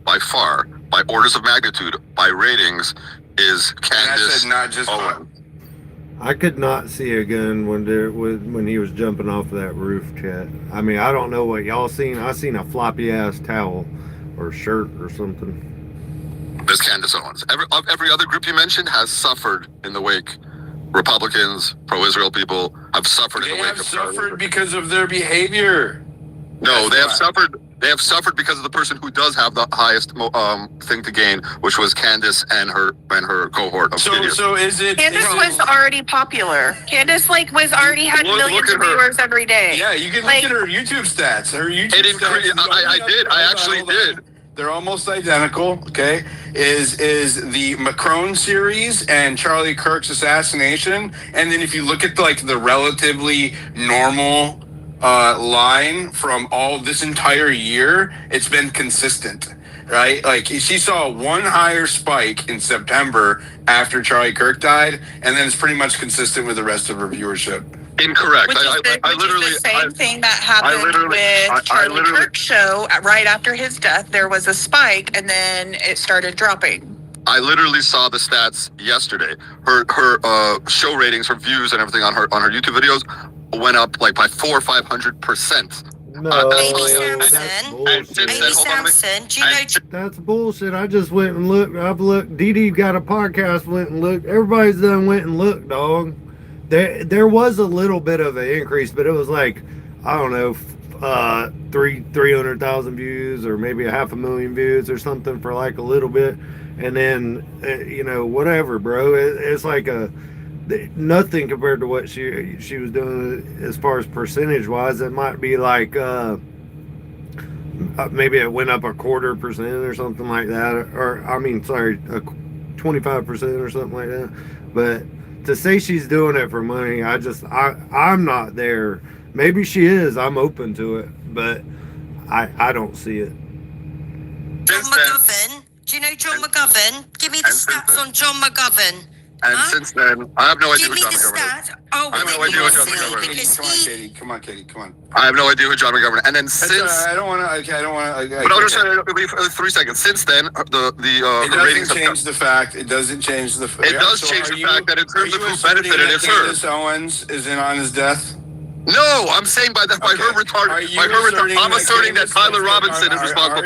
by far, by orders of magnitude, by ratings, is Candace Owen. I could not see a gun when he was jumping off that roof, chat. I mean, I don't know what y'all seen. I seen a floppy ass towel or shirt or something. There's Candace Owens. Every other group you mentioned has suffered in the wake. Republicans, pro-Israel people have suffered in the wake of Charlie. They have suffered because of their behavior. No, they have suffered. They have suffered because of the person who does have the highest thing to gain, which was Candace and her cohort of idiots. So is it? Candace was already popular. Candace was already had millions of viewers every day. Yeah, you can look at her YouTube stats. Her YouTube stats. I actually did. They're almost identical. Okay, is the Macron series and Charlie Kirk's assassination, and then if you look at the relatively normal line from all this entire year, it's been consistent, right? Like she saw one higher spike in September after Charlie Kirk died, and then it's pretty much consistent with the rest of her viewership. Incorrect. Which is the same thing that happened with Charlie Kirk's show. Right after his death, there was a spike, and then it started dropping. I literally saw the stats yesterday. Her show ratings, her views, and everything on her YouTube videos went up by 400% or 500%. No, that's bullshit. I just went and looked. I've looked. Dee got a podcast. Went and looked. Everybody's done went and looked, dog. There was a little bit of an increase, but it was I don't know, 300,000 views or maybe 500,000 views or something for a little bit, and then whatever, bro. It's nothing compared to what she was doing as far as percentage wise. It might be maybe it went up 0.25% or something like that, or 25% or something like that. But to say she's doing it for money, I'm not there. Maybe she is. I'm open to it, but I don't see it. John McGovern. Do you know John McGovern? Give me the stats on John McGovern. And since then, I have no idea Give who me John the McGovern is. stat. Oh, I have well, no then idea you who will John see, McGovern is. because Come on, he Katie. Come on, Katie. Come on. I have no idea who John McGovern is. And then That's since... I don't want to. Okay, I don't want to. But I'll just say, it'll be 3 seconds. Since then, the It ratings doesn't have change the fact. It doesn't change the. It does change the fact that in terms of who benefited, it's her. Candace Owens is in on his death. No, I'm saying by that, by her retard. I'm asserting that Tyler Robinson is responsible.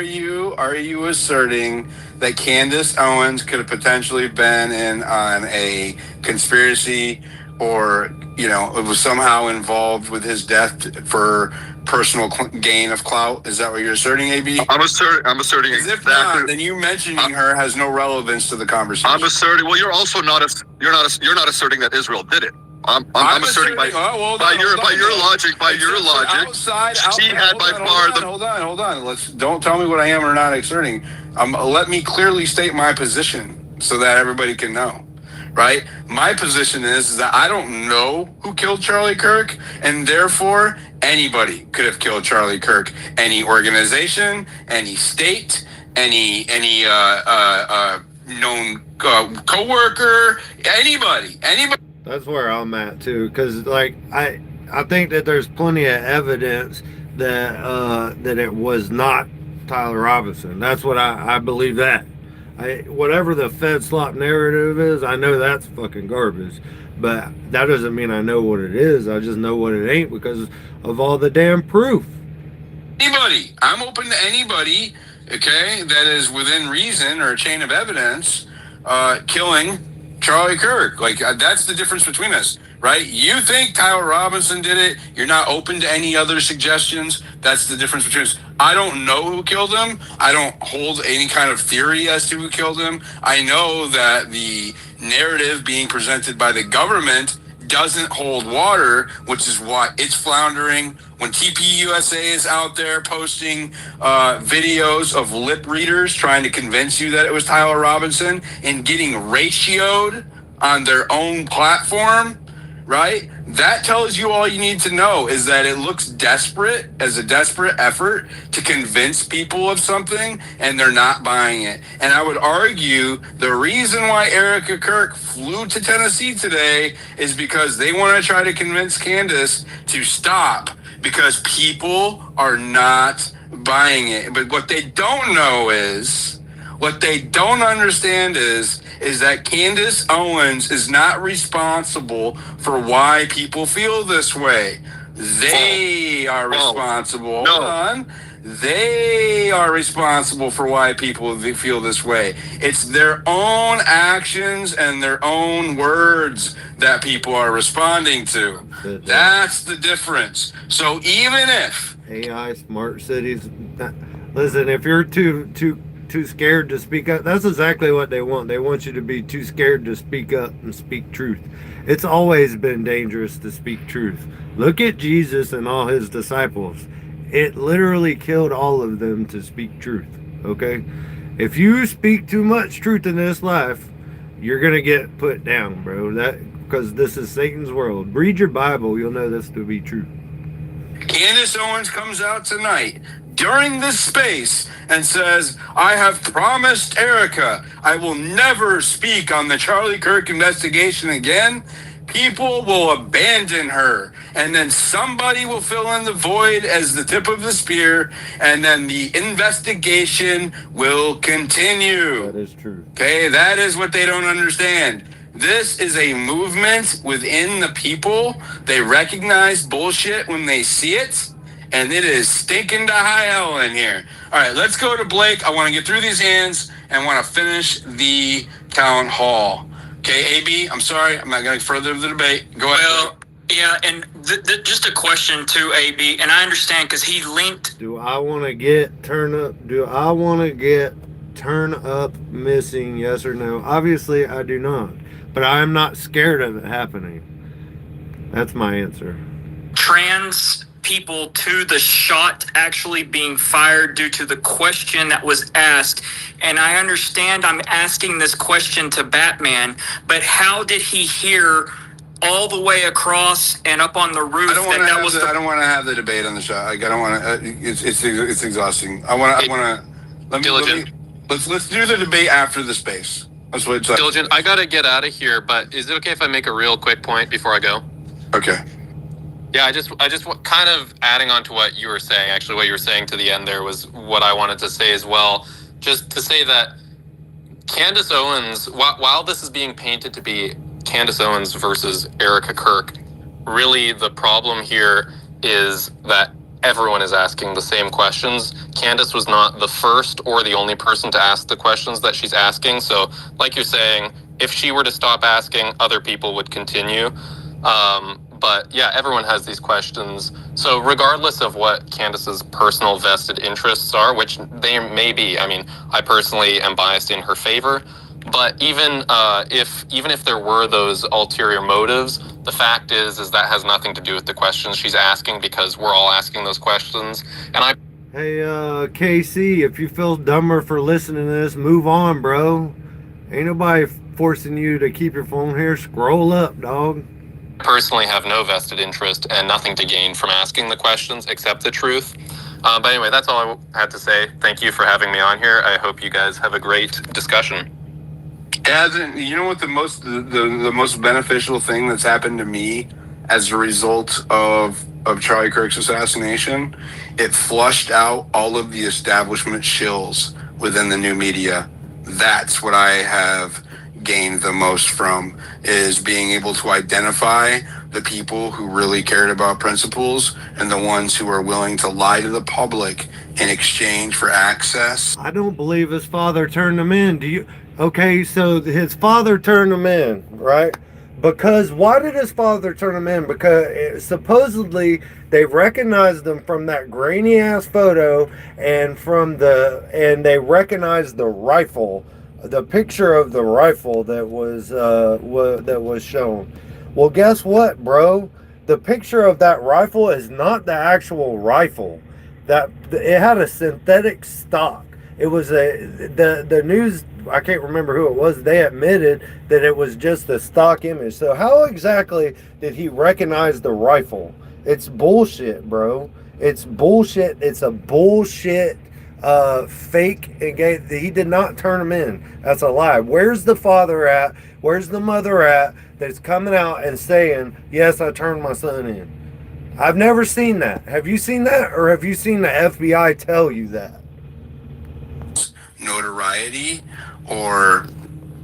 Are you asserting that Candace Owens could have potentially been in on a conspiracy, or it was somehow involved with his death for personal gain of clout? Is that what you're asserting, AB? I'm asserting exactly. If not, then you mentioning her has no relevance to the conversation. I'm asserting. Well, you're also not. You're not asserting that Israel did it. I'm asserting by your logic. She had by far the. Hold on. Don't tell me what I am or not asserting. Let me clearly state my position so that everybody can know. Right? My position is that I don't know who killed Charlie Kirk, and therefore anybody could have killed Charlie Kirk. Any organization, any state, any known coworker, anybody. That's where I'm at too, because I think that there's plenty of evidence that it was not Tyler Robinson. That's what I believe that. Whatever the Fed slop narrative is, I know that's fucking garbage, but that doesn't mean I know what it is. I just know what it ain't because of all the damn proof. Anybody, I'm open to anybody, okay, that is within reason or a chain of evidence, killing Charlie Kirk. That's the difference between us, right? You think Tyler Robinson did it. You're not open to any other suggestions. That's the difference between us. I don't know who killed him. I don't hold any kind of theory as to who killed him. I know that the narrative being presented by the government doesn't hold water, which is why it's floundering. When TPUSA is out there posting videos of lip readers trying to convince you that it was Tyler Robinson and getting ratioed on their own platform, right? That tells you all you need to know, is that it looks desperate, as a desperate effort to convince people of something, and they're not buying it. And I would argue the reason why Erika Kirk flew to Tennessee today is because they want to try to convince Candace to stop, because people are not buying it. But what they don't know is, what they don't understand is that Candace Owens is not responsible for why people feel this way. They are responsible. Hold on. They are responsible for why people feel this way. It's their own actions and their own words that people are responding to. That's the difference. So even if AI, smart cities, listen, if you're too scared to speak up, that's exactly what they want. They want you to be too scared to speak up and speak truth. It's always been dangerous to speak truth. Look at Jesus and all his disciples. It literally killed all of them to speak truth, okay? If you speak too much truth in this life, you're gonna get put down, bro. Because this is Satan's world. Read your Bible, you'll know this to be true. Candace Owens comes out tonight during this space and says, I have promised Erika I will never speak on the Charlie Kirk investigation again, people will abandon her, and then somebody will fill in the void as the tip of the spear, and then the investigation will continue. That is true. Okay, that is what they don't understand. This is a movement within the people. They recognize bullshit when they see it, and it is stinking to high hell in here. All right, let's go to Blake. I want to get through these hands and want to finish the town hall. Okay, AB, I'm sorry. I'm not going to further the debate. Go ahead. Well, yeah, and just a question to AB, and I understand because he linked. Do I want to get turn up missing, yes or no? Obviously, I do not. But I'm not scared of it happening. That's my answer. Trans people to the shot actually being fired due to the question that was asked. And I understand I'm asking this question to Batman, but how did he hear all the way across and up on the roof? I don't want to have the debate on the shot. I don't want to. It's exhausting. Let's do the debate after the space. That's what it's like. Diligent, I gotta get out of here, but is it okay if I make a real quick point before I go? Okay. Yeah, I just kind of adding on to what you were saying. Actually, what you were saying to the end there was what I wanted to say as well. Just to say that Candace Owens, while this is being painted to be Candace Owens versus Erika Kirk, really the problem here is that everyone is asking the same questions. Candace was not the first or the only person to ask the questions that she's asking. So, like you're saying, if she were to stop asking, other people would continue. But yeah, everyone has these questions. So regardless of what Candace's personal vested interests are, which they may be, I mean, I personally am biased in her favor. But even if there were those ulterior motives, the fact is that has nothing to do with the questions she's asking, because we're all asking those questions. And I. Hey, KC, if you feel dumber for listening to this, move on, bro. Ain't nobody forcing you to keep your phone here. Scroll up, dog. Personally have no vested interest and nothing to gain from asking the questions except the truth. But anyway, that's all I had to say. Thank you for having me on here. I hope you guys have a great discussion. You know what the most beneficial thing that's happened to me as a result of Charlie Kirk's assassination? It flushed out all of the establishment shills within the new media. That's what I have gained the most from, is being able to identify the people who really cared about principles and the ones who are willing to lie to the public in exchange for access. I don't believe his father turned him in. Do you? Okay, so his father turned him in, right? Because why did his father turn him in? Because supposedly they recognized him from that grainy ass photo, and they recognized the rifle, the picture of the rifle that was shown. Well, guess what, bro? The picture of that rifle is not the actual rifle. That it had a synthetic stock. It was the news. I can't remember who it was. They admitted that it was just a stock image. So how exactly did he recognize the rifle? It's bullshit, bro. It's bullshit. It's a bullshit fake. He did not turn him in. That's a lie. Where's the father at? Where's the mother at that's coming out and saying, yes, I turned my son in? I've never seen that. Have you seen that? Or have you seen the FBI tell you that? Notoriety or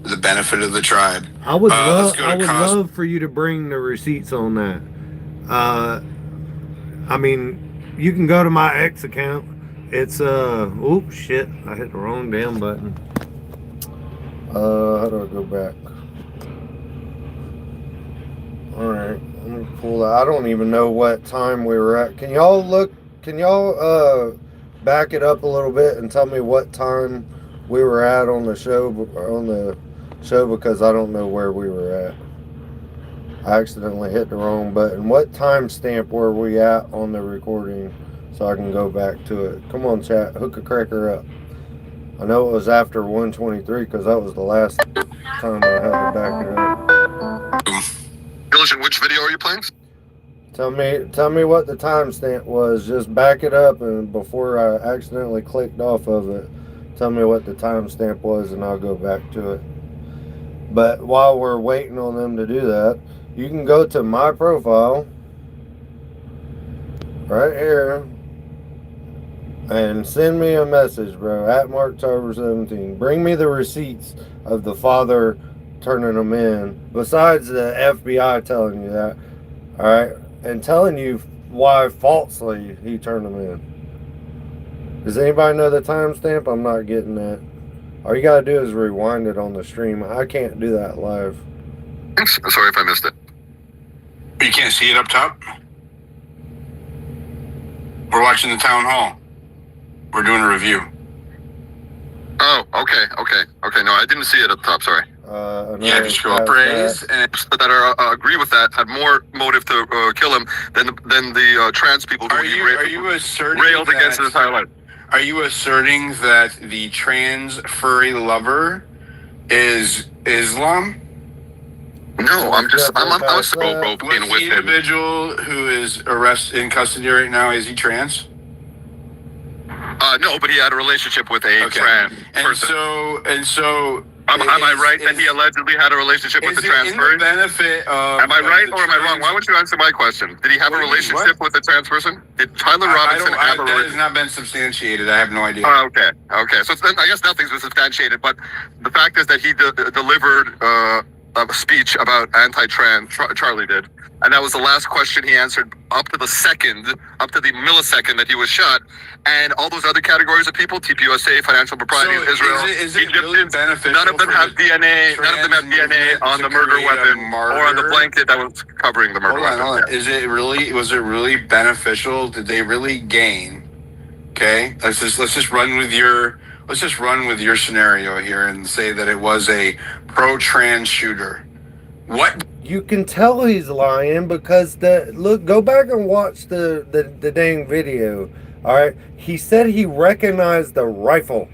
the benefit of the tribe. I would love for you to bring the receipts on that. I mean, you can go to my X account. It's oops, shit, I hit the wrong damn button. How do I go back? All right, let me pull that. I don't even know what time we were at. Can y'all back it up a little bit and tell me what time we were at on the show, because I don't know where we were at. I accidentally hit the wrong button. What timestamp were we at on the recording so I can go back to it? Come on, chat, hook a cracker up. I know it was after 123 because that was the last time I had to back it up. Diligent, which video are you playing? Tell me what the timestamp was. Just back it up, and before I accidentally clicked off of it, tell me what the timestamp was, and I'll go back to it. But while we're waiting on them to do that, you can go to my profile right here and send me a message, bro, at MarkTarver17. Bring me the receipts of the father turning them in, besides the FBI telling you that, all right, and telling you why falsely he turned them in. Does anybody know the timestamp? I'm not getting that. All you gotta do is rewind it on the stream. I can't do that live. Sorry if I missed it. You can't see it up top? We're watching the town hall. We're doing a review. Oh, okay. No, I didn't see it up top. Sorry. Yeah, just go up. Praise and that agree with that had more motive to kill him than the trans people who are you asserting railed against his entire life. Are you asserting that the trans furry lover is Islam? No, I'm so being What's with the him. individual who is arrested in custody right now? Is he trans? No, but he had a relationship with a trans person. And so Am I right that he allegedly had a relationship with the transfer? In the benefit of, am I right or am I wrong? Why don't you answer my question? Did he have a relationship with the trans person? Did Tyler Robinson have a relationship? That has not been substantiated. I have no idea. Oh, okay. Okay. So then I guess nothing's been substantiated, but the fact is that he delivered a speech about anti-trans, Charlie did. And that was the last question he answered up to the millisecond that he was shot. And all those other categories of people, TPUSA, financial propriety, So Israel, is it really beneficial? none of them have DNA. None of them have DNA on the murder weapon or on the blanket that was covering the murder weapon. Hold on. Was it really beneficial? Did they really gain? Okay, let's just run with your scenario here and say that it was a pro-trans shooter. What? You can tell he's lying because go back and watch the dang video. All right, he said he recognized the rifle.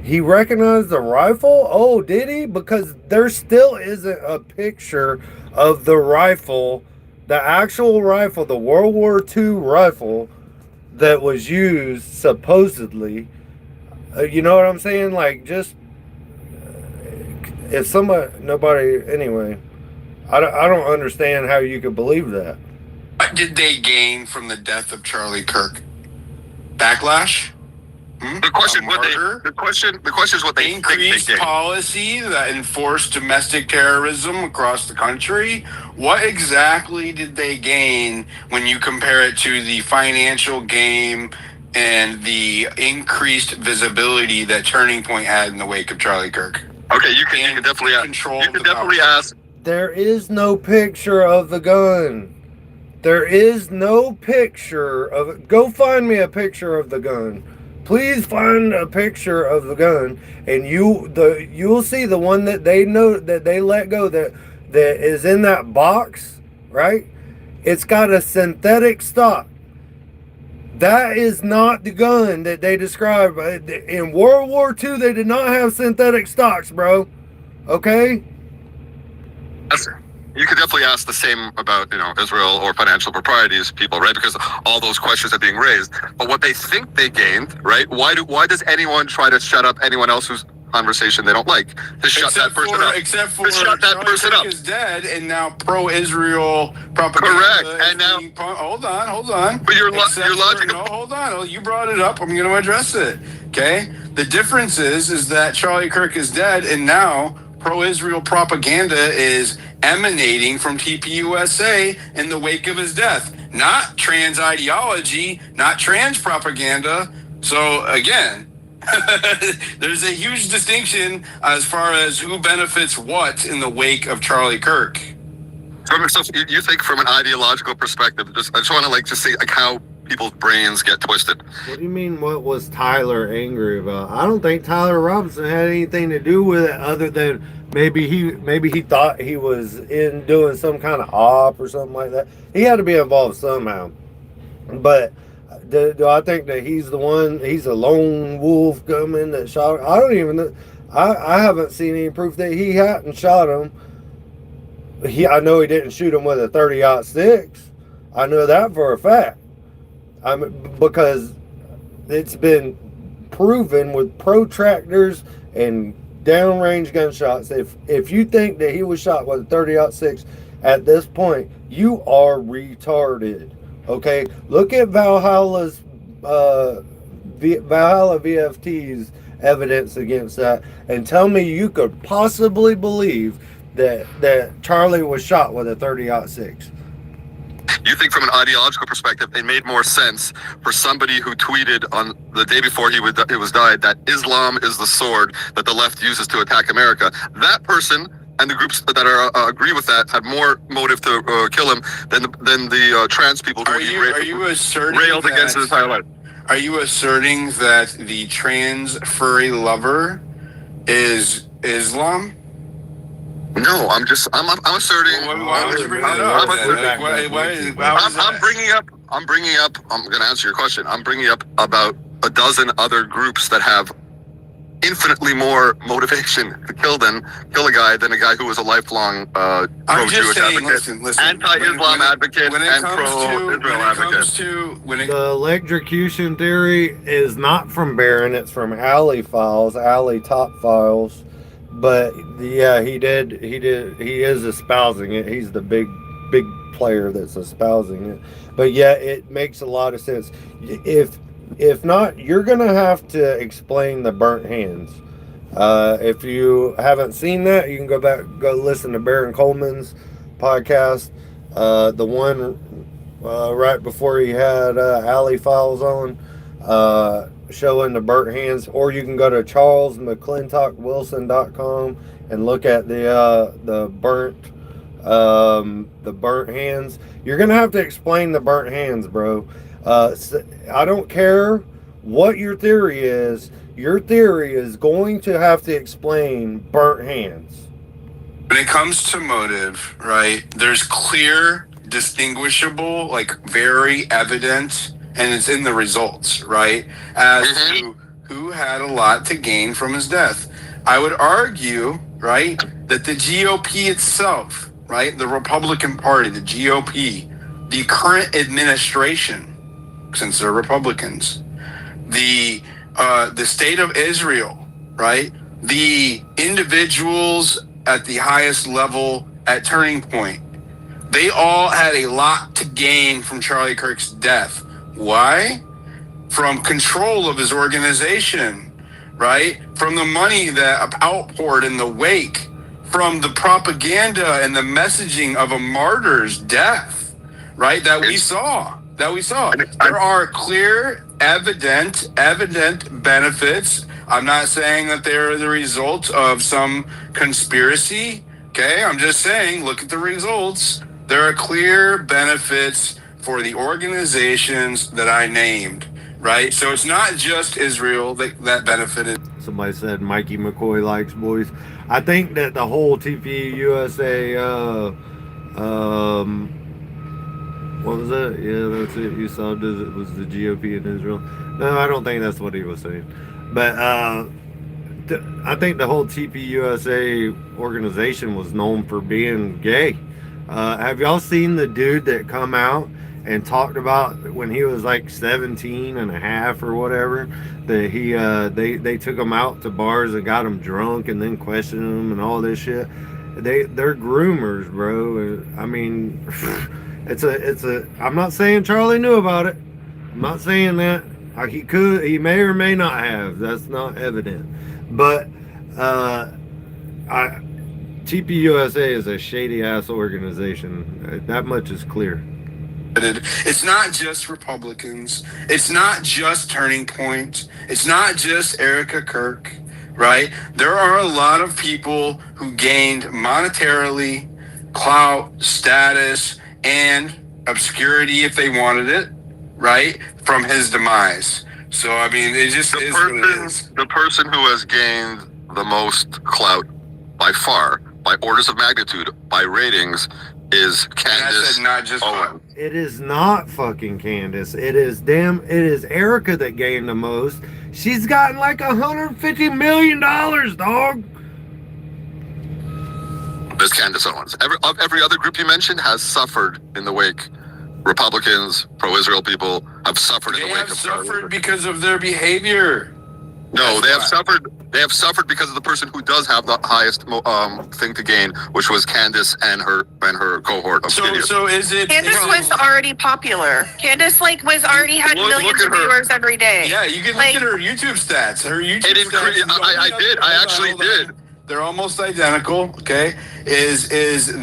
He recognized the rifle? Oh, did he? Because there still isn't a picture of the rifle, the actual rifle, the World War II rifle that was used supposedly. You know what I'm saying? Like, just if anyway, I don't understand how you could believe that. What did they gain from the death of Charlie Kirk? Backlash? The question is what they increased think they policy that enforced domestic terrorism across the country. What exactly did they gain when you compare it to the financial gain and the increased visibility that Turning Point had in the wake of Charlie Kirk? Okay, you can definitely ask. There is no picture of the gun. There is no picture of it. Go find me a picture of the gun. Please find a picture of the gun, and you'll see the one that they know that they let go that is in that box, right? It's got a synthetic stock. That is not the gun that they described. In World War II, they did not have synthetic stocks, bro. Okay? You could definitely ask the same about, Israel or financial proprieties people, right? Because all those questions are being raised. But what they think they gained, right? Why does anyone try to shut up anyone else whose conversation they don't like? To shut that person up. Except for Charlie Kirk is dead, and now pro-Israel propaganda. Correct. And now, hold on. But your logic. No, hold on. You brought it up. I'm going to address it. Okay. The difference is that Charlie Kirk is dead, and now pro-Israel propaganda is emanating from TPUSA in the wake of his death. Not trans ideology, not trans propaganda. So again, there's a huge distinction as far as who benefits what in the wake of Charlie Kirk. So you think from an ideological perspective, I just want to see how people's brains get twisted. What do you mean, what was Tyler angry about? I don't think Tyler Robinson had anything to do with it other than maybe he thought he was in doing some kind of op or something like that. He had to be involved somehow. But do I think that he's a lone wolf gunman that shot him? I don't even know. I haven't seen any proof that he hadn't shot him. I know he didn't shoot him with a 30-06. I know that for a fact. Because it's been proven with protractors and downrange gunshots. If you think that he was shot with a 30-06 at this point, you are retarded. Okay, look at Valhalla VFT's evidence against that, and tell me you could possibly believe that Charlie was shot with a 30-06. You think from an ideological perspective, it made more sense for somebody who tweeted on the day before he was died that Islam is the sword that the left uses to attack America. That person and the groups that agree with that had more motive to kill him than the trans people who railed against his entire life. Are you asserting that the trans furry lover is Islam? No, I'm asserting. Why would you bring that up? I'm going to answer your question. I'm bringing up about a dozen other groups that have infinitely more motivation to kill a guy than a guy who was a lifelong pro-Jewish advocate, anti-Islam advocate, and pro-Israel advocate. The electrocution theory is not from Barron, it's from Alley Files, Alley Top Files. But yeah, he is espousing it. He's the big player that's espousing it. But yeah, it makes a lot of sense. If not, you're gonna have to explain the burnt hands. If you haven't seen that, you can go listen to Baron Coleman's podcast, the one right before he had Alley Files on, showing the burnt hands, or you can go to charlesmcclintock.wilson.com and look at the burnt hands. You're gonna have to explain the burnt hands, bro. I don't care what your theory is. Your theory is going to have to explain burnt hands. When it comes to motive, right, there's clear, distinguishable, like very evident, and it's in the results, right, as to who had a lot to gain from his death. I would argue, right, that the GOP itself, right, the Republican Party, the GOP, the current administration, since they're Republicans, the state of Israel, right, the individuals at the highest level at Turning Point, they all had a lot to gain from Charlie Kirk's death. Why? From control of his organization, right? From the money that outpoured in the wake, from the propaganda and the messaging of a martyr's death, right? That we saw. There are clear, evident benefits. I'm not saying that they're the result of some conspiracy. Okay, I'm just saying, look at the results. There are clear benefits for the organizations that I named, right? So it's not just Israel that benefited. Somebody said Mikey McCoy likes boys. I think that the whole TPE USA, what was that? Yeah, that's it. You saw it was the GOP in Israel. No, I don't think that's what he was saying. But I think the whole TPUSA organization was known for being gay. Have y'all seen the dude that come out and talked about when he was like 17 and a half or whatever, that they took him out to bars and got him drunk and then questioned him and all this shit? They're groomers, bro. I mean, it's a I'm not saying Charlie knew about it. I'm not saying that. He may or may not have. That's not evident. But TPUSA is a shady ass organization. That much is clear. It's not just Republicans. It's not just Turning Point. It's not just Erika Kirk, right? There are a lot of people who gained monetarily, clout, status, and obscurity if they wanted it, right, from his demise. So, I mean, it just is what it is. The person who has gained the most clout by far, by orders of magnitude, by ratings, is Candace Owen. It is not fucking Candace. It is Erika that gained the most. She's gotten like $150 million, dog. There's Candace Owens. Every other group you mentioned has suffered in the wake. Republicans, pro-Israel people have suffered in the wake of Charlie. They have suffered because of their behavior. No, they have suffered. They have suffered because of the person who does have the highest thing to gain, which was Candace and her cohort of idiots. So is it? Candace was already popular. Candace was already had millions of viewers every day. Yeah, you can look at her YouTube stats. Her YouTube stats. I actually did. They're almost identical. Okay, is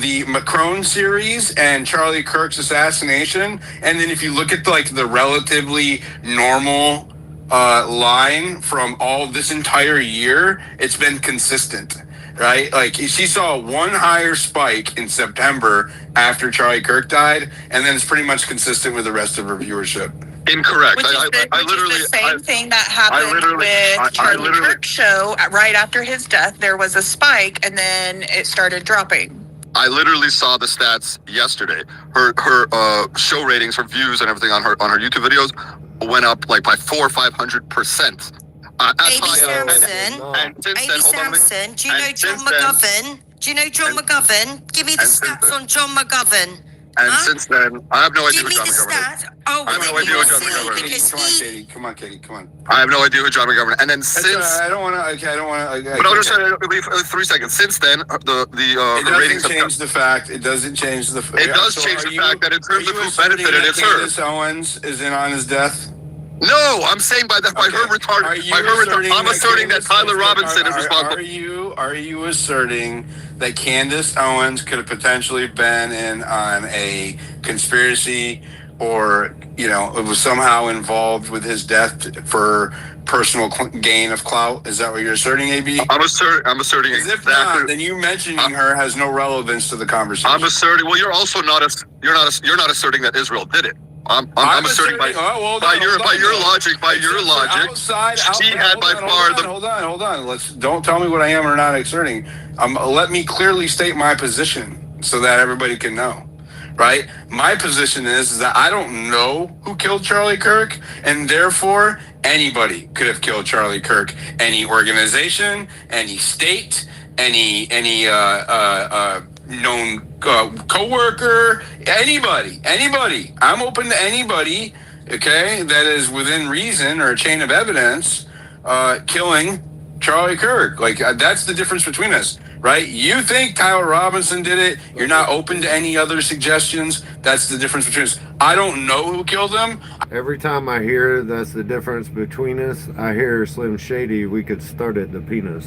the Macron series and Charlie Kirk's assassination, and then if you look at the relatively normal line from all this entire year, it's been consistent, right? Like she saw one higher spike in September after Charlie Kirk died, and then it's pretty much consistent with the rest of her viewership. Incorrect. Which is the same thing that happened with Charlie Kirk's show. Right after his death, there was a spike, and then it started dropping. I literally saw the stats yesterday. Her show ratings, her views, and everything on her YouTube videos went up like by 400 or 500% Amy Sampson. Amy Sampson. Do you know John McGovern? Do you know John McGovern? Give me the stats on John McGovern. And since then, I have no idea Give who me John the McGovern is. stats. Oh, I have well, no then idea you who will John see McGovern is. because Come on, he. Katie. Come on, Katie. Come on. I have no idea who John McGovern is. And then That's since... I don't want to. Okay, I don't want to. But I'm just saying, it'll be 3 seconds. Since then, the ratings It doesn't have change the fact. It doesn't change the. It does change the fact that in terms of who benefited, it's her. Candace Owens is in on his death. No, I'm saying by her retard. I'm asserting that Tyler Robinson is responsible. Are you asserting that Candace Owens could have potentially been in on a conspiracy, or it was somehow involved with his death for personal gain of clout? Is that what you're asserting, AB? I'm asserting exactly. If not, then you mentioning her has no relevance to the conversation. I'm asserting. Well, you're also not asserting that Israel did it. I'm asserting by your logic. She had by far the. Hold on. Don't tell me what I am or not asserting. Let me clearly state my position so that everybody can know. Right? My position is that I don't know who killed Charlie Kirk, and therefore anybody could have killed Charlie Kirk. Any organization, any state, any known co-worker, anybody. I'm open to anybody, okay, that is within reason or a chain of evidence killing Charlie Kirk. Like, that's the difference between us, right? You think Tyler Robinson did it. You're not open to any other suggestions. That's the difference between us. I don't know who killed him. Every time I hear that's the difference between us, I hear Slim Shady, we could start at the penis.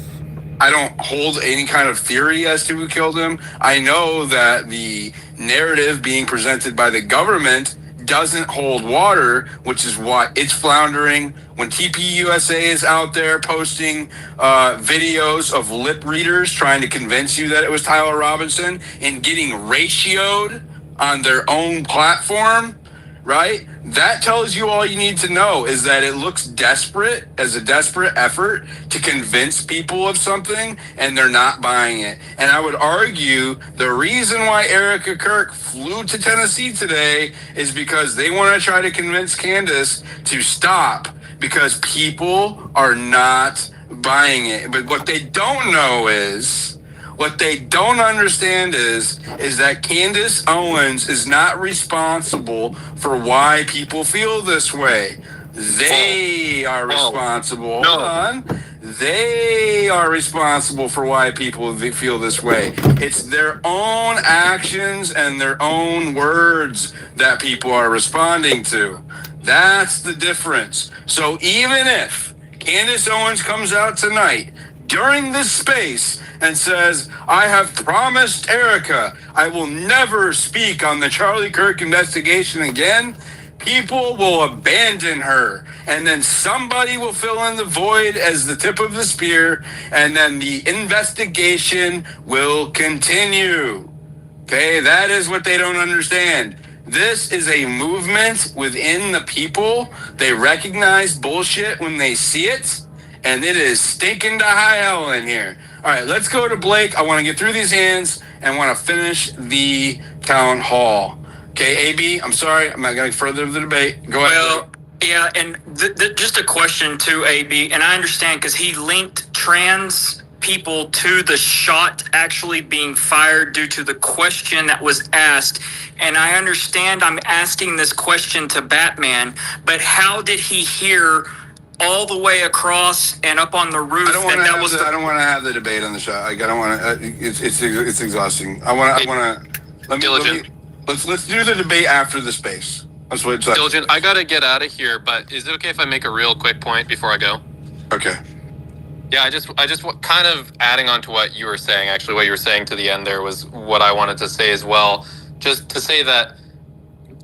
I don't hold any kind of theory as to who killed him. I know that the narrative being presented by the government doesn't hold water, which is why it's floundering. When TPUSA is out there posting videos of lip readers trying to convince you that it was Tyler Robinson and getting ratioed on their own platform, right? That tells you all you need to know, is that it looks desperate, as a desperate effort to convince people of something, and they're not buying it. And I would argue the reason why Erika Kirk flew to Tennessee today is because they want to try to convince Candace to stop, because people are not buying it. But what they don't know is, what they don't understand is that Candace Owens is not responsible for why people feel this way. They are responsible. Hold on. They are responsible for why people feel this way. It's their own actions and their own words that people are responding to. That's the difference. So even if Candace Owens comes out tonight during this space and says, I have promised Erika I will never speak on the Charlie Kirk investigation again, people will abandon her. And then somebody will fill in the void as the tip of the spear, and then the investigation will continue. Okay, that is what they don't understand. This is a movement within the people. They recognize bullshit when they see it, and it is stinking to high hell in here. All right, let's go to Blake. I want to get through these hands and want to finish the town hall. Okay, AB, I'm sorry. I'm not going further the debate. Go ahead. Well, yeah, and just a question to AB, and I understand because he linked trans people to the shot actually being fired due to the question that was asked. And I understand I'm asking this question to Batman, but how did he hear all the way across and up on the roof? I don't want to have the debate on the shot. I don't want to. It's exhausting. Let's do the debate after the space. That's what it's like. Diligent, I gotta get out of here, but is it okay if I make a real quick point before I go? Okay. Yeah, I just kind of adding on to what you were saying. Actually, what you were saying to the end there was what I wanted to say as well. Just to say that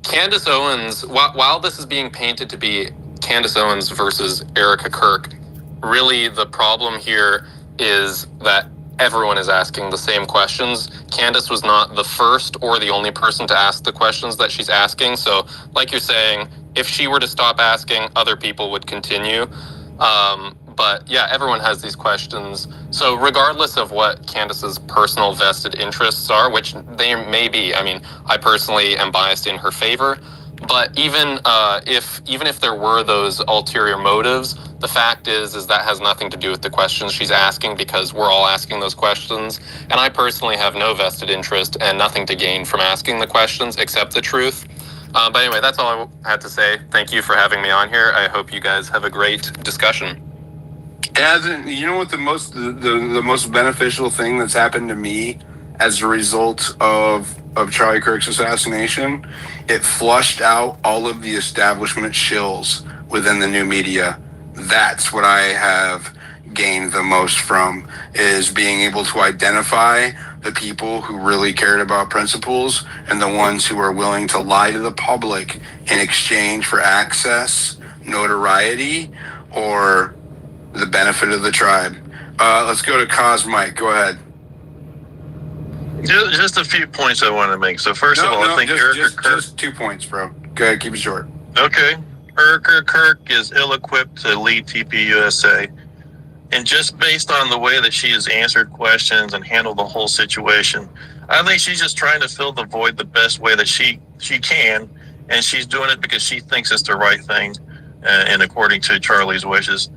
Candace Owens, while this is being painted to be Candace Owens versus Erika Kirk, really the problem here is that everyone is asking the same questions. Candace was not the first or the only person to ask the questions that she's asking. So, like you're saying, if she were to stop asking, other people would continue. But yeah, everyone has these questions. So regardless of what Candace's personal vested interests are, which they may be, I mean, I personally am biased in her favor, But even if there were those ulterior motives, the fact is that has nothing to do with the questions she's asking, because we're all asking those questions. And I personally have no vested interest and nothing to gain from asking the questions except the truth. But anyway, that's all I had to say. Thank you for having me on here. I hope you guys have a great discussion. You know what the most beneficial thing that's happened to me as a result of Charlie Kirk's assassination? It flushed out all of the establishment shills within the new media. That's what I have gained the most from, is being able to identify the people who really cared about principles and the ones who are willing to lie to the public in exchange for access, notoriety, or the benefit of the tribe. Let's go to Cos Mike. Go ahead. Just a few points I want to make. So first of all, I think Erika Kirk... Just 2 points, bro. Go ahead, keep it short. Okay. Erika Kirk is ill-equipped to lead TPUSA. And just based on the way that she has answered questions and handled the whole situation, I think she's just trying to fill the void the best way that she can. And she's doing it because she thinks it's the right thing and according to Charlie's wishes.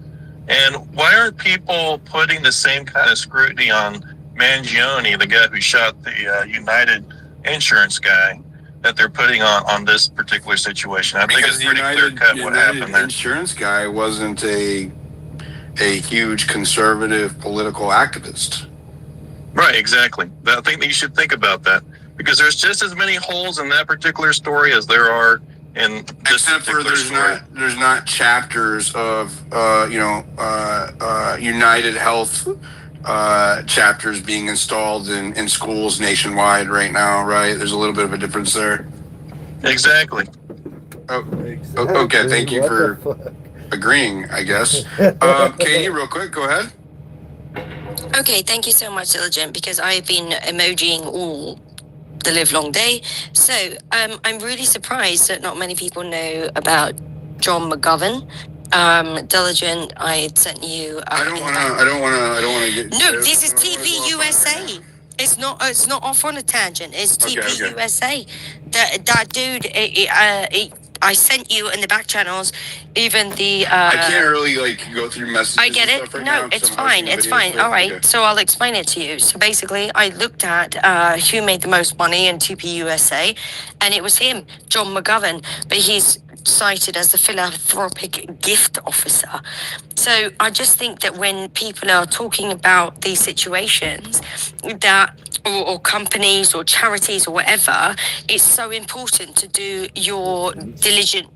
And why aren't people putting the same kind of scrutiny on Mangione, the guy who shot the United Insurance guy, that they're putting on this particular situation? I think it's pretty clear cut what happened there. The insurance guy wasn't a huge conservative political activist. Right, exactly. I think that you should think about that, because there's just as many holes in that particular story as there are in this particular story. There's not chapters of United Health chapters being installed in schools nationwide right now, right? There's a little bit of a difference there. Exactly. Okay, thank you for agreeing, I guess. Katie, real quick, go ahead. Okay, thank you so much, Diligent, because I've been emojiing all the live long day. So I'm really surprised that not many people know about John McGovern. Diligent, I sent you. I don't want to get. No, this is TP USA. It's not off on a tangent. It's TP USA. That dude. I sent you in the back channels, even the. I can't really go through messages. I get it. Right No, now, it's fine. It's fine. All right. Okay. So I'll explain it to you. So basically, I looked at who made the most money in TP USA, and it was him, John McGovern. But he's cited as the philanthropic gift officer. So I just think that when people are talking about these situations, that or companies or charities or whatever, it's so important to do your diligent,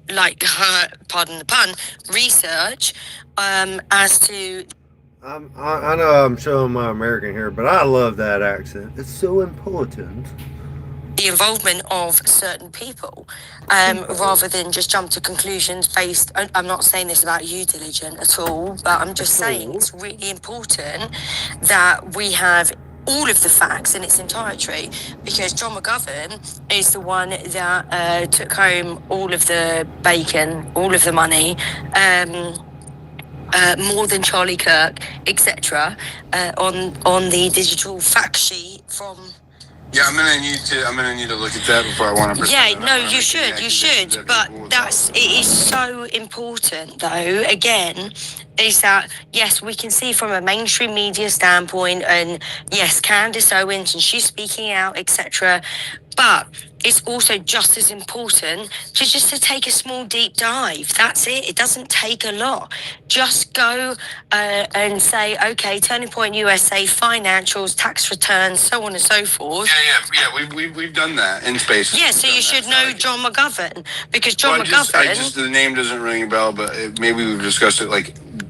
pardon the pun, research as to. I know I'm showing my American here, but I love that accent. It's so important. The involvement of certain people, rather than just jump to conclusions based. I'm not saying this about you, Diligent, at all, but I'm just saying it's really important that we have all of the facts in its entirety, because John McGovern is the one that took home all of the bacon, all of the money, more than Charlie Kirk, etc., on the digital fact sheet from. Yeah, I'm gonna need to look at that before I want to. Yeah, no, you should. But it is so important, though. Again, is that yes, we can see from a mainstream media standpoint, and yes, Candace Owens and she's speaking out, etc. But it's also just as important to take a small deep dive. That's it. It doesn't take a lot. Just go and say, okay, Turning Point USA, financials, tax returns, so on and so forth. Yeah. We've done that in space. Yeah, so you should know John McGovern, because John McGovern. The name doesn't ring a bell, but maybe we've discussed it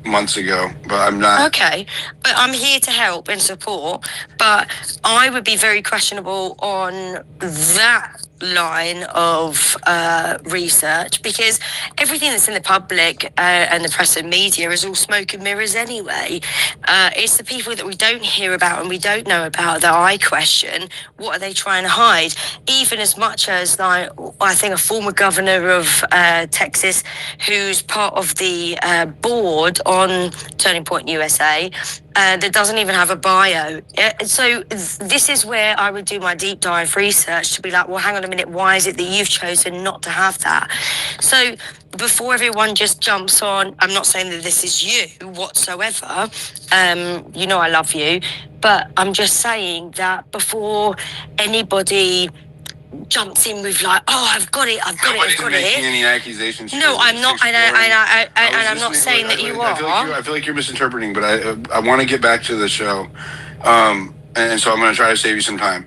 months ago. But I'm not. Okay, but I'm here to help and support. But I would be very questionable on that line of research, because everything that's in the public and the press and media is all smoke and mirrors anyway. It's the people that we don't hear about and we don't know about that I question. What are they trying to hide? Even as much as I think a former governor of Texas, who's part of the board on Turning Point USA, that doesn't even have a bio. So this is where I would do my deep dive research to be like, well, hang on a minute, why is it that you've chosen not to have that? So before everyone just jumps on, I'm not saying that this is you whatsoever. You know I love you, but I'm just saying that before anybody jumps in with like, oh, I've got it. Nobody's making any accusations. No, I'm not, and I'm not saying that you are. I feel like you're misinterpreting, but I want to get back to the show, and so I'm going to try to save you some time.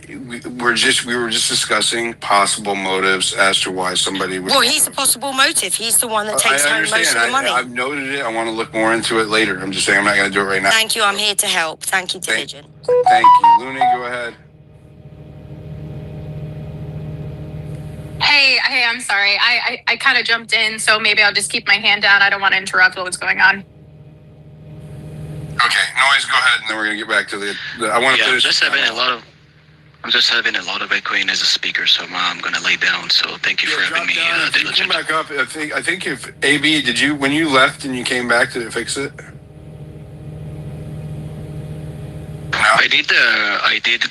We were just discussing possible motives as to why somebody would. Well, he's a possible motive. He's the one that takes home most of the money. I've noted it. I want to look more into it later. I'm just saying I'm not going to do it right now. Thank you. I'm here to help. Thank you, Diligent. Thank you, Looney. Go ahead. Hey, I'm sorry. I kind of jumped in, so maybe I'll just keep my hand down. I don't want to interrupt what's going on. Okay, Noise, go ahead, and then we're gonna get back to the I want to finish. I'm just having a lot of echoing as a speaker, so I'm gonna lay down. So thank you for having me. Come back up. I think if AB, when you left and you came back, did it fix it? I did.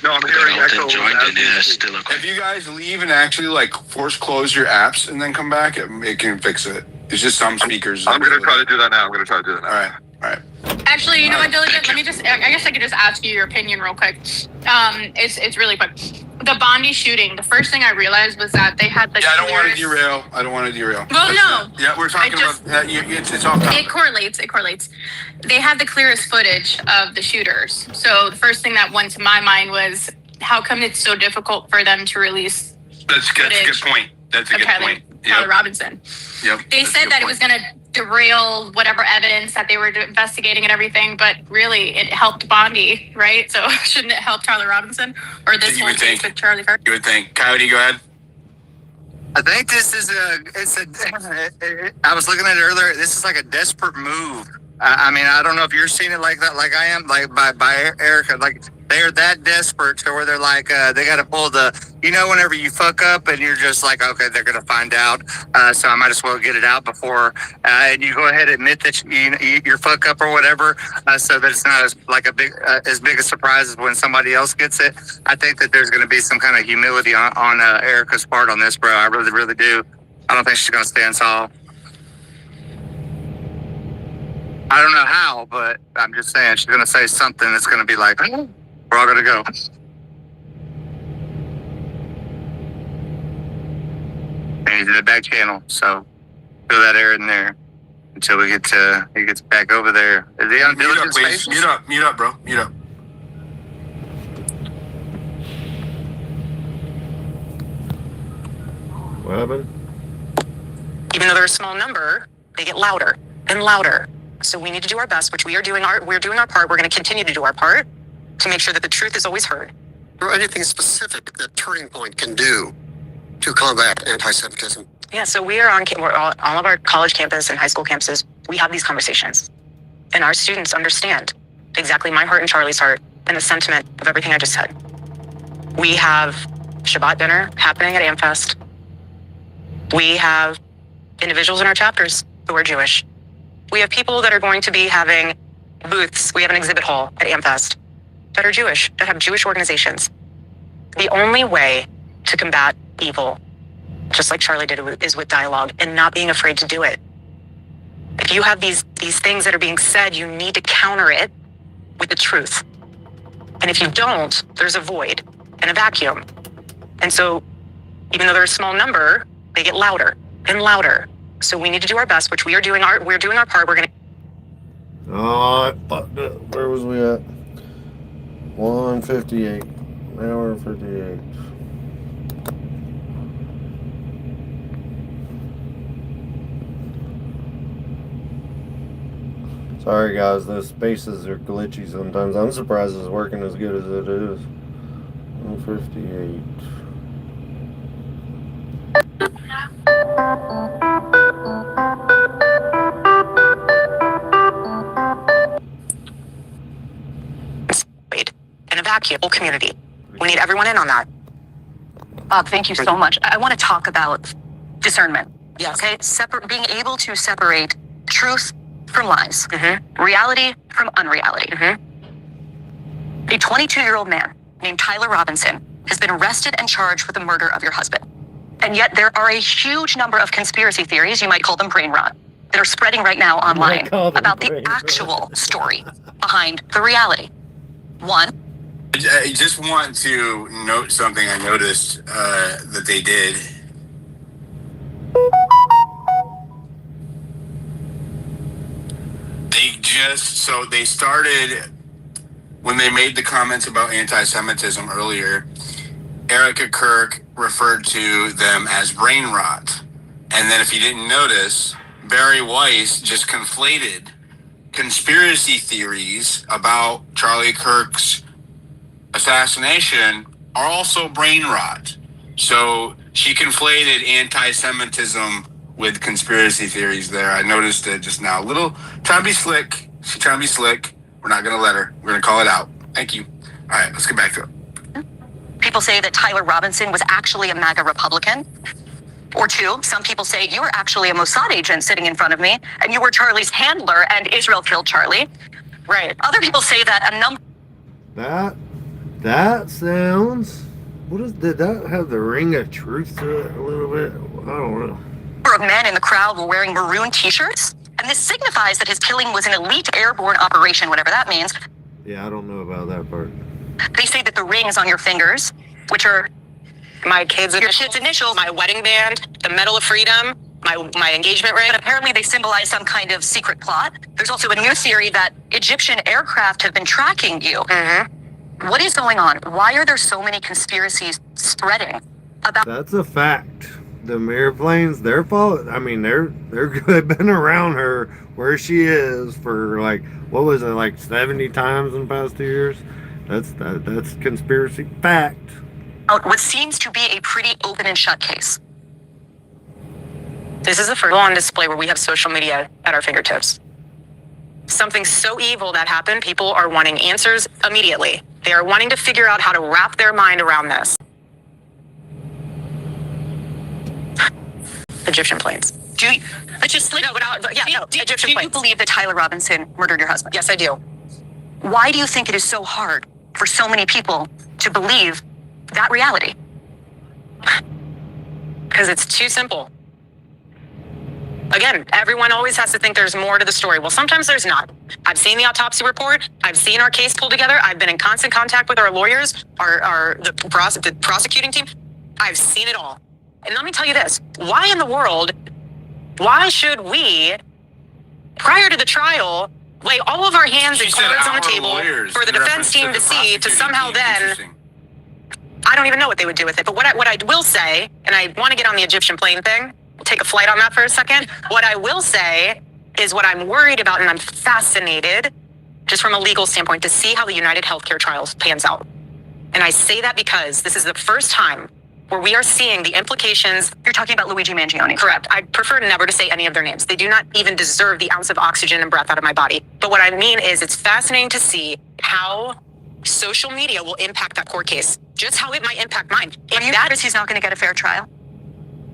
No, I'm hearing echo. Joined and it's still okay. If you guys leave and actually like force close your apps and then come back, it can fix it. It's just some speakers. I'm gonna try to do that now. All right. Actually, you know what, Diligent? Let me just, I guess I could just ask you your opinion real quick. It's really quick. The Bondi shooting, the first thing I realized was that they had the I don't want to derail. Well, no. Yeah, we're talking about that. It's all It correlates. They had the clearest footage of the shooters. So the first thing that went to my mind was, how come it's so difficult for them to release That's a good point. Tyler Robinson. Yep. They said that it was going to derail whatever evidence that they were investigating and everything, but really it helped Bondi, right? So shouldn't it help Tyler Robinson or this whole case with Charlie Kirk? You would think. Coyote, go ahead. I think this is I was looking at it earlier. This is like a desperate move. I mean, I don't know if you're seeing it like that, like I am, like by Erika. Like they're that desperate to where they're like, they got to pull whenever you fuck up and you're just like, okay, they're gonna find out, so I might as well get it out before, and you go ahead and admit that you fuck up or whatever, so that it's not as big a surprise as when somebody else gets it. I think that there's gonna be some kind of humility on Erika's part on this, bro. I really, really do. I don't think she's gonna stand tall. I don't know how, but I'm just saying she's gonna say something that's gonna be like, we're all gonna go. And he's in the back channel, so fill that air in there until he gets back over there. Is he on Diligent Spaces? Mute up, bro. Mute up. What happened? Even though they're a small number, they get louder and louder. So we need to do our best, which we're doing our part. We're going to continue to do our part to make sure that the truth is always heard. Is there anything specific that Turning Point can do to combat anti-Semitism? Yeah, so we are on all of our college campus and high school campuses. We have these conversations, and our students understand exactly my heart and Charlie's heart and the sentiment of everything I just said. We have Shabbat dinner happening at AmFest. We have individuals in our chapters who are Jewish. We have people that are going to be having booths. We have an exhibit hall at AmFest that are Jewish, that have Jewish organizations. The only way to combat evil, just like Charlie did, is with dialogue and not being afraid to do it. If you have these things that are being said, you need to counter it with the truth. And if you don't, there's a void and a vacuum. And so even though they're a small number, they get louder and louder. So we need to do our best, which we're doing our part. We're going to. Oh, I fucked up. Where was we at? 1:58. Hour and 58. Sorry guys, those spaces are glitchy sometimes. I'm surprised it's working as good as it is. 1:58. In a vacuum, whole community. We need everyone in on that. Bob, thank you so much. I want to talk about discernment. Yes. Okay, being able to separate truth from lies, reality from unreality. A 22-year-old man named Tyler Robinson has been arrested and charged with the murder of your husband. And yet there are a huge number of conspiracy theories, you might call them brain rot, that are spreading right now online about the actual story behind the reality. One, I just want to note something I noticed that they did. They started, when they made the comments about anti-Semitism earlier, Erika Kirk referred to them as brain rot. And then if you didn't notice, Barry Weiss just conflated conspiracy theories about Charlie Kirk's assassination are also brain rot. So she conflated anti-Semitism with conspiracy theories there. I noticed it just now. Trying to be slick. She's trying to be slick. We're not going to let her. We're going to call it out. Thank you. All right, let's get back to it. people say that Tyler Robinson was actually a MAGA Republican. Or two, some people say you were actually a Mossad agent sitting in front of me, and you were Charlie's handler, and Israel killed Charlie. Right. Other people say that a number... That sounds... did that have the ring of truth to it a little bit? I don't know. Of men in the crowd were wearing maroon t-shirts, and this signifies that his killing was an elite airborne operation, whatever that means. Yeah, I don't know about that part. They say that the rings on your fingers, which are your kid's initials, my wedding band, the Medal of Freedom, my engagement ring, but apparently they symbolize some kind of secret plot. There's also a new theory that Egyptian aircraft have been tracking you. Mm-hmm. What is going on? Why are there so many conspiracies spreading about... That's a fact. The airplanes, they're following. I mean, they've been around her where she is for like, what was it, like 70 times in the past 2 years? That's conspiracy fact. What seems to be a pretty open and shut case. This is the first on display where we have social media at our fingertips. Something so evil that happened, people are wanting answers immediately. They are wanting to figure out how to wrap their mind around this. Egyptian planes. Do you, Egyptian planes. Believe that Tyler Robinson murdered your husband? Yes, I do. Why do you think it is so hard for so many people to believe that reality? Because it's too simple. Again, everyone always has to think there's more to the story. Well, sometimes there's not. I've seen the autopsy report. I've seen our case pulled together. I've been in constant contact with our lawyers, the prosecuting team. I've seen it all. And let me tell you this. Why in the world, why should we, prior to the trial, lay all of our hands and cards on the table for the defense team to see, to somehow then... I don't even know what they would do with it. But what I will say, and I want to get on the Egyptian plane thing, we'll take a flight on that for a second. What I will say is what I'm worried about, and I'm fascinated, just from a legal standpoint, to see how the United Healthcare trials pans out. And I say that because this is the first time where we are seeing the implications. You're talking about Luigi Mangione. Correct. I prefer never to say any of their names. They do not even deserve the ounce of oxygen and breath out of my body. But what I mean is it's fascinating to see how social media will impact that court case. Just how it might impact mine. Are you nervous he's not going to get a fair trial?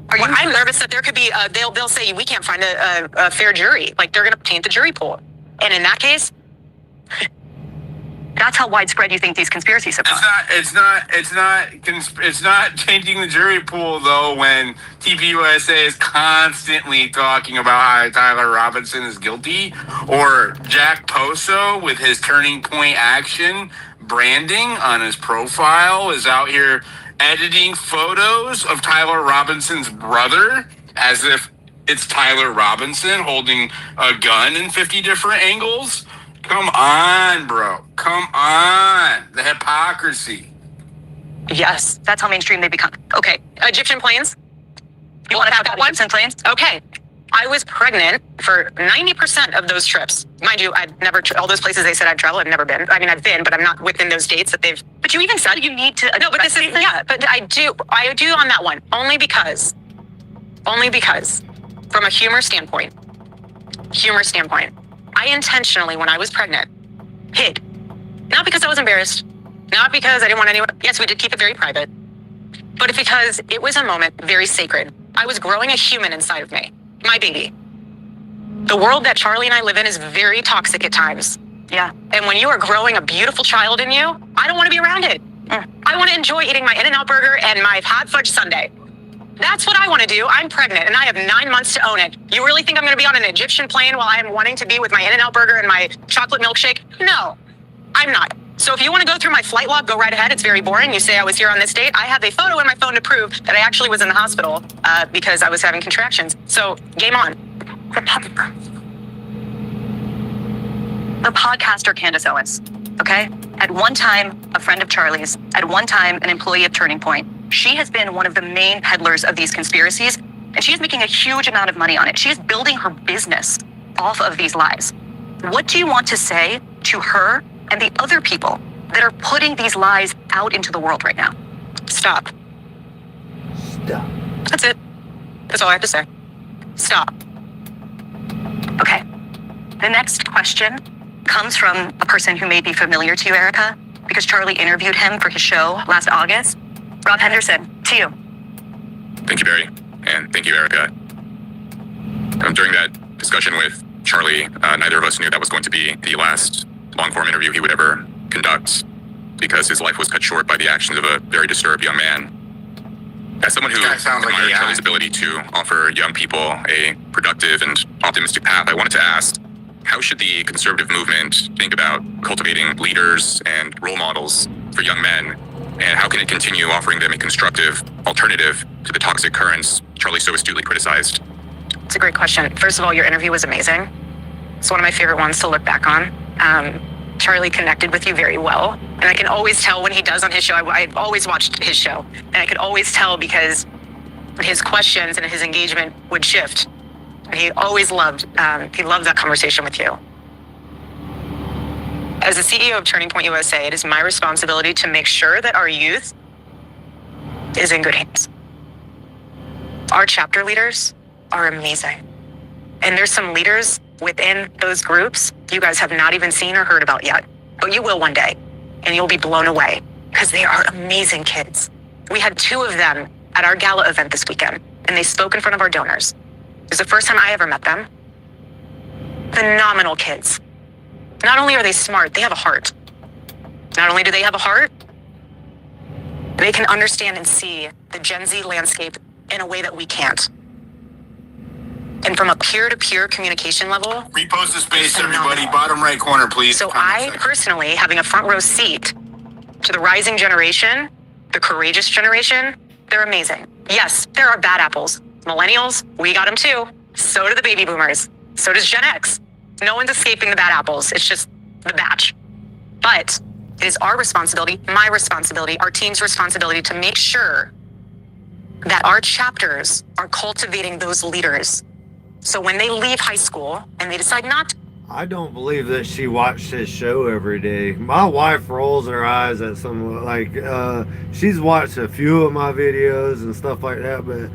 I'm nervous that there could be, they'll say we can't find a fair jury. Like they're going to taint the jury pool. And in that case, that's how widespread you think these conspiracies are. It's not changing the jury pool though when TPUSA is constantly talking about how Tyler Robinson is guilty, or Jack Poso with his Turning Point Action branding on his profile is out here editing photos of Tyler Robinson's brother as if it's Tyler Robinson holding a gun in 50 different angles. Come on, bro. Come on. The hypocrisy. Yes, that's how mainstream they become. Okay, Egyptian planes. You want to have that one? Egyptian planes? Okay. I was pregnant for 90% of those trips. Mind you, I've never, all those places they said I'd travel, I've never been. I mean, I've been, but I'm not within those dates that they've, but you even said you need to. No, but this is, yeah, but I do on that one. Only because, from a humor standpoint, I intentionally, when I was pregnant, hid. Not because I was embarrassed, not because I didn't want anyone, yes, we did keep it very private, but because it was a moment very sacred. I was growing a human inside of me, my baby. The world that Charlie and I live in is very toxic at times. Yeah. And when you are growing a beautiful child in you, I don't want to be around it. I want to enjoy eating my In-N-Out burger and my hot fudge sundae. That's what I want to do. I'm pregnant and I have 9 months to own it. You really think I'm going to be on an Egyptian plane while I'm wanting to be with my In-N-Out burger and my chocolate milkshake? No, I'm not. So if you want to go through my flight log, go right ahead. It's very boring. You say I was here on this date. I have a photo in my phone to prove that I actually was in the hospital because I was having contractions. So game on. The podcaster Candace Owens, okay? At one time, a friend of Charlie's, at one time, an employee of Turning Point. She has been one of the main peddlers of these conspiracies, and she is making a huge amount of money on it. She is building her business off of these lies. What do you want to say to her and the other people that are putting these lies out into the world right now? Stop. Stop. That's it. That's all I have to say. Stop. Okay. The next question comes from a person who may be familiar to you, Erika, because Charlie interviewed him for his show last August. Rob Henderson, to you. Thank you, Barry, and thank you, Erika. During that discussion with Charlie, neither of us knew that was going to be the last long-form interview he would ever conduct, because his life was cut short by the actions of a very disturbed young man. As someone who admires Charlie's ability to offer young people a productive and optimistic path, I wanted to ask, how should the conservative movement think about cultivating leaders and role models for young men? And how can it continue offering them a constructive alternative to the toxic currents Charlie so astutely criticized? It's a great question. First of all, your interview was amazing. It's one of my favorite ones to look back on. Charlie connected with you very well. And I can always tell when he does on his show. I've always watched his show. And I could always tell because his questions and his engagement would shift. And he always loved that conversation with you. As the CEO of Turning Point USA, it is my responsibility to make sure that our youth is in good hands. Our chapter leaders are amazing. And there's some leaders within those groups you guys have not even seen or heard about yet. But you will one day. And you'll be blown away because they are amazing kids. We had 2 of them at our gala event this weekend, and they spoke in front of our donors. It was the first time I ever met them. Phenomenal kids. Not only are they smart, they have a heart. Not only do they have a heart, they can understand and see the Gen Z landscape in a way that we can't. And from a peer-to-peer communication level, Repost the space, everybody. Bottom right corner, please. So I personally, having a front row seat to the rising generation, the courageous generation, they're amazing. Yes, there are bad apples. Millennials, we got them too. So do the baby boomers. So does Gen X. No one's escaping the bad apples. It's just the batch. But it is our responsibility, my responsibility, our team's responsibility to make sure that our chapters are cultivating those leaders. So when they leave high school and they decide not to, I don't believe that she watched his show every day. My wife rolls her eyes at some, she's watched a few of my videos and stuff like that, but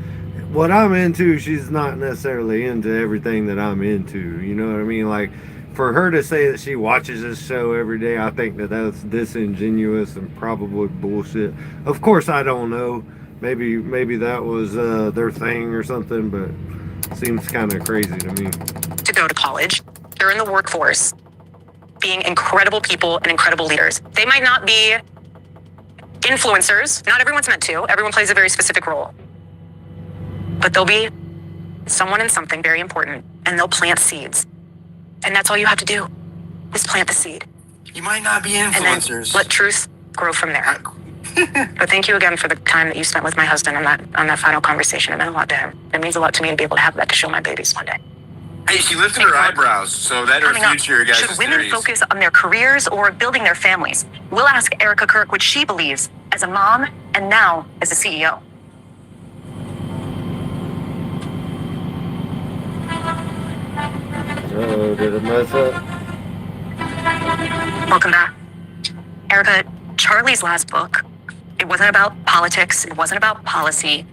what I'm into, she's not necessarily into everything that I'm into. You know what I mean? Like, for her to say that she watches this show every day, I think that that's disingenuous and probably bullshit. Of course, I don't know. Maybe that was their thing or something, but seems kind of crazy to me. to go to college. They're in the workforce, being incredible people and incredible leaders. They might not be influencers. Not everyone's meant to. Everyone plays a very specific role. But they'll be someone in something very important, and they'll plant seeds. And that's all you have to do, is plant the seed. You might not be And then influencers. let truth grow from there. But thank you again for the time that you spent with my husband on that final conversation. It meant a lot to him. It means a lot to me to be able to have that to show my babies one day. Hey, she lifted her eyebrows, so that her Coming up, future, guys. should women focus on their careers or building their families? We'll ask Erika Kirk what she believes as a mom and now as a CEO. Oh, did it mess up? Welcome back. Erika, Charlie's last book, it wasn't about politics, it wasn't about policy.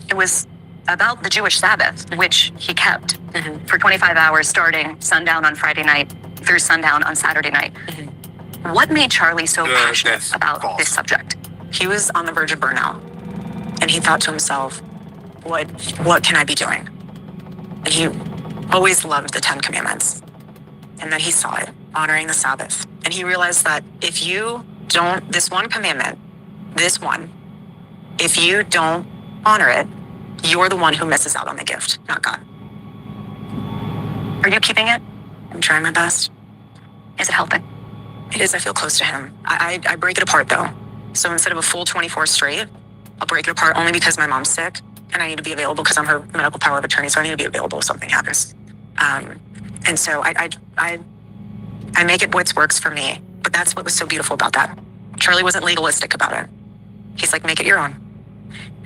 It was about the Jewish Sabbath, which he kept for 25 hours starting sundown on Friday night through sundown on Saturday night. What made Charlie so passionate about this subject? He was on the verge of burnout, and he thought to himself, what can I be doing? And he always loved the 10 Commandments. And then he saw it, honoring the Sabbath. And he realized that if you don't, this one commandment, this one, if you don't honor it, you're the one who misses out on the gift, not God. Are you keeping it? I'm trying my best. Is it helping? It is. I feel close to him. I break it apart though. So instead of a full 24 straight, I'll break it apart only because my mom's sick and I need to be available because I'm her medical power of attorney. So I need to be available if something happens. And so I make it what works for me. But that's what was so beautiful about that. Charlie wasn't legalistic about it. He's like, make it your own.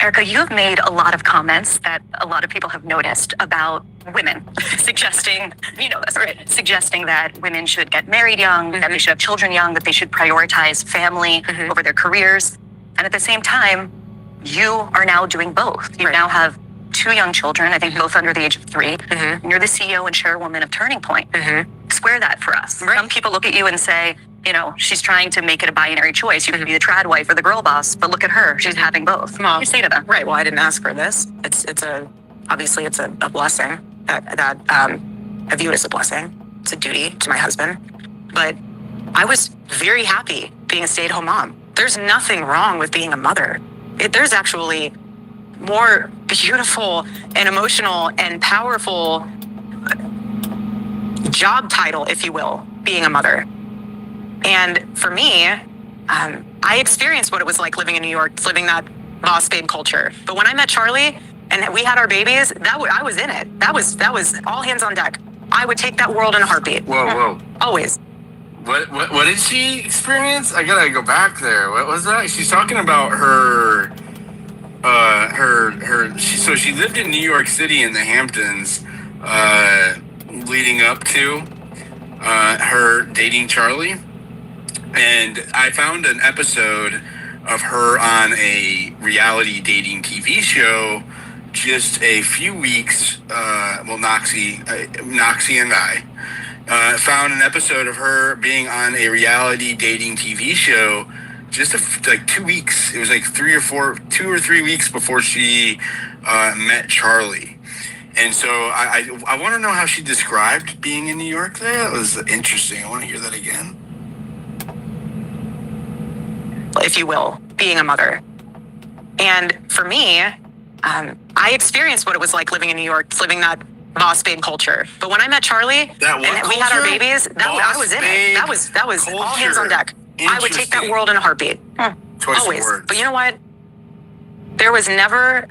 Erika, you have made a lot of comments that a lot of people have noticed about women, suggesting, that's right, suggesting that women should get married young, that they should have children young, that they should prioritize family over their careers. And at the same time, you are now doing both. You now have 2 young children, I think both under the age of 3. And you're the CEO and chairwoman of Turning Point. Square that for us. Some people look at you and say, she's trying to make it a binary choice. You can be the trad wife or the girl boss, but look at her. She's having both. What do you say to them? Right. Well, I didn't ask for this. Obviously it's a blessing that I view it as a blessing. It's a duty to my husband. But I was very happy being a stay-at-home mom. There's nothing wrong with being a mother. There's actually more beautiful and emotional and powerful job title, if you will, being a mother. And for me, I experienced what it was like living in New York, living that boss babe culture. But when I met Charlie and we had our babies, I was in it. That was all hands on deck. I would take that world in a heartbeat. Whoa. Always. What did she experience? I gotta go back there. What was that? She's talking about her. So she lived in New York City in the Hamptons, leading up to her dating Charlie. And I found an episode of her on a reality dating TV show just a few weeks. Noxie and I found an episode of her being on a reality dating TV show just like 2 weeks. It was like 2 or 3 weeks before she met Charlie. And so I want to know how she described being in New York there. That was interesting. I want to hear that again. If you will, being a mother. And for me, I experienced what it was like living in New York, living that boss babe culture. But when I met Charlie and we had our babies, I was in it. That was all hands on deck. I would take that world in a heartbeat. Always. But you know what? There was never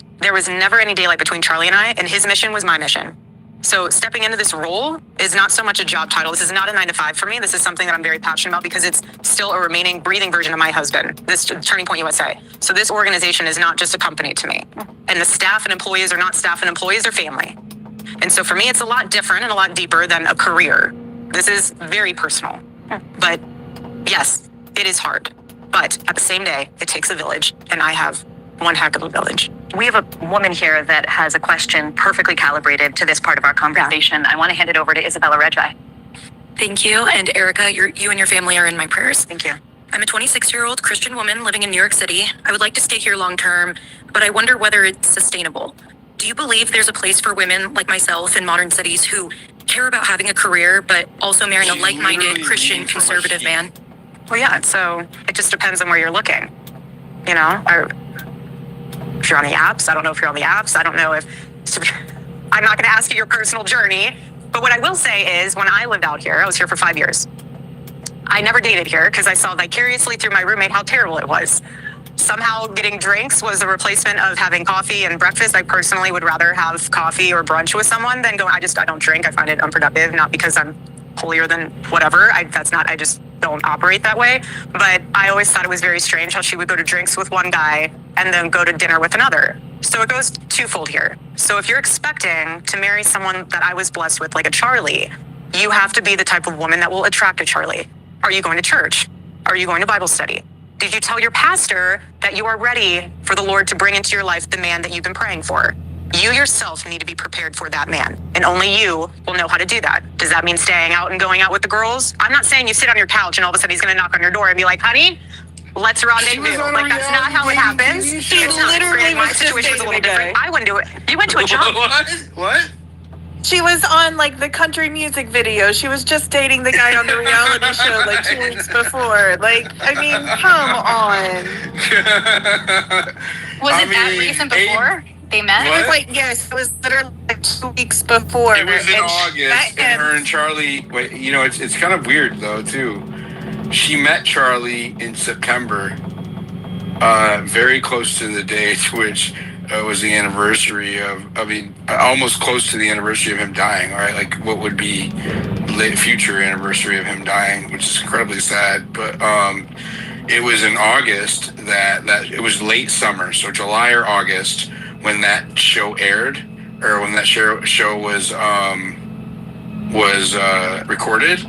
any daylight between Charlie and I, and his mission was my mission. So stepping into this role is not so much a job title. This is not a 9-to-5 for me. This is something that I'm very passionate about because it's still a remaining breathing version of my husband, this Turning Point USA. So this organization is not just a company to me. And the staff and employees are not staff and employees, they're family. And so for me, it's a lot different and a lot deeper than a career. This is very personal. But yes, it is hard. But at the same day, it takes a village, and I have one heck of a village. We have a woman here that has a question perfectly calibrated to this part of our conversation. I want to hand it over to Isabella Reggi. Thank you. And Erika, you and your family are in my prayers. Thank you. I'm a 26-year-old Christian woman living in New York City. I would like to stay here long term, but I wonder whether it's sustainable. Do you believe there's a place for women like myself in modern cities who care about having a career, but also marrying a like-minded Christian conservative man? Well, yeah, so it just depends on where you're looking. You know, if you're on the apps, I don't know if you're on the apps. I don't know if, I'm not going to ask you your personal journey. But what I will say is when I lived out here, I was here for 5 years. I never dated here because I saw vicariously through my roommate how terrible it was. Somehow getting drinks was the replacement of having coffee and breakfast. I personally would rather have coffee or brunch with someone than I don't drink. I find it unproductive, not because I'm holier than whatever. I just don't operate that way. But I always thought it was very strange how she would go to drinks with one guy and then go to dinner with another. So it goes twofold here. So if you're expecting to marry someone that I was blessed with, like a Charlie, you have to be the type of woman that will attract a Charlie. Are you going to church? Are you going to Bible study? Did you tell your pastor that you are ready for the Lord to bring into your life the man that you've been praying for? You yourself need to be prepared for that man, and only you will know how to do that. Does that mean staying out and going out with the girls? I'm not saying you sit on your couch and all of a sudden he's going to knock on your door and be like, honey, let's rendezvous. Like, that's not how it happens. It's not. Granted, my situation was a little different. I wouldn't do it. You went to a job. What? She was on like the country music video. She was just dating the guy on the reality show like 2 weeks before. Like, I mean, come on. Was it that recent before they met? It was like, yes, it was literally like 2 weeks before. It was in and August, and her and Charlie. Wait, you know, it's kind of weird though too. She met Charlie in September, very close to the date, which was the anniversary of. I mean, almost close to the anniversary of him dying. Right, like what would be late future anniversary of him dying, which is incredibly sad. But it was in August that it was late summer, so July or August when that show aired, or when that show was recorded.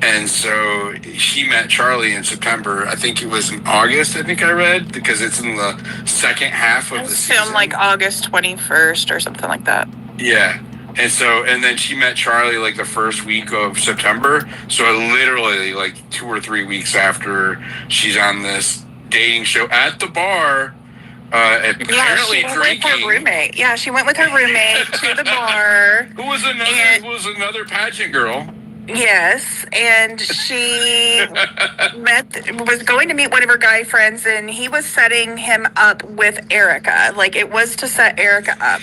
And so she met Charlie in September. I think it was in August, I think I read, because it's in the second half of the season. Filmed like August 21st or something like that. Yeah. And then she met Charlie like the first week of September. So literally like 2 or 3 weeks after she's on this dating show at the bar, apparently she went drinking. with her roommate. Yeah, she went with her roommate to the bar. Who was another pageant girl. Yes, and she was going to meet one of her guy friends, and he was setting him up with Erika. Like, it was to set Erika up.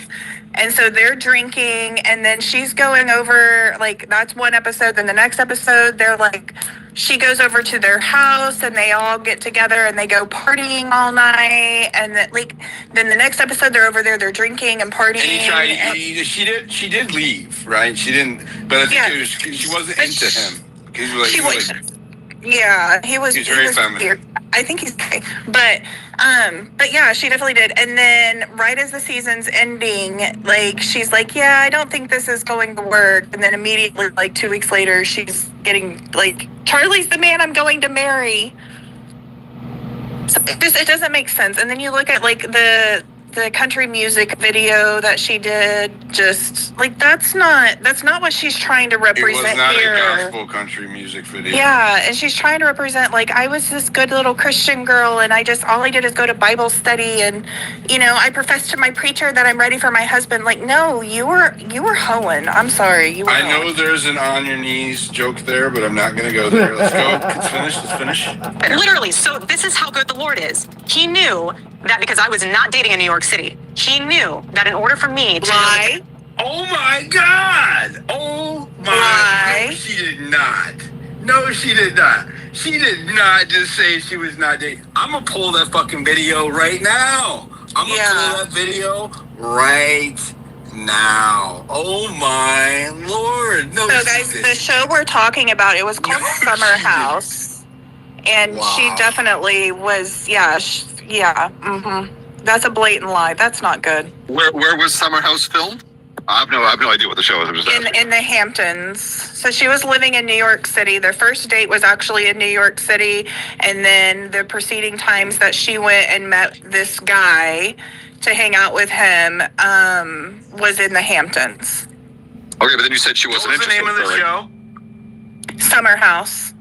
And so they're drinking, and then she's going over, like, that's one episode. Then the next episode, they're like, she goes over to their house, and they all get together, and they go partying all night. And then, like, then the next episode, they're over there, they're drinking and partying. And she did leave, right? She didn't, but I think it was, she wasn't into him. He was he was very feminine. Weird. I think he's gay, but yeah, she definitely did. And then right as the season's ending, like, she's like, yeah, I don't think this is going to work. And then immediately, like 2 weeks later, she's getting like, Charlie's the man I'm going to marry. So it doesn't make sense. And then you look at like the country music video that she did, just like that's not what she's trying to represent here. It was not a gospel country music video. Yeah, and she's trying to represent like, I was this good little Christian girl, and all I did is go to Bible study, and I professed to my preacher that I'm ready for my husband. Like, no, you were hoeing. I'm sorry, I know there's an on your knees joke there, but I'm not gonna go there. Let's go. Let's finish. Literally, so this is how good the Lord is. He knew that because I was not dating in New York City, he knew that in order for me to... Lie. Oh my God! Oh my... Lie. No, she did not. No, she did not. She did not just say she was not dating. I'm gonna pull that fucking video right now. I'm gonna pull that video right now. Oh my Lord. No, so guys, the show we're talking about, it was called Summer House. And she definitely was, That's a blatant lie. That's not good. Where was Summer House filmed? I have no idea what the show is. I'm just asking. In the Hamptons. So she was living in New York City. Their first date was actually in New York City, and then the preceding times that she went and met this guy to hang out with him was in the Hamptons. Okay, but then you said she wasn't interested. What was the name of the show? Summer House.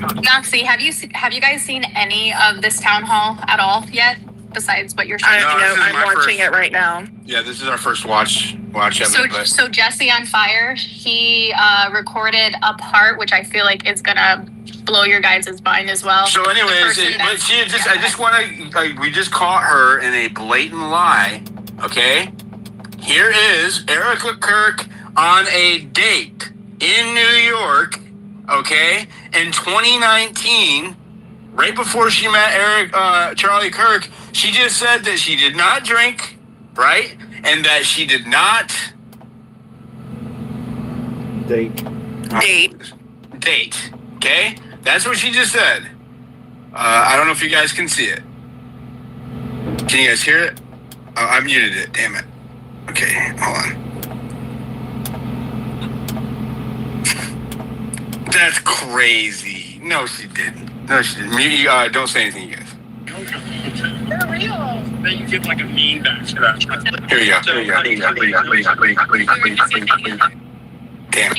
Noxie, have you guys seen any of this town hall at all yet? Besides what you're showing? I'm watching it right now. Yeah, this is our first watch of it. So Jesse on Fire, he recorded a part which I feel like is gonna blow your guys' mind as well. So anyways, I just want to, we just caught her in a blatant lie, okay? Here is Erika Kirk on a date in New York, okay? In 2019, right before she met Charlie Kirk, she just said that she did not drink, right? And that she did not date, okay? That's what she just said. I don't know if you guys can see it. Can you guys hear it? Oh, I muted it, damn it. Okay, hold on. That's crazy. No, she didn't. Don't say anything, you guys. For real. Then you give like a mean back to that. Here we go. Damn.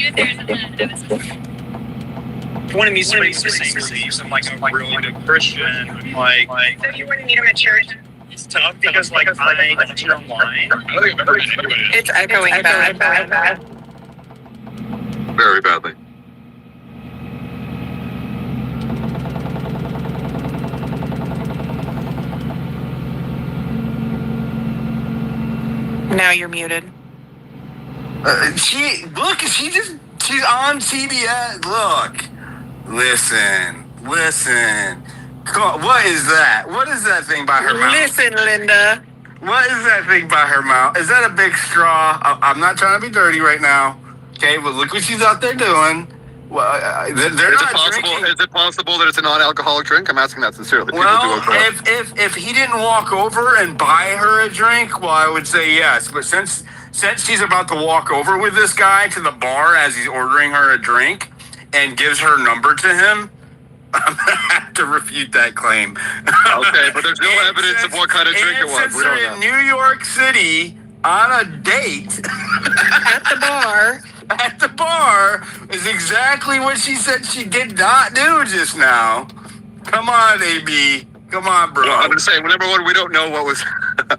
Wanted me to say I'm like a real good Christian. Like, So you want to meet him at church? it's tough because like I left your line. It's echoing bad. Very badly. Now you're muted. She's on CBS. Look, listen. Come on, what is that? What is that thing by her mouth? Listen, Linda. What is that thing by her mouth? Is that a big straw? I'm not trying to be dirty right now, okay? But look what she's out there doing. Well, they're not drinking. Is it possible that it's a non-alcoholic drink? I'm asking that sincerely. Well, if he didn't walk over and buy her a drink, well, I would say yes. But since she's about to walk over with this guy to the bar as he's ordering her a drink and gives her number to him, I'm gonna have to refute that claim. Okay, but there's no evidence of what kind of drink it was. Since they're in New York City on a date At the bar. at the bar is exactly what she said she did not do just now. Come on, AB. Come on, bro. Well, I'm just saying, number one, we don't know what was.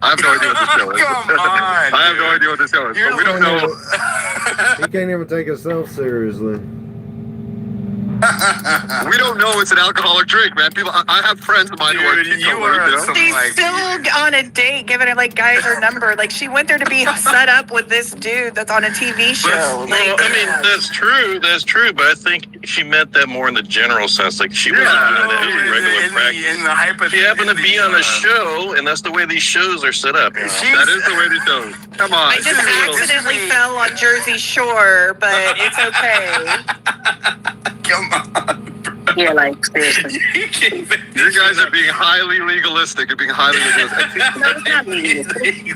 I have no idea what the show is. Come on. I have no idea what the show is. But we don't know. He can't even take himself seriously. We don't know it's an alcoholic drink, man. People, I have friends of mine who are She's still on a date, giving her like guys her number. Like she went there to be set up with this dude that's on a TV show. Well, I mean, that's true, but I think she meant that more in the general sense. Like she wasn't doing that in regular practice. In the hypothetical. She happened to be on a show, and that's the way these shows are set up. You know? That is the way these shows. Come on. I just accidentally fell on Jersey Shore, but it's okay. Come on. You're like, seriously. You guys are being highly legalistic. You're being highly legalistic.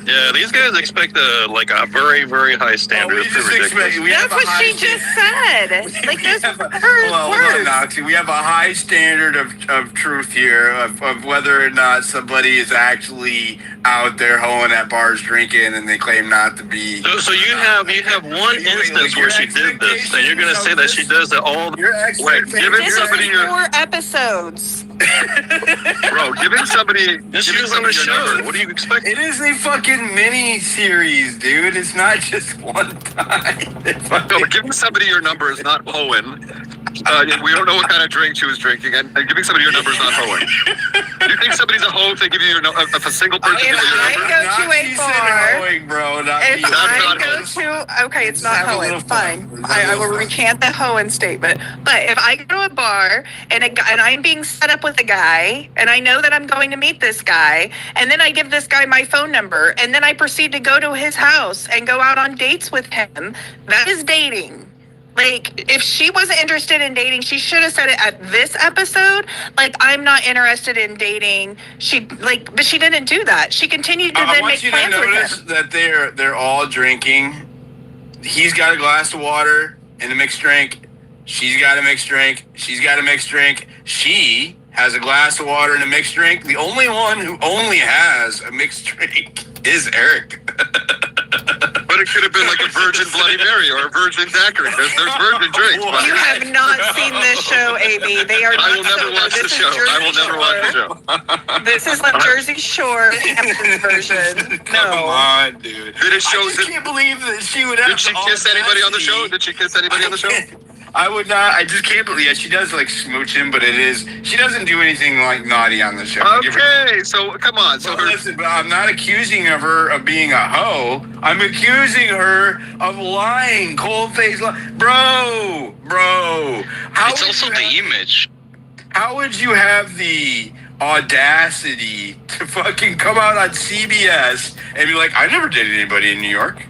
Yeah, these guys expect a very, very high standard. It's ridiculous. That's what she just said. Like this is her words. Noxie. We have a high standard of truth here of whether or not somebody is actually out there hoeing at bars drinking and they claim not to be. So you have one instance where she did this, and you're going to say that she does it all the way. This is 4 episodes. Bro, giving somebody she was on the show. What do you expect? It is a fucking mini series, dude. It's not just one time. No, but giving somebody your number is not hoeing. We don't know what kind of drink she was drinking, and giving somebody your number is not hoeing. Do you think somebody's a hoe if they give you if a single person gives you your number? If I go to a bar, okay, it's not hoeing. Fine, I will recant the hoeing statement. But if I go to a bar and I'm being set up with a guy, and I know that I'm going to meet this guy, and then I give this guy my phone number, and then I proceed to go to his house and go out on dates with him, that is dating. Like, if she wasn't interested in dating, she should have said it at this episode. Like, I'm not interested in dating. But she didn't do that. She continued to then make plans with him. I want you to notice that they're all drinking. He's got a glass of water and a mixed drink. She's got a mixed drink. She's got a mixed drink. She has a glass of water and a mixed drink. The only one who only has a mixed drink is Eric. But it could have been like a Virgin Bloody Mary or a Virgin Daiquiri. There's virgin drinks. You have not seen this show, AB. They are. I will never watch the show. I will never watch the show. This is like Jersey Shore Hamptons version. Come on, dude. Did it show? I just can't believe that she would have. Did she kiss anybody on the show? Did she kiss anybody on the show? I would not. I just can't believe. Yeah, she does like smooch him, but she doesn't do anything like naughty on the show. Okay, so come on. So listen, but I'm not accusing her of being a hoe. I'm accusing her of lying, cold-faced lying. Bro. It's also the image. How would you have the audacity to fucking come out on CBS and be like, I never dated anybody in New York.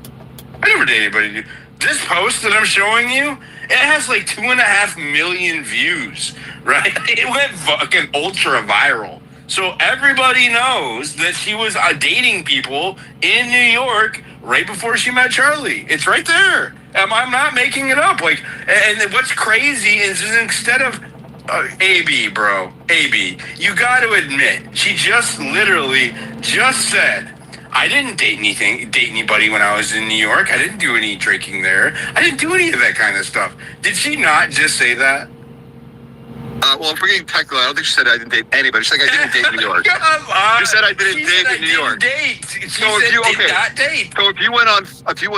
I never dated anybody. This post that I'm showing you, it has like 2.5 million views, right? It went fucking ultra viral. So everybody knows that she was dating people in New York right before she met Charlie. It's right there. I'm not making it up. Like, and what's crazy is instead of AB, bro, AB, you got to admit, she just literally just said, I didn't date anybody when I was in New York. I didn't do any drinking there. I didn't do any of that kind of stuff. Did she not just say that? Well, I'm forgetting technical. I don't think she said I didn't date anybody. She said I didn't date New York. You said I didn't date in New York. She So if you did not date. So if you went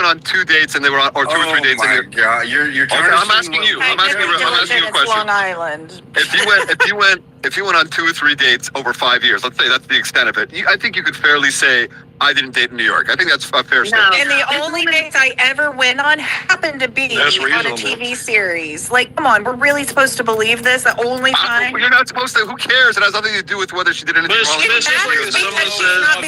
on 2 dates and they were on, or 2 or 3 dates, Oh and my God, you're okay, I'm asking you. I'm asking you a question. Long Island. If you went on 2 or 3 dates over 5 years, let's say that's the extent of it. I think you could fairly say I didn't date in New York. I think that's a fair statement. And the only dates I ever went on happened to be That's on a reasonable. TV series. Like, come on, we're really supposed to believe this? The only time? You're not supposed to. Who cares? It has nothing to do with whether she did anything But wrong. it's just like if someone says, I'll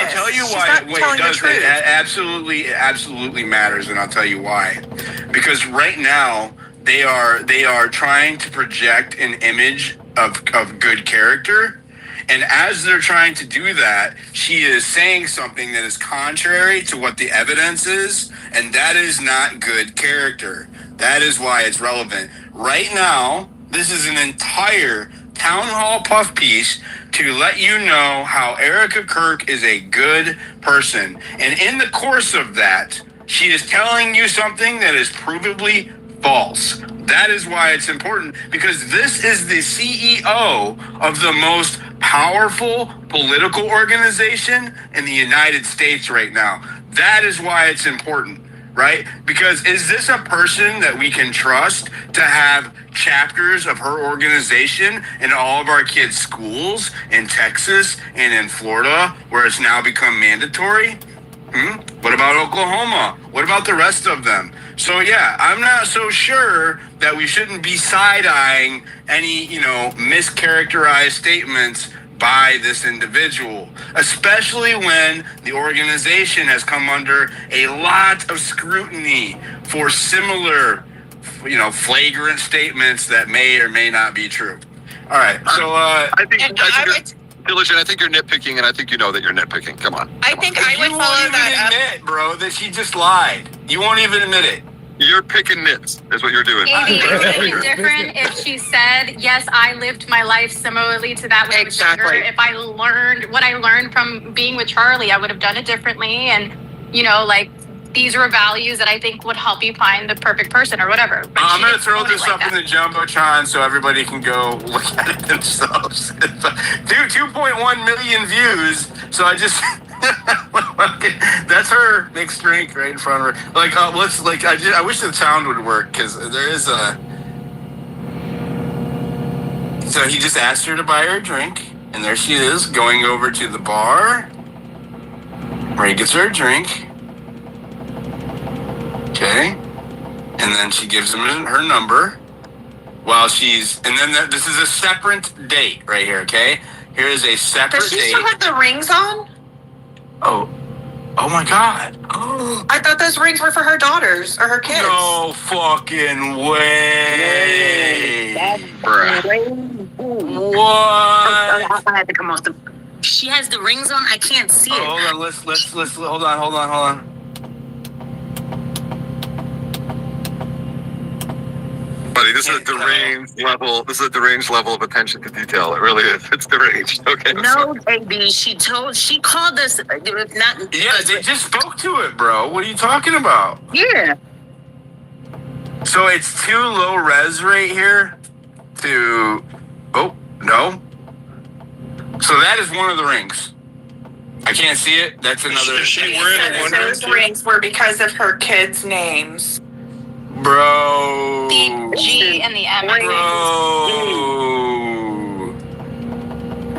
tell you why. Wait, it does. It absolutely matters, and I'll tell you why. Because right now they are trying to project an image of good character. And as they're trying to do that, she is saying something that is contrary to what the evidence is, and that is not good character. That is why it's relevant. Right now, this is an entire town hall puff piece to let you know how Erika Kirk is a good person. And in the course of that, she is telling you something that is provably false. That is why it's important, because this is the CEO of the most powerful political organization in the United States right now. That is why it's important, right? Because is this a person that we can trust to have chapters of her organization in all of our kids' schools in Texas and in Florida, where it's now become mandatory? What about Oklahoma? What about the rest of them? So yeah, I'm not so sure that we shouldn't be side-eyeing any, mischaracterized statements by this individual, especially when the organization has come under a lot of scrutiny for similar, flagrant statements that may or may not be true. All right, so Diligent, I think you're nitpicking, and I think you know that you're nitpicking. Come on. I think I would follow that up. You won't even admit, bro, that she just lied. You won't even admit it. You're picking nits, is what you're doing. Maybe it would be different if she said, yes, I lived my life similarly to that when I was younger. If I learned what I learned from being with Charlie, I would have done it differently. And, these were values that I think would help you find the perfect person or whatever. But I'm going to throw this up in the Jumbotron so everybody can go look at it themselves. 2.1 million views. So I just... That's her mixed drink right in front of her. I wish the sound would work, because there is a... So he just asked her to buy her a drink, and there she is going over to the bar where he gets her a drink. Okay, and then she gives him her number while she's, and then this is a separate date right here. Okay, here is a separate date. Does she still have the rings on? Oh my God! I thought those rings were for her daughters or her kids. No fucking way, bruh. What? I had to come off the. She has the rings on. I can't see it. Hold on. Let's hold on. Buddy, this is a deranged level. This is a deranged level of attention to detail. It really is. It's deranged. Okay. No, baby. She called us. Not. Yeah, they just spoke to it, bro. What are you talking about? Yeah. So it's too low res right here to. Oh no. So that is one of the rings. I can't see it. That's another. Is she wearing one Those rings were because of her kids' names. Bro. The G and the M. Bro.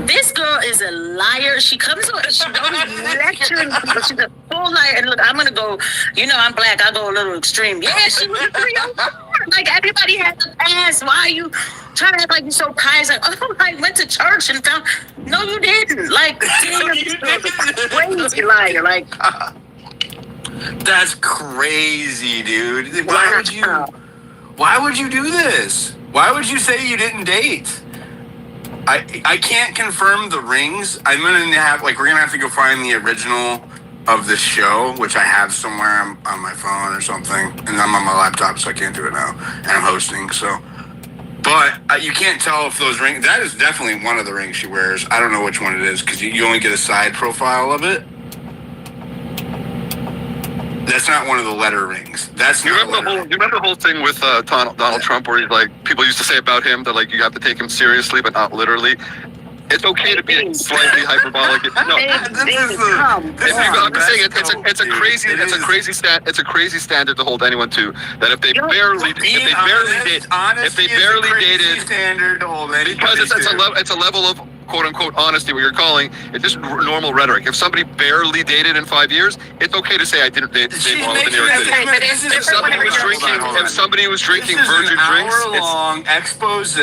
This girl is a liar. She comes on. She goes lecturing. She's a full liar. And look, I'm gonna go. I'm black. I go a little extreme. Yeah, she was a 304. Like everybody has a past. Why are you trying to act like you're so pious? Like, I went to church and found. No, you didn't. Like, crazy liar. Like. That's crazy, dude. Why would you do this? Why would you say you didn't date? I can't confirm the rings. I'm gonna have we're gonna have to go find the original of the show, which I have somewhere on my phone or something, and I'm on my laptop, so I can't do it now. And I'm hosting, so. But you can't tell if those rings. That is definitely one of the rings she wears. I don't know which one it is, because you only get a side profile of it. That's not one of the letterings. That's You not. remember the whole thing with Donald Trump, where he's like, people used to say about him that like you have to take him seriously, but not literally. It's okay to be slightly hyperbolic. No, I'm just saying it's a crazy standard to hold anyone to. That if they barely dated, standard to hold anyone because it's a level of quote unquote honesty, what you're calling it's just normal rhetoric. If somebody barely dated in 5 years, it's okay to say I didn't date while I was in New York City. If somebody was drinking virgin drinks, hour-long expose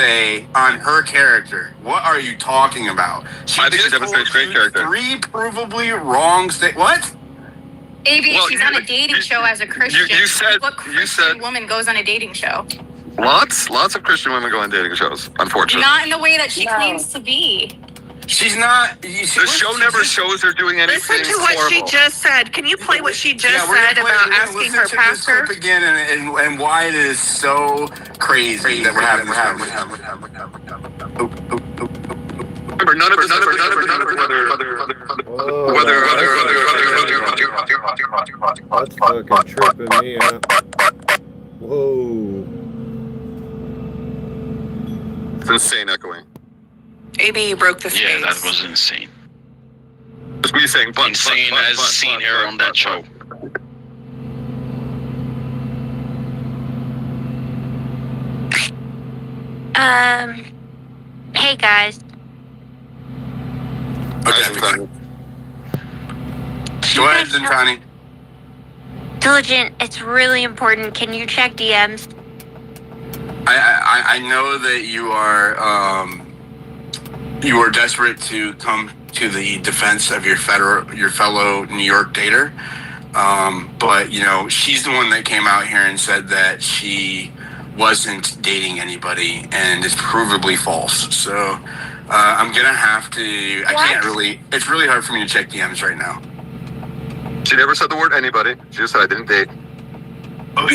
on her character. What are you talking about? I think she demonstrates great character. 3 provably wrong What? AB, she's on a dating show as a Christian. You said what Christian woman goes on a dating show? Lots of Christian women go on dating shows, unfortunately. Not in the way that she claims to be. She's not. The show never shows her doing anything. Listen to what horrible. she just said. Can you play what she just said about asking her pastor? This clip again and why it is so crazy that we're having. Remember, none of this. That's fucking tripping me out. Whoa. It's insane echoing. AB broke the face. Yeah, that was insane. That's what you're saying. Insane as seen her on that show. Hey guys. Okay, go ahead, Zintani. Diligent, it's really important. Can you check DMs? I know that you are desperate to come to the defense of your fellow New York dater, but you know she's the one that came out here and said that she wasn't dating anybody, and it's provably false. So I'm gonna have to. I can't really. It's really hard for me to check DMs right now. She never said the word anybody. She just said I didn't date. Oh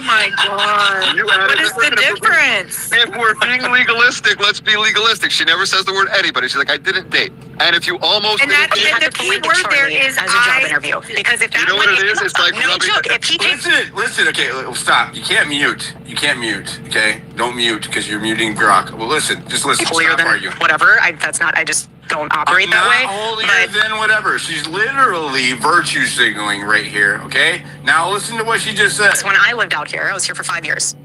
my God. What is the difference? If we're being legalistic, let's be legalistic. She never says the word anybody. She's like, I didn't date. And if you almost didn't date, the key word there is as a job interview. Because if you know what it is? It's like Listen, okay, stop. You can't mute. Okay? Don't mute because you're muting Brock. Well, listen. Just listen. Holier than whatever. I just don't operate that way. Holier than whatever. She's literally virtue signaling right here, okay? Now listen to what she just said. When I lived out here, I was here for 5 years.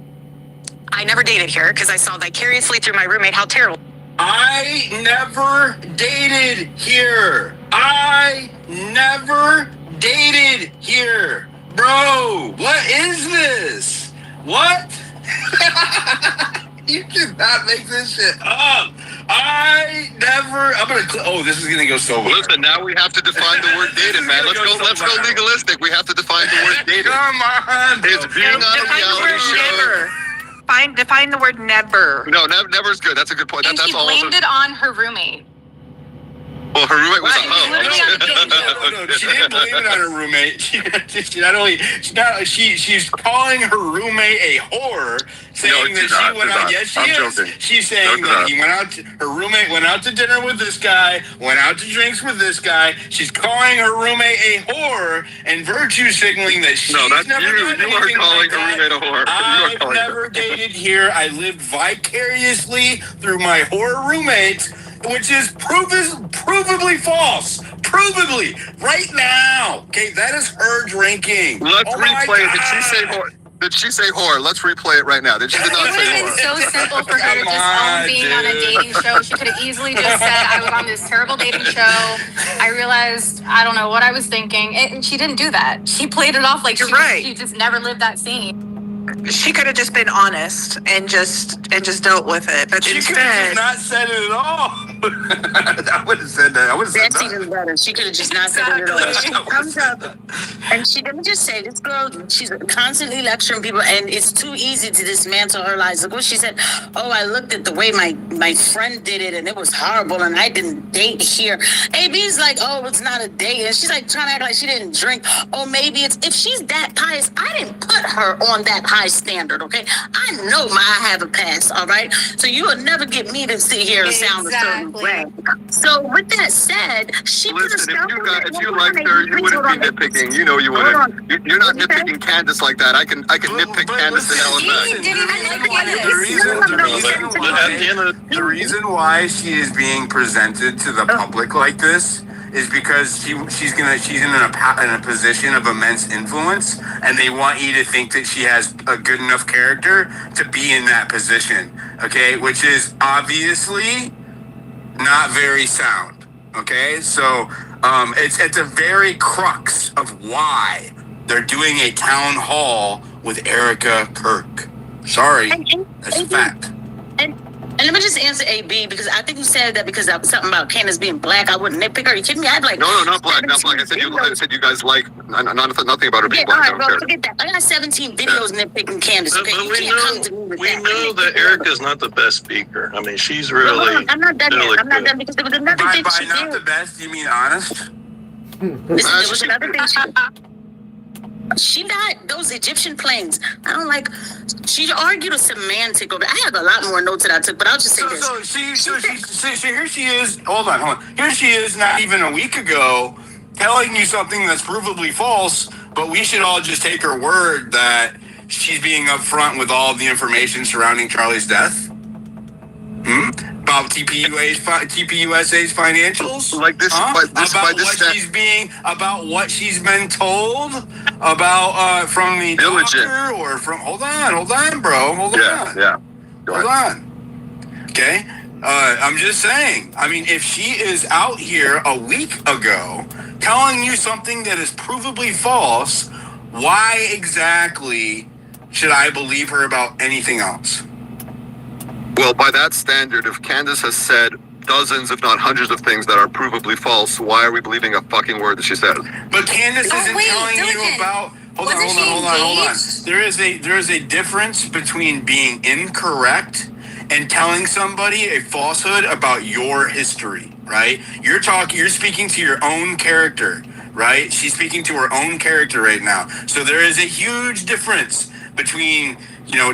I never dated here because I saw vicariously through my roommate how terrible. I never dated here. Bro, what is this? What? You cannot make this shit up. This is gonna go so well. Listen, now we have to define the word dated, man. Let's go legalistic. We have to define the word dated. Come on. It's being on a reality show. Define the word never. No, never is good. That's a good point. And That's she blamed it on her roommate. Well, her roommate was No, she didn't blame it on her roommate. She's calling her roommate a whore, saying that she went out. Yes, she is. Joking. She's saying that he went out. Her roommate went out to dinner with this guy, went out to drinks with this guy. She's calling her roommate a whore and virtue signaling that she's never done anything. You are calling her roommate a whore. I've never dated here. I lived vicariously through my whore roommates, which is provably false. Provably. Right now. Okay, that is her drinking. Let's replay it. Did she say whore? Did she say whore? Let's replay it right now. Did she not say It would have whore? been so simple for her to just own being on a dating show. She could have easily just said, I was on this terrible dating show. I realized, I don't know what I was thinking. And she didn't do that. She played it off like she just never lived that scene. She could have just been honest and just dealt with it. But she could have not said it at all. I would have said that. I would have said That's even better. She could have just not said it at all. She comes up and she didn't just say, this girl, she's constantly lecturing people, and it's too easy to dismantle her lies. Look what she said. Oh, I looked at the way my friend did it, and it was horrible, and I didn't date here. AB's like, oh, it's not a date. And she's like trying to act like she didn't drink. Oh, maybe it's, if she's that pious, I didn't put her on that high standard, okay? I know I have a past, all right? So you will never get me to sit here and sound a certain Exactly. So with that said, she Listen, if you liked her, you wouldn't be nitpicking. You know you wouldn't. You're not nitpicking Candace like that. I can nitpick Candace to hell and back. The reason why she is being presented to the public like this is because she's in a position of immense influence, and they want you to think that she has a good enough character to be in that position. Okay, which is obviously not very sound. Okay, so it's at the very crux of why they're doing a town hall with Erika Kirk. Sorry, that's a fact. And let me just answer AB, because I think you said that because of something about Candace being black, I wouldn't nitpick her. You kidding me? I'd like No, not black. I said you guys like nothing about her being black. All right, bro, forget that. I got 17 videos nitpicking Candace. But we know that Erika's not the best speaker. I mean, she's really. I'm not done yet. I'm not done because there was another thing By she not did. the best, you mean honest? Listen, there was another thing she got those Egyptian planes. I don't like. She argued a semantic over. I have a lot more notes that I took, but I'll just say this. So here she is. Hold on. Here she is, not even a week ago, telling you something that's provably false. But we should all just take her word that she's being upfront with all of the information surrounding Charlie's death. About TPUSA's financials, like this, about what she's been told about from the doctor or from. Hold on, bro. Hold on. Okay, I'm just saying. I mean, if she is out here a week ago telling you something that is provably false, why exactly should I believe her about anything else? Well, by that standard, if Candace has said dozens, if not hundreds of things that are provably false, why are we believing a fucking word that she said? But Candace isn't telling you about. Hold on. There is a difference between being incorrect and telling somebody a falsehood about your history, right? You're speaking to your own character, right? She's speaking to her own character right now. So there is a huge difference between,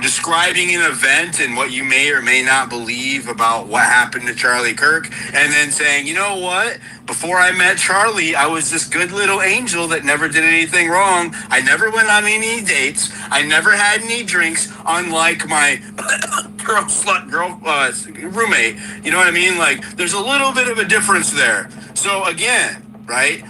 describing an event and what you may or may not believe about what happened to Charlie Kirk, and then saying, you know what? Before I met Charlie, I was this good little angel that never did anything wrong. I never went on any dates. I never had any drinks, unlike my roommate. You know what I mean? Like, there's a little bit of a difference there. So again, right?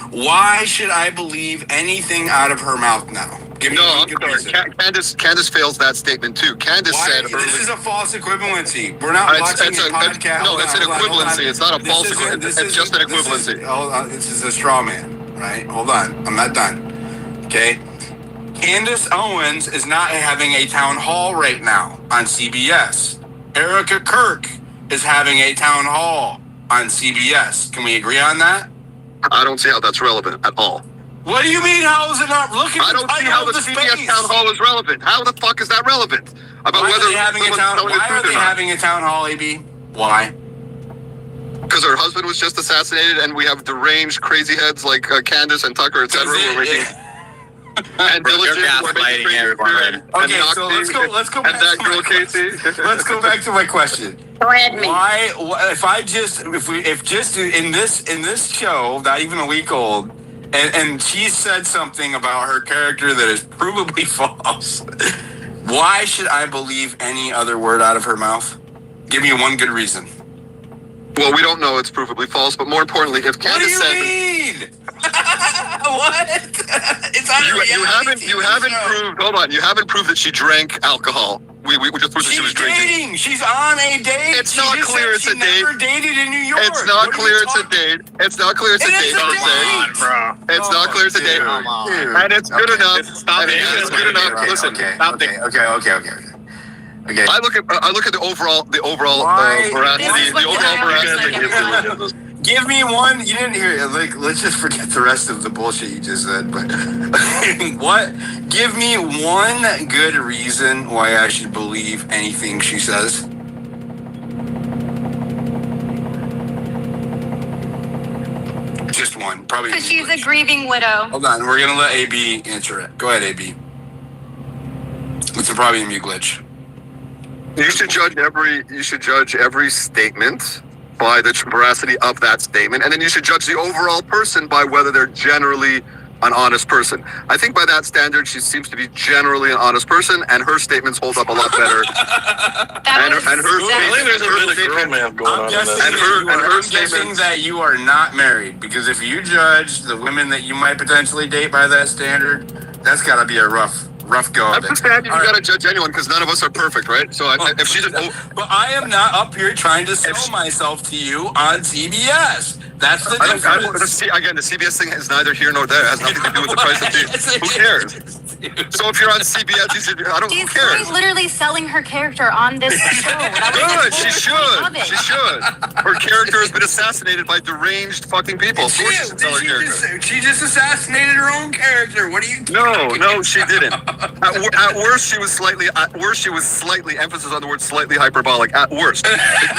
Why should I believe anything out of her mouth now? Candace fails that statement too. Candace said this is a false equivalency. We're not watching a podcast. It's an equivalency. It's not a false equivalency. It's just an equivalency. This is a straw man, right? Hold on. I'm not done. Okay. Candace Owens is not having a town hall right now on CBS. Erika Kirk is having a town hall on CBS. Can we agree on that? I don't see how that's relevant at all. What do you mean? How is it not? Look at I don't see how the CBS town hall is relevant. How the fuck is that relevant? Why are they having a town hall, AB? Why? Because her husband was just assassinated, and we have deranged crazy heads like Candace and Tucker, etc. We're making and diligent. We're making everybody. Okay, so let's go back to my question. Let's go back to my question. Why? If just in this show, not even a week old, and she said something about her character that is provably false, why should I believe any other word out of her mouth? Give me one good reason. Well, we don't know it's provably false, but more importantly, if Candace said... What do you mean? What? It's on you haven't proved... Hold on. You haven't proved that she drank alcohol. We just proved that she was drinking. She's on a date. It's not clear it's a date. She never dated in New York. It's not clear it's a date. It's not clear it's a date. It's not clear it's a date. And it's good enough. It's good enough. Listen. Okay. I look at the overall veracity. The overall veracity. Give me one. You didn't hear it. Like, let's just forget the rest of the bullshit you just said. But what? Give me one good reason why I should believe anything she says. Just one. Probably. Because she's a grieving widow. Hold on. We're gonna let AB answer it. Go ahead, AB. It's probably a mute glitch. You should judge every statement by the veracity of that statement, and then you should judge the overall person by whether they're generally an honest person. I think by that standard, she seems to be generally an honest person, and her statements hold up a lot better. I'm guessing that you are not married, because if you judge the women that you might potentially date by that standard, that's got to be a rough go. I'm just saying you got to judge anyone because none of us are perfect, right? So if she's but I am not up here trying to sell myself to you on CBS. That's the difference. Again, the CBS thing is neither here nor there. It has nothing to do with the price of tea. Who cares? So if you're on CBS, who cares? She's literally selling her character on this show. Good, she should. She should. Her character has been assassinated by deranged fucking people. Of course she should sell her character. She just assassinated her own character. What are you talking No, she didn't. At worst, she was slightly. Emphasis on the word slightly hyperbolic. At worst.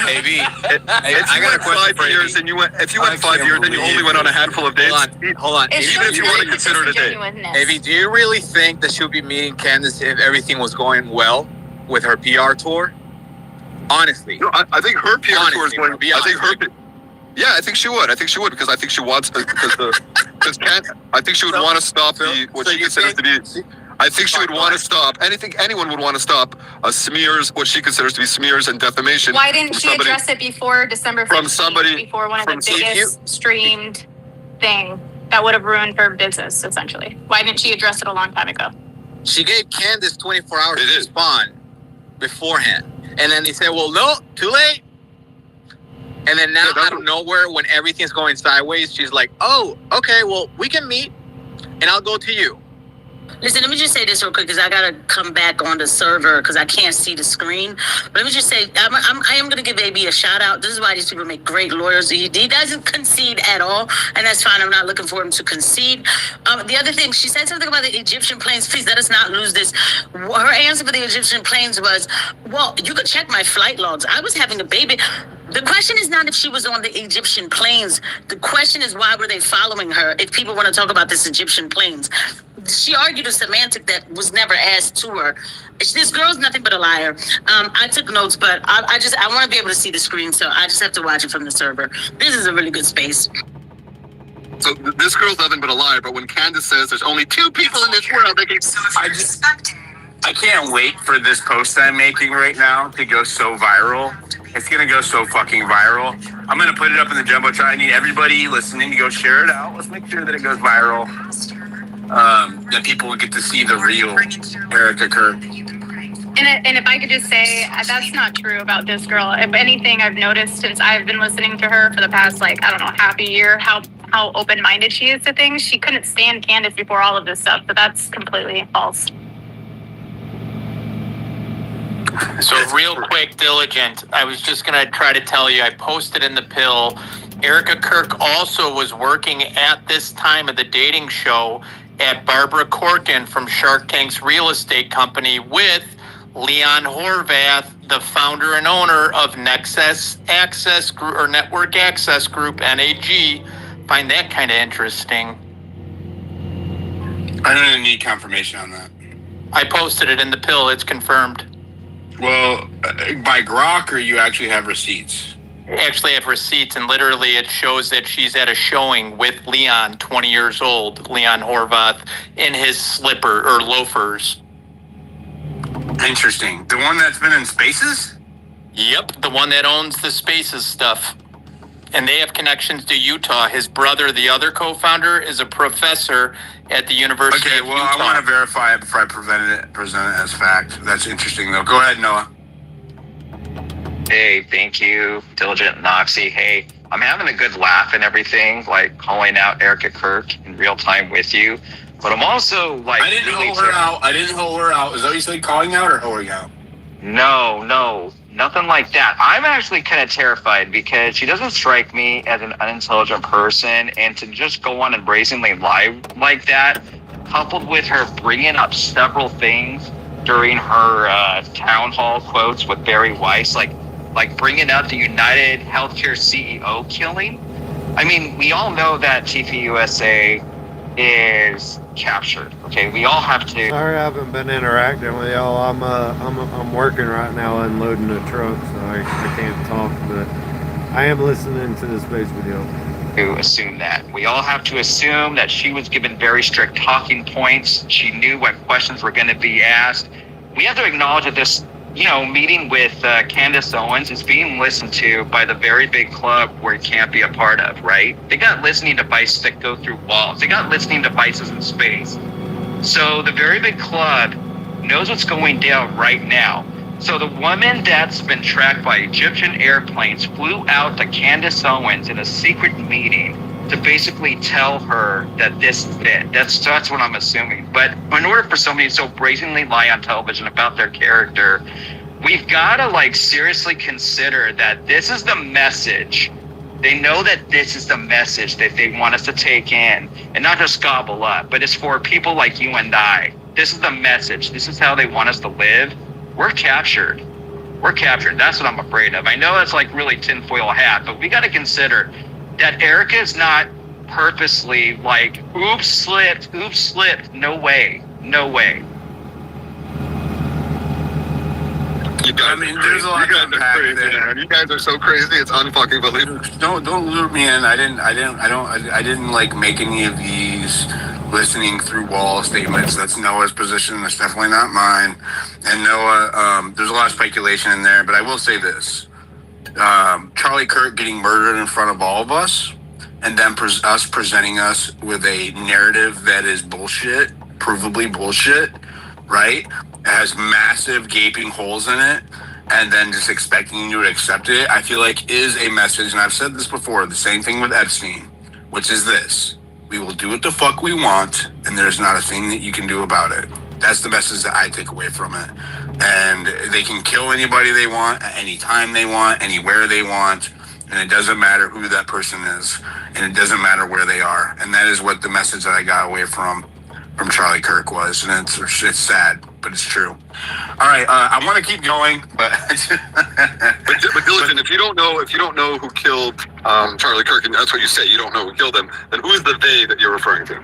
Maybe. If you went 5 years and you went 5 years, then you only went on a handful of dates. Hold on. Even if you want to consider it a date. Avy, do you really think that she'll be meeting Candace if everything was going well with her PR tour? Honestly. No, I think her PR tour is going. I think she would. I think she would because I think she wants I think she would want to stop what she considers to be. I think she would want to stop anyone would want to stop smears, what she considers to be smears and defamation. Why didn't she address it before December 15th, before one of the biggest streamed thing that would have ruined her business, essentially? Why didn't she address it a long time ago? She gave Candace 24 hours to respond beforehand. And then they said, well, no, too late. And then now, out of nowhere, when everything's going sideways, she's like, oh, okay, well, we can meet, and I'll go to you. Listen, let me just say this real quick because I gotta come back on the server because I can't see the screen. But let me just say, I am gonna give AB a shout out. This is why these people make great lawyers. He doesn't concede at all, and that's fine. I'm not looking for him to concede. The other thing, she said something about the Egyptian planes. Please let us not lose this. Her answer for the Egyptian planes was, well, you could check my flight logs. I was having a baby. The question is not if she was on the Egyptian planes. The question is why were they following her if people want to talk about this Egyptian planes. She argued a semantic that was never asked to her. This girl's nothing but a liar. I took notes, but I want to be able to see the screen, so I just have to watch it from the server. This is a really good space. So this girl's nothing but a liar, but when Candace says there's only 2 people in this world that I can't wait for this post I'm making right now to go so viral. It's going to go so fucking viral. I'm going to put it up in the Jumbotron. I need everybody listening to go share it out. Let's make sure that it goes viral. That people will get to see the real Erika Kirk. And if I could just say, that's not true about this girl. If anything, I've noticed since I've been listening to her for the past, half a year, how open-minded she is to things. She couldn't stand Candace before all of this stuff, but that's completely false. So real quick, Diligent, I was just going to try to tell you, I posted in the pill, Erika Kirk also was working at this time of the dating show at Barbara Corcoran from Shark Tank's real estate company with Leon Horvath, the founder and owner of Nexus Access Group or Network Access Group, NAG. Find that kind of interesting. I don't even need confirmation on that. I posted it in the pill. It's confirmed. Well, by Grok, or you actually have receipts? Actually have receipts, and literally it shows that she's at a showing with Leon, 20 years old, Leon Horvath, in his slipper or loafers. Interesting. The one that's been in Spaces? Yep, the one that owns the Spaces stuff. And they have connections to Utah. His brother, the other co-founder, is a professor at the University of Utah. I want to verify it before I present it as fact. That's interesting, though. Go ahead, Noah. Hey, thank you, Diligent Noxie. Hey, I'm having a good laugh and everything, calling out Erika Kirk in real time with you. But I'm also I didn't hold her out. Is that what you said, calling out or holding out? No, nothing like that. I'm actually kind of terrified because she doesn't strike me as an unintelligent person, and to just go on and brazenly lie like that, coupled with her bringing up several things during her town hall quotes with Barry Weiss, like bringing up the United Healthcare CEO killing. I mean, we all know that TPUSA is captured. Okay, we all have to. Sorry, I haven't been interacting with y'all. I'm working right now, unloading the truck, so I can't talk. But I am listening to the space video. To assume that. We all have to assume that she was given very strict talking points. She knew what questions were going to be asked. We have to acknowledge that this, meeting with Candace Owens is being listened to by the very big club where it can't be a part of, right? They got listening devices that go through walls. They got listening devices in space. So the very big club knows what's going down right now. So the woman that's been tracked by Egyptian airplanes flew out to Candace Owens in a secret meeting to basically tell her that this is it. That's what I'm assuming. But in order for somebody to so brazenly lie on television about their character, we've got to seriously consider that this is the message. They know that this is the message that they want us to take in and not just gobble up, but it's for people like you and I. This is the message. This is how they want us to live. We're captured. We're captured. That's what I'm afraid of. I know it's really tinfoil hat, but we got to consider that Erika is not purposely oops, slipped. No way. There's a lot to unpack there. You guys are so crazy. It's unfucking believable. Don't loop me in. I didn't make any of these listening through wall statements. That's Noah's position. That's definitely not mine. And Noah, there's a lot of speculation in there, but I will say this. Charlie Kirk getting murdered in front of all of us, and then us presenting us with a narrative that is bullshit, provably bullshit, right? It has massive gaping holes in it, and then just expecting you to accept it, I feel like is a message, and I've said this before, the same thing with Epstein, which is this: we will do what the fuck we want, and there's not a thing that you can do about it. That's the message that I take away from it. And they can kill anybody they want, at any time they want, anywhere they want, and it doesn't matter who that person is, and it doesn't matter where they are. And that is what the message that I got away from Charlie Kirk was, and it's sad, but it's true. All right, I want to keep going, but but Diligent, if you don't know who killed Charlie Kirk, and that's what you say, you don't know who killed him, then who is the they that you're referring to?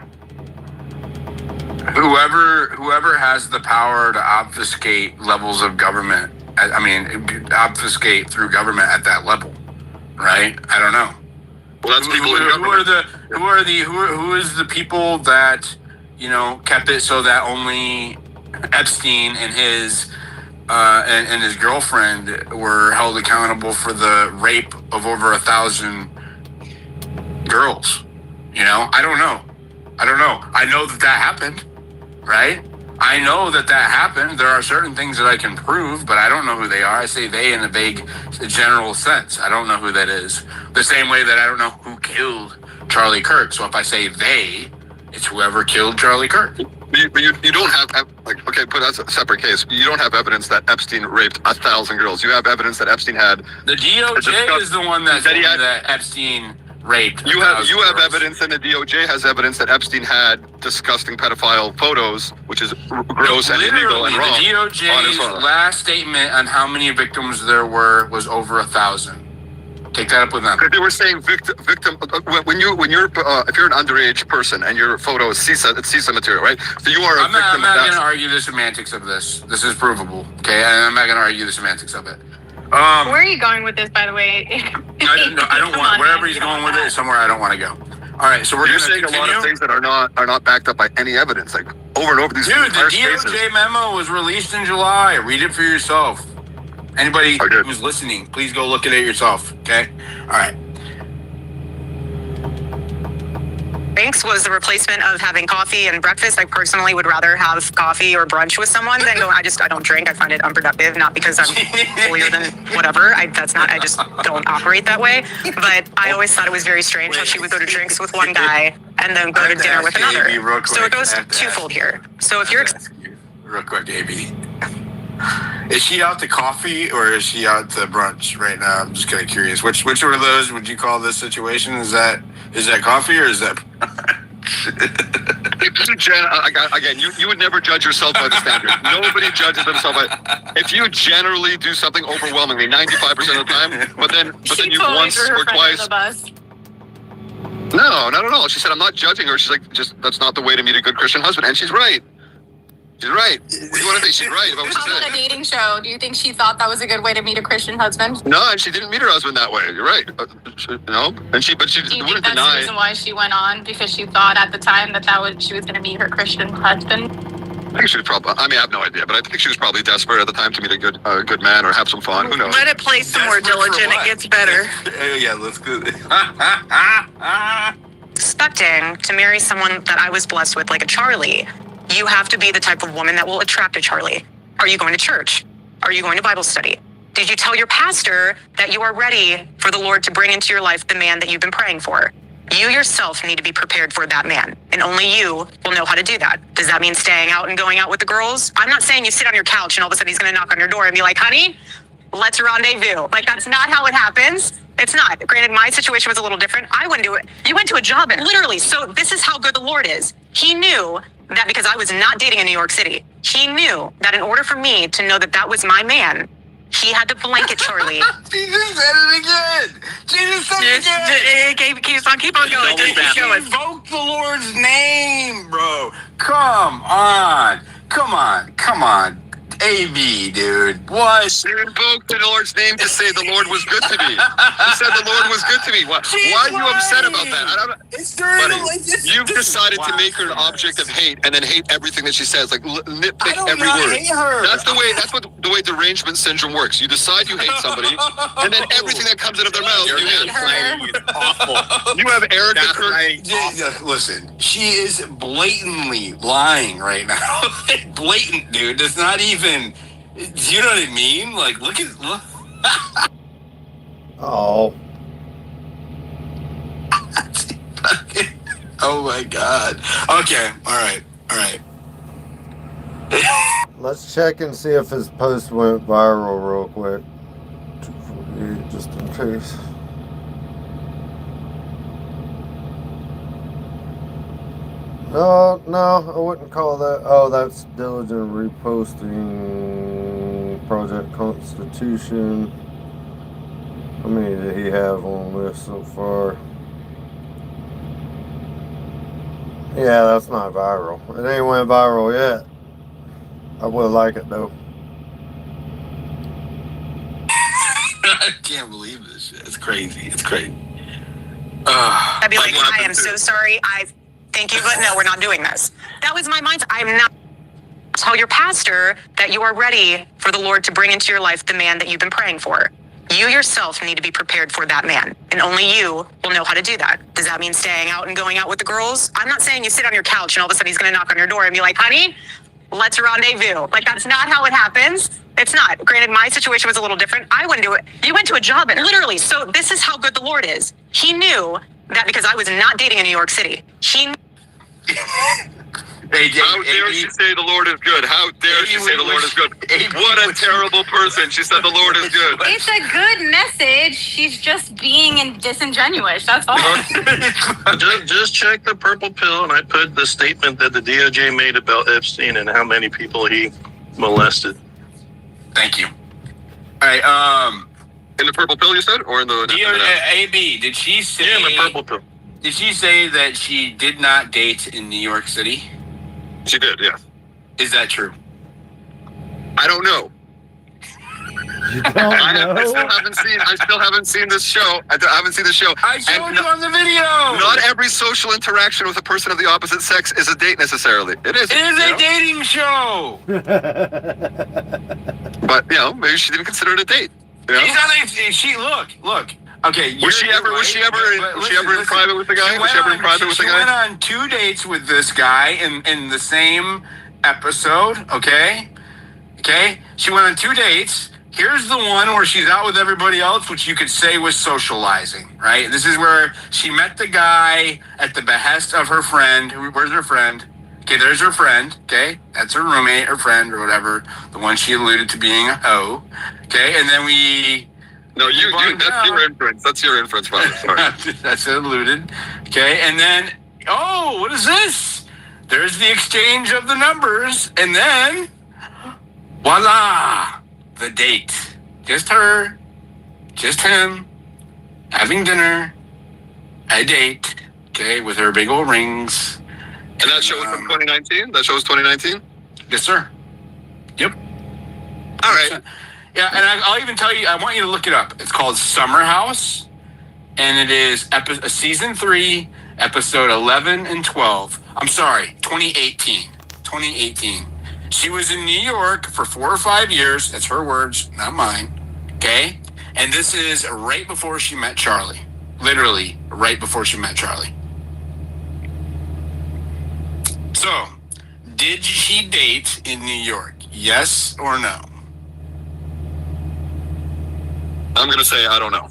Whoever has the power to obfuscate levels of government, obfuscate through government at that level, right? I don't know. Well, that's people in government. Who is the people that kept it so that only Epstein and his girlfriend were held accountable for the rape of over 1,000 girls? I don't know. I know that happened, right? I know that happened. There are certain things that I can prove, but I don't know who they are. I say they in a vague, general sense. I don't know who that is. The same way that I don't know who killed Charlie Kirk. So if I say they, it's whoever killed Charlie Kirk. But you don't have, okay, but that's a separate case. You don't have evidence that Epstein raped 1,000 girls. You have evidence that Epstein had... The DOJ is the one that said that Epstein raped. You have evidence, and the DOJ has evidence that Epstein had disgusting pedophile photos, which is gross and illegal and wrong. The DOJ's last statement on how many victims there were was over 1,000. Take that up with them. Because they were saying victim. When you're if you're an underage person and your photo is CISA material, right? So you are a victim. I'm not going to argue the semantics of this. This is provable, okay? And I'm not going to argue the semantics of it. Where are you going with this, by the way? I don't want wherever he's going with it is somewhere I don't want to go. All right, so you're saying a lot of things that are not backed up by any evidence, like over and over these. Dude, the DOJ memo was released in July. Read it for yourself. Anybody who's listening, please go look at it yourself. Okay. All right. Drinks was the replacement of having coffee and breakfast. I personally would rather have coffee or brunch with someone than go. I don't drink. I find it unproductive, not because I'm holier than whatever. I just don't operate that way. But I always thought it was very strange how she would go to drinks with one guy and then go to dinner with another. So it goes twofold here. So if you're real quick, AB, is she out to coffee or is she out to brunch right now? I'm just kind of curious. Which one of those would you call this situation? Is that coffee or is that? Again, you would never judge yourself by the standard. Nobody judges themselves by. If you generally do something overwhelmingly 95% of the time, but then you once or twice. No, not at all. She said, I'm not judging her. She's like, just that's not the way to meet a good Christian husband. And she's right. She's right. What do you want to think? She's right about what she How about a said. dating show? Do you think she thought that was a good way to meet a Christian husband? No, and she didn't meet her husband that way. You're right. No, but she Do you think wouldn't that's the deny. reason why she went on? Because she thought at the time that she was going to meet her Christian husband? I think she was probably. I mean, I have no idea, but I think she was probably desperate at the time to meet a good man or have some fun. Who knows? Let it play some more diligent. It gets better. Yeah, let's go. Expecting to marry someone that I was blessed with, like a Charlie, you have to be the type of woman that will attract a Charlie. Are you going to church? Are you going to Bible study? Did you tell your pastor that you are ready for the Lord to bring into your life the man that you've been praying for? You yourself need to be prepared for that man, and only you will know how to do that. Does that mean staying out and going out with the girls? I'm not saying you sit on your couch and all of a sudden he's going to knock on your door and be like, honey, let's rendezvous. Like, that's not how it happens. It's not. Granted, my situation was a little different. I went to it. You went to a job, literally. So this is how good the Lord is. He knew that because I was not dating in New York City, he knew that in order for me to know that that was my man, he had to blanket Charlie. She just said it again. She just said it again. Keep on going. She invoked the Lord's name, bro. Come on. AB, dude. What? She invoked the Lord's name to say the Lord was good to me. She said the Lord was good to me. Why are you upset about that? I don't. Buddy, you've decided to make her an object of hate and then hate everything that she says, like nitpick every word. Hate her. That's the way derangement syndrome works. You decide you hate somebody, and then everything that comes out of their mouth, you hate. Awful. You have Erika Kirk. Listen, she is blatantly lying right now. Blatant, dude. It's not even. Do you know what I mean? Like, look. Oh. Oh my God. Okay. All right. Let's check and see if his post went viral real quick. 248, just in case. No, I wouldn't call that. Oh, that's diligent reposting Project Constitution. How many did he have on this so far? Yeah, that's not viral. It ain't went viral yet. I would like it though. I can't believe this shit. It's crazy. I'd be like, I am so sorry. Thank you, but no, we're not doing this. That was my mindset. I'm not. Tell your pastor that you are ready for the Lord to bring into your life the man that you've been praying for. You yourself need to be prepared for that man, and only you will know how to do that. Does that mean staying out and going out with the girls? I'm not saying you sit on your couch and all of a sudden he's going to knock on your door and be like, honey, let's rendezvous. Like, that's not how it happens. It's not. Granted, my situation was a little different. I went to it. You went to a job, literally. So this is how good the Lord is. He knew that because I was not dating in New York City. How dare she say the Lord is good? How dare she say the Lord is good? What a terrible person. She said the Lord is good. It's a good message. She's just being disingenuous. That's all. Just check the purple pill, and I put the statement that the DOJ made about Epstein and how many people he molested. Thank you. All right. In the purple pill, you said, or in the AB? Did she say? Yeah, in the purple pill. Did she say that she did not date in New York City? She did, yeah. Is that true? I don't know. You don't know? I still haven't seen this show. I haven't seen the show. I showed you on the video. Not every social interaction with a person of the opposite sex is a date necessarily. It is. It is a dating show. But maybe she didn't consider it a date. She look. Okay, was she ever in private with the guy? She went on 2 dates with this guy in the same episode. Okay. She went on 2 dates. Here's the one where she's out with everybody else, which you could say was socializing, right? This is where she met the guy at the behest of her friend. Where's her friend? Okay, there's her friend. Okay, that's her roommate, her friend, or whatever. The one she alluded to being a hoe. Okay, and then we. No, that's your inference. That's your inference, brother. Sorry. That's alluded. Okay, and then, what is this? There's the exchange of the numbers, and then, voila, the date. Just her, just him, having dinner, a date, okay, with her big old rings. And that show was from 2019? That show was 2019? Yes, sir. Yep. All right. Yeah, and I'll even tell you, I want you to look it up. It's called Summer House, and it is season 3, episode 11 and 12. I'm sorry, 2018. 2018. She was in New York for 4 or 5 years. That's her words, not mine. Okay? And this is right before she met Charlie. Literally, right before she met Charlie. So, did she date in New York? Yes or no? I'm going to say I don't know.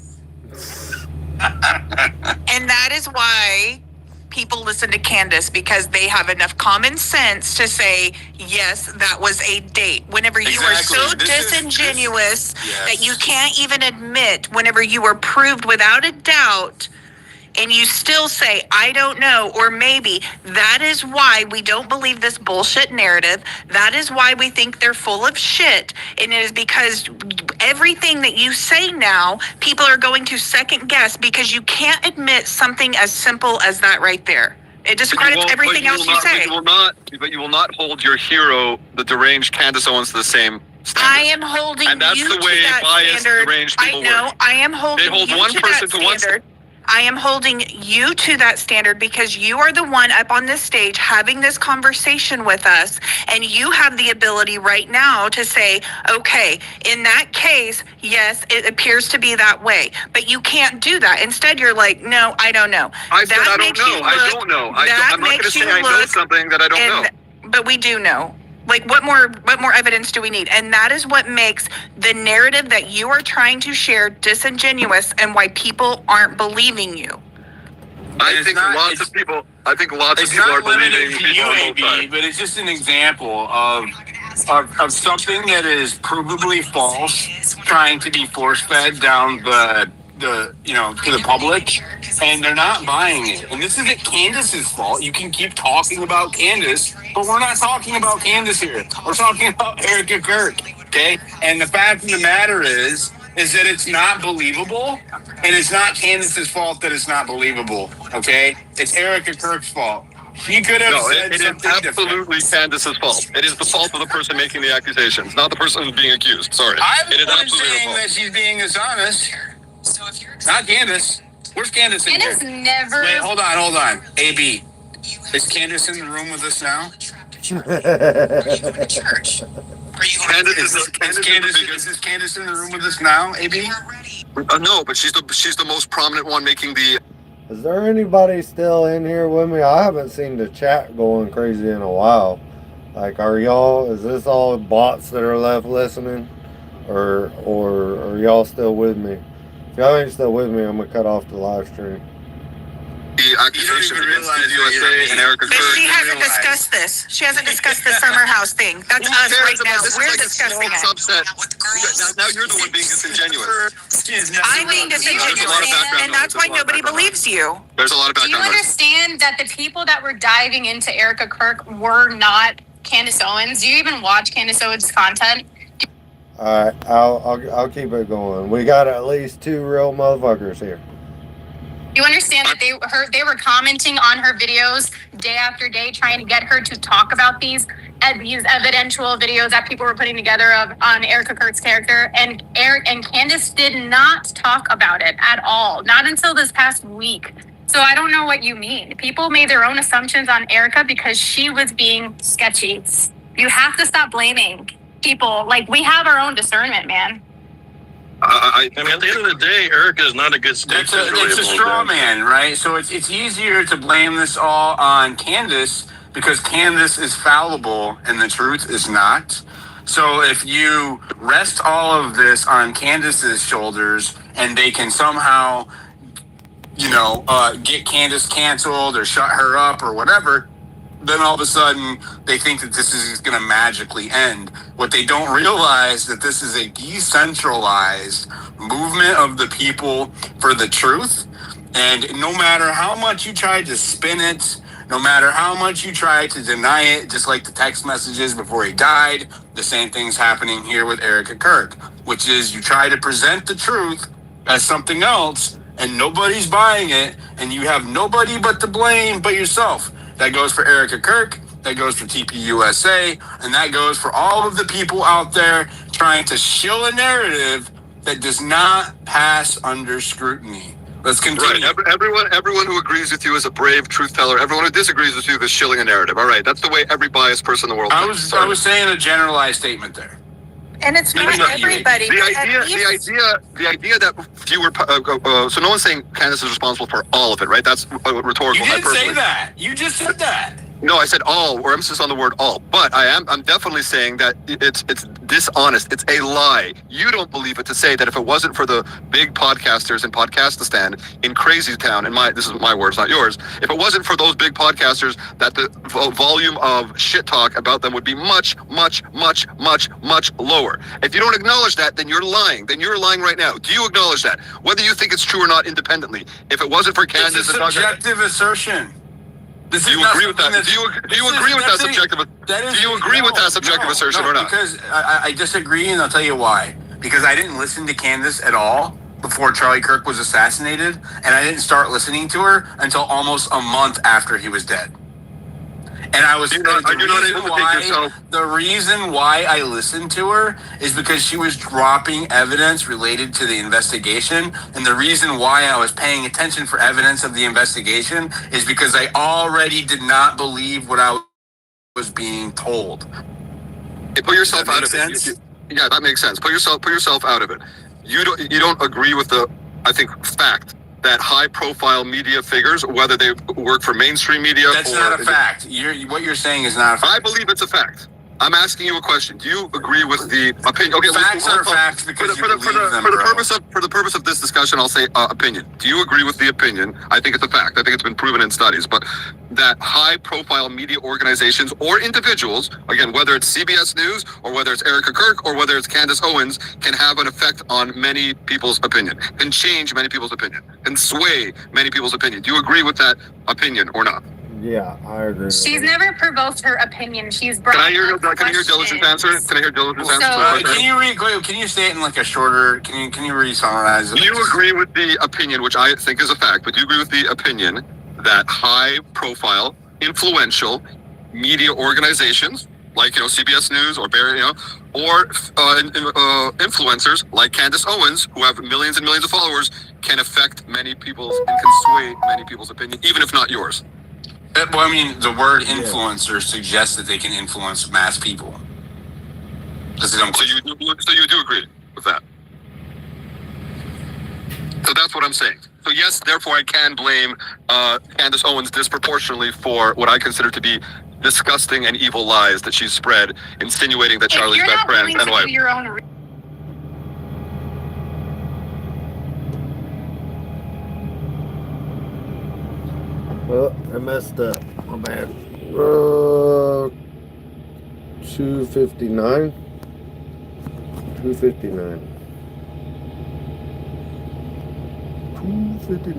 And that is why people listen to Candace, because they have enough common sense to say, yes, that was a date. Whenever you are so disingenuous that you can't even admit, whenever you are proved without a doubt, and you still say, I don't know, or maybe, that is why we don't believe this bullshit narrative. That is why we think they're full of shit. And it is because everything that you say now, people are going to second guess, because you can't admit something as simple as that right there. It discredits everything else you say. But you will not hold your hero, the deranged Candace Owens, to the same standard. I am holding you to that standard. And that's the way biased, deranged people work. I know. I am holding you to that standard. I am holding you to that standard because you are the one up on this stage having this conversation with us, and you have the ability right now to say, okay, in that case, yes, it appears to be that way. But you can't do that. Instead, you're like, no, I don't know. I said I don't know. I don't know. I'm not going to say I know something that I don't know. But we do know. Like, what more evidence do we need? And that is what makes the narrative that you are trying to share disingenuous, and why people aren't believing you. I think lots of people are believing people on both sides. But it's just an example of something that is provably false, trying to be force-fed down the to the public, and they're not buying it. And this isn't Candace's fault. You can keep talking about Candace, but we're not talking about Candace here. We're talking about Erika Kirk, okay? And the fact of the matter is that it's not believable, and it's not Candace's fault that it's not believable, okay? It's Erika Kirk's fault. She could have said something different. It is absolutely Candace's fault. It is the fault of the person making the accusations, not the person who's being accused. Sorry. It is saying that she's being dishonest. Not Candace. Where's Candace in here? Candace never. Wait, hold on. AB, is Candace in the room with us now? Is Candace in the room with us now, AB? No, but she's the most prominent one making the. Is there anybody still in here with me? I haven't seen the chat going crazy in a while. Like, is this all bots that are left listening? Or are y'all still with me? If y'all ain't still with me, I'm going to cut off the live stream. The accusation against USA and Erika Kirk. But she hasn't discussed this. She hasn't discussed the Summer House thing. That's us right now. We're discussing it. Subset. Now you're the one being disingenuous. I'm being disingenuous, and that's why nobody believes you. There's a lot of background. Do you understand that the people that were diving into Erika Kirk were not Candace Owens? Do you even watch Candace Owens' content? All right, I'll keep it going. We got at least 2 real motherfuckers here. You understand that they were commenting on her videos day after day, trying to get her to talk about these evidential videos that people were putting together on Erika Kirk's character, and Candace did not talk about it at all, not until this past week. So I don't know what you mean. People made their own assumptions on Erika because she was being sketchy. You have to stop blaming people. Like, we have our own discernment, man. I mean, at the end of the day, Erika is not a good snake. It's a straw man, right? So it's easier to blame this all on Candace because Candace is fallible and the truth is not. So if you rest all of this on Candace's shoulders and they can somehow, get Candace canceled or shut her up or whatever, then all of a sudden they think that this is going to magically end. What they don't realize that this is a decentralized movement of the people for the truth. And no matter how much you try to spin it, no matter how much you try to deny it, just like the text messages before he died, the same thing's happening here with Erika Kirk, which is you try to present the truth as something else, and nobody's buying it, and you have nobody but to blame but yourself. That goes for Erika Kirk, that goes for TPUSA, and that goes for all of the people out there trying to shill a narrative that does not pass under scrutiny. Let's continue. Right. Everyone who agrees with you is a brave truth teller. Everyone who disagrees with you is shilling a narrative. All right. That's the way every biased person in the world thinks. I was saying a generalized statement there. And it's not everybody. The idea that fewer. So no one's saying Candace is responsible for all of it, right? That's rhetorical. You did say that. You just said that. No, I said all, or emphasis on the word all. But I'm definitely saying that it's dishonest. It's a lie. You don't believe it to say that if it wasn't for the big podcasters in Podcastistan in Crazy Town, this is my words, not yours. If it wasn't for those big podcasters, that the volume of shit talk about them would be much, much, much, much, much lower. If you don't acknowledge that, then you're lying. Then you're lying right now. Do you acknowledge that? Whether you think it's true or not independently. If it wasn't for Candace, it's a subjective assertion. Do you agree with that? Do you agree with that subjective? Do you agree with that subjective assertion or not? Because I disagree, and I'll tell you why. Because I didn't listen to Candace at all before Charlie Kirk was assassinated, and I didn't start listening to her until almost a month after he was dead. And I was the reason why I listened to her is because she was dropping evidence related to the investigation. And the reason why I was paying attention for evidence of the investigation is because I already did not believe what I was being told. Hey, put yourself out of it. Yeah, that makes sense. Put yourself out of it. You don't agree with the, I think, fact that high-profile media figures, whether they work for mainstream media, that's not a fact. What you're saying is not a fact. I believe it's a fact. I'm asking you a question. Do you agree with the opinion? Okay, facts are facts because for the purpose of this discussion, I'll say opinion. Do you agree with the opinion? I think it's a fact. I think it's been proven in studies, but that high-profile media organizations or individuals, again, whether it's CBS News or whether it's Erika Kirk or whether it's Candace Owens, can have an effect on many people's opinion, can change many people's opinion, can sway many people's opinion. Do you agree with that opinion or not? Yeah, I agree. She's never provoked her opinion. She's brought. Can I hear Diligent's answer? Can you say it in like a shorter? Can you re-summarize it? Do you agree with the opinion, which I think is a fact, but do you agree with the opinion that high-profile, influential media organizations like CBS News or Barry, or influencers like Candace Owens, who have millions and millions of followers, can affect many people's and can sway many people's opinion, even if not yours? Well, I mean, the word influencer suggests that they can influence mass people. So you do agree with that? So that's what I'm saying. So yes, therefore I can blame Candace Owens disproportionately for what I consider to be disgusting and evil lies that she's spread, insinuating that Charlie's best friend and wife. Well, I messed up. My bad. 259. 259. 259.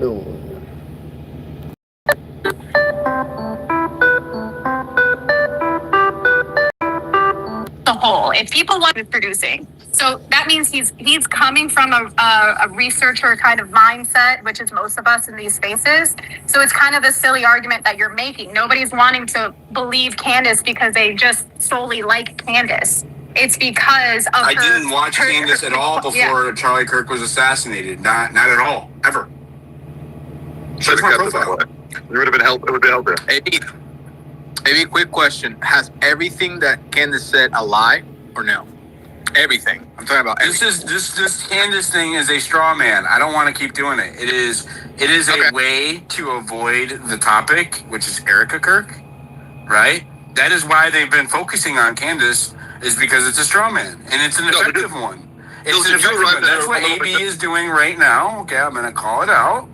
The whole. If people want to producing, so that means he's coming from a researcher kind of mindset, which is most of us in these spaces. So it's kind of a silly argument that you're making. Nobody's wanting to believe Candace because they just solely like Candace. It's because of I didn't watch Candace at all before Charlie Kirk was assassinated. Not at all, ever. Should have kept it that way. It would have been help. It would have been out there. Maybe a quick question. Has everything that Candace said a lie or no? Everything. I'm talking about everything. This Candace thing is a straw man. I don't want to keep doing it. It is a way to avoid the topic, which is Erika Kirk, right? That is why they've been focusing on Candace, is because it's a straw man and it's an effective one. It's an effective one. That's what AB is doing right now. Okay, I'm going to call it out.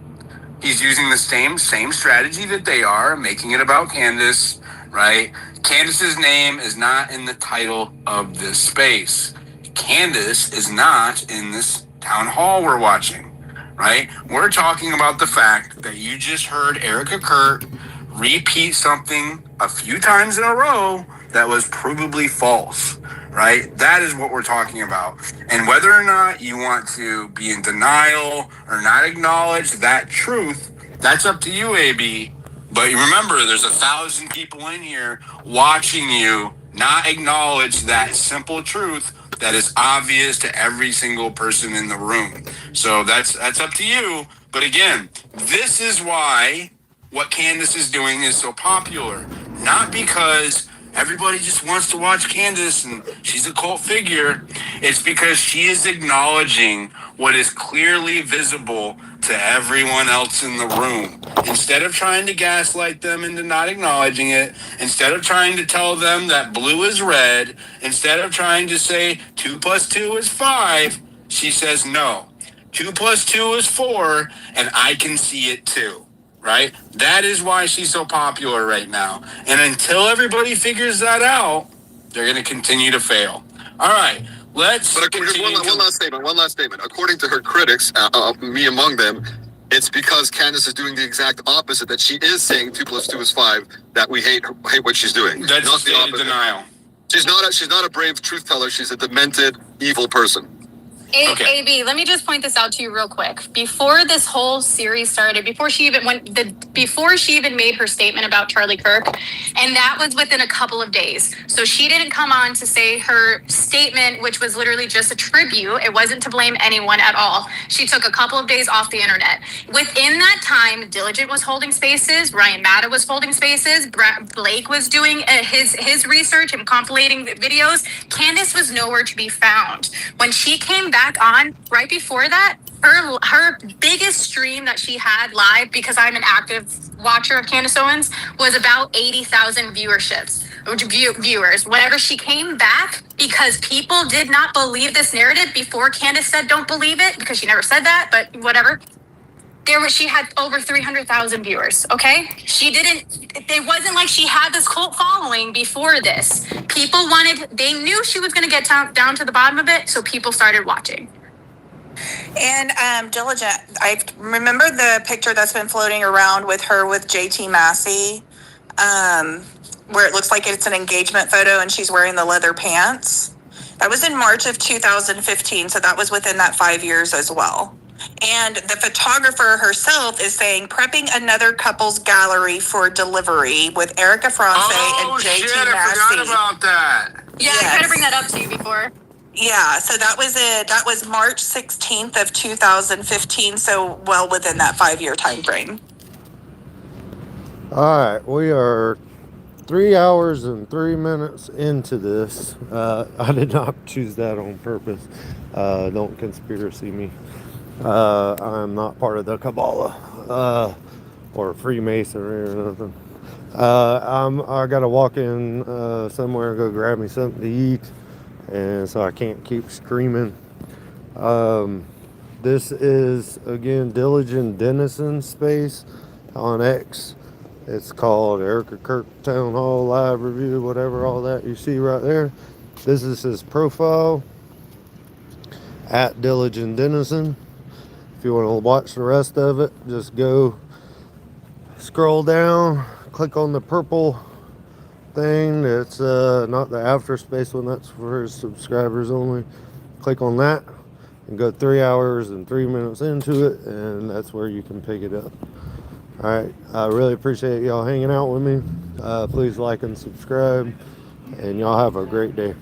He's using the same strategy that they are, making it about Candace, right? Candace's name is not in the title of this space. Candace is not in this town hall we're watching, right? We're talking about the fact that you just heard Erika Kirk repeat something a few times in a row that was provably false, right? That is what we're talking about. And whether or not you want to be in denial or not acknowledge that truth, that's up to you, AB. But remember, there's 1,000 people in here watching you not acknowledge that simple truth that is obvious to every single person in the room. So that's up to you. But again, this is why what Candace is doing is so popular. Not because everybody just wants to watch Candace and she's a cult figure. It's because she is acknowledging what is clearly visible to everyone else in the room. Instead of trying to gaslight them into not acknowledging it, instead of trying to tell them that blue is red, instead of trying to say 2 + 2 is 5, she says no. 2 + 2 is 4, and I can see it too. Right? That is why she's so popular right now. And until everybody figures that out, they're going to continue to fail. All right, let's continue. One last statement. According to her critics, me among them, it's because Candace is doing the exact opposite, that she is saying 2 + 2 is 5, that we hate what she's doing. That's not the opposite. Denial. She's not a brave truth teller. She's a demented, evil person. Okay. AB, let me just point this out to you real quick. Before this whole series started, before she even made her statement about Charlie Kirk, and that was within a couple of days. So she didn't come on to say her statement, which was literally just a tribute. It wasn't to blame anyone at all. She took a couple of days off the internet. Within that time, Diligent was holding spaces, Ryan Matta was holding spaces, Blake was doing his research and compilating videos. Candace was nowhere to be found. When she came back on right before that, her biggest stream that she had live, because I'm an active watcher of Candace Owens, was about 80,000 viewers. Whenever she came back, because people did not believe this narrative before Candace said don't believe it, because she never said that, but whatever. She had over 300,000 viewers, okay? It wasn't like she had this cult following before this. They knew she was gonna get down to the bottom of it, so people started watching. And Diligent, I remember the picture that's been floating around with her with JT Massey, where it looks like it's an engagement photo and she's wearing the leather pants. That was in March of 2015, so that was within that 5 years as well. And the photographer herself is saying, prepping another couple's gallery for delivery with Erika and JT Massey. I forgot about that. Yeah, yes. I tried to bring that up to you before. Yeah, so that was it. That was March 16th of 2015, so well within that 5-year time frame. All right, we are 3 hours and 3 minutes into this. I did not choose that on purpose. Don't conspiracy me. I'm not part of the Kabbalah or Freemasonry or nothing. I gotta walk in somewhere and go grab me something to eat, and so I can't keep screaming. This is again Diligent Denizon space on X. It's called Erika Kirk Town Hall Live Review, whatever, all that you see right there. This is his profile at Diligent Denizon. If you want to watch the rest of it, just go scroll down, click on the purple thing. It's not the after space one, that's for his subscribers only. Click on that and go 3 hours and 3 minutes into it, and that's where you can pick it up. Alright, I really appreciate y'all hanging out with me. Please like and subscribe, and y'all have a great day.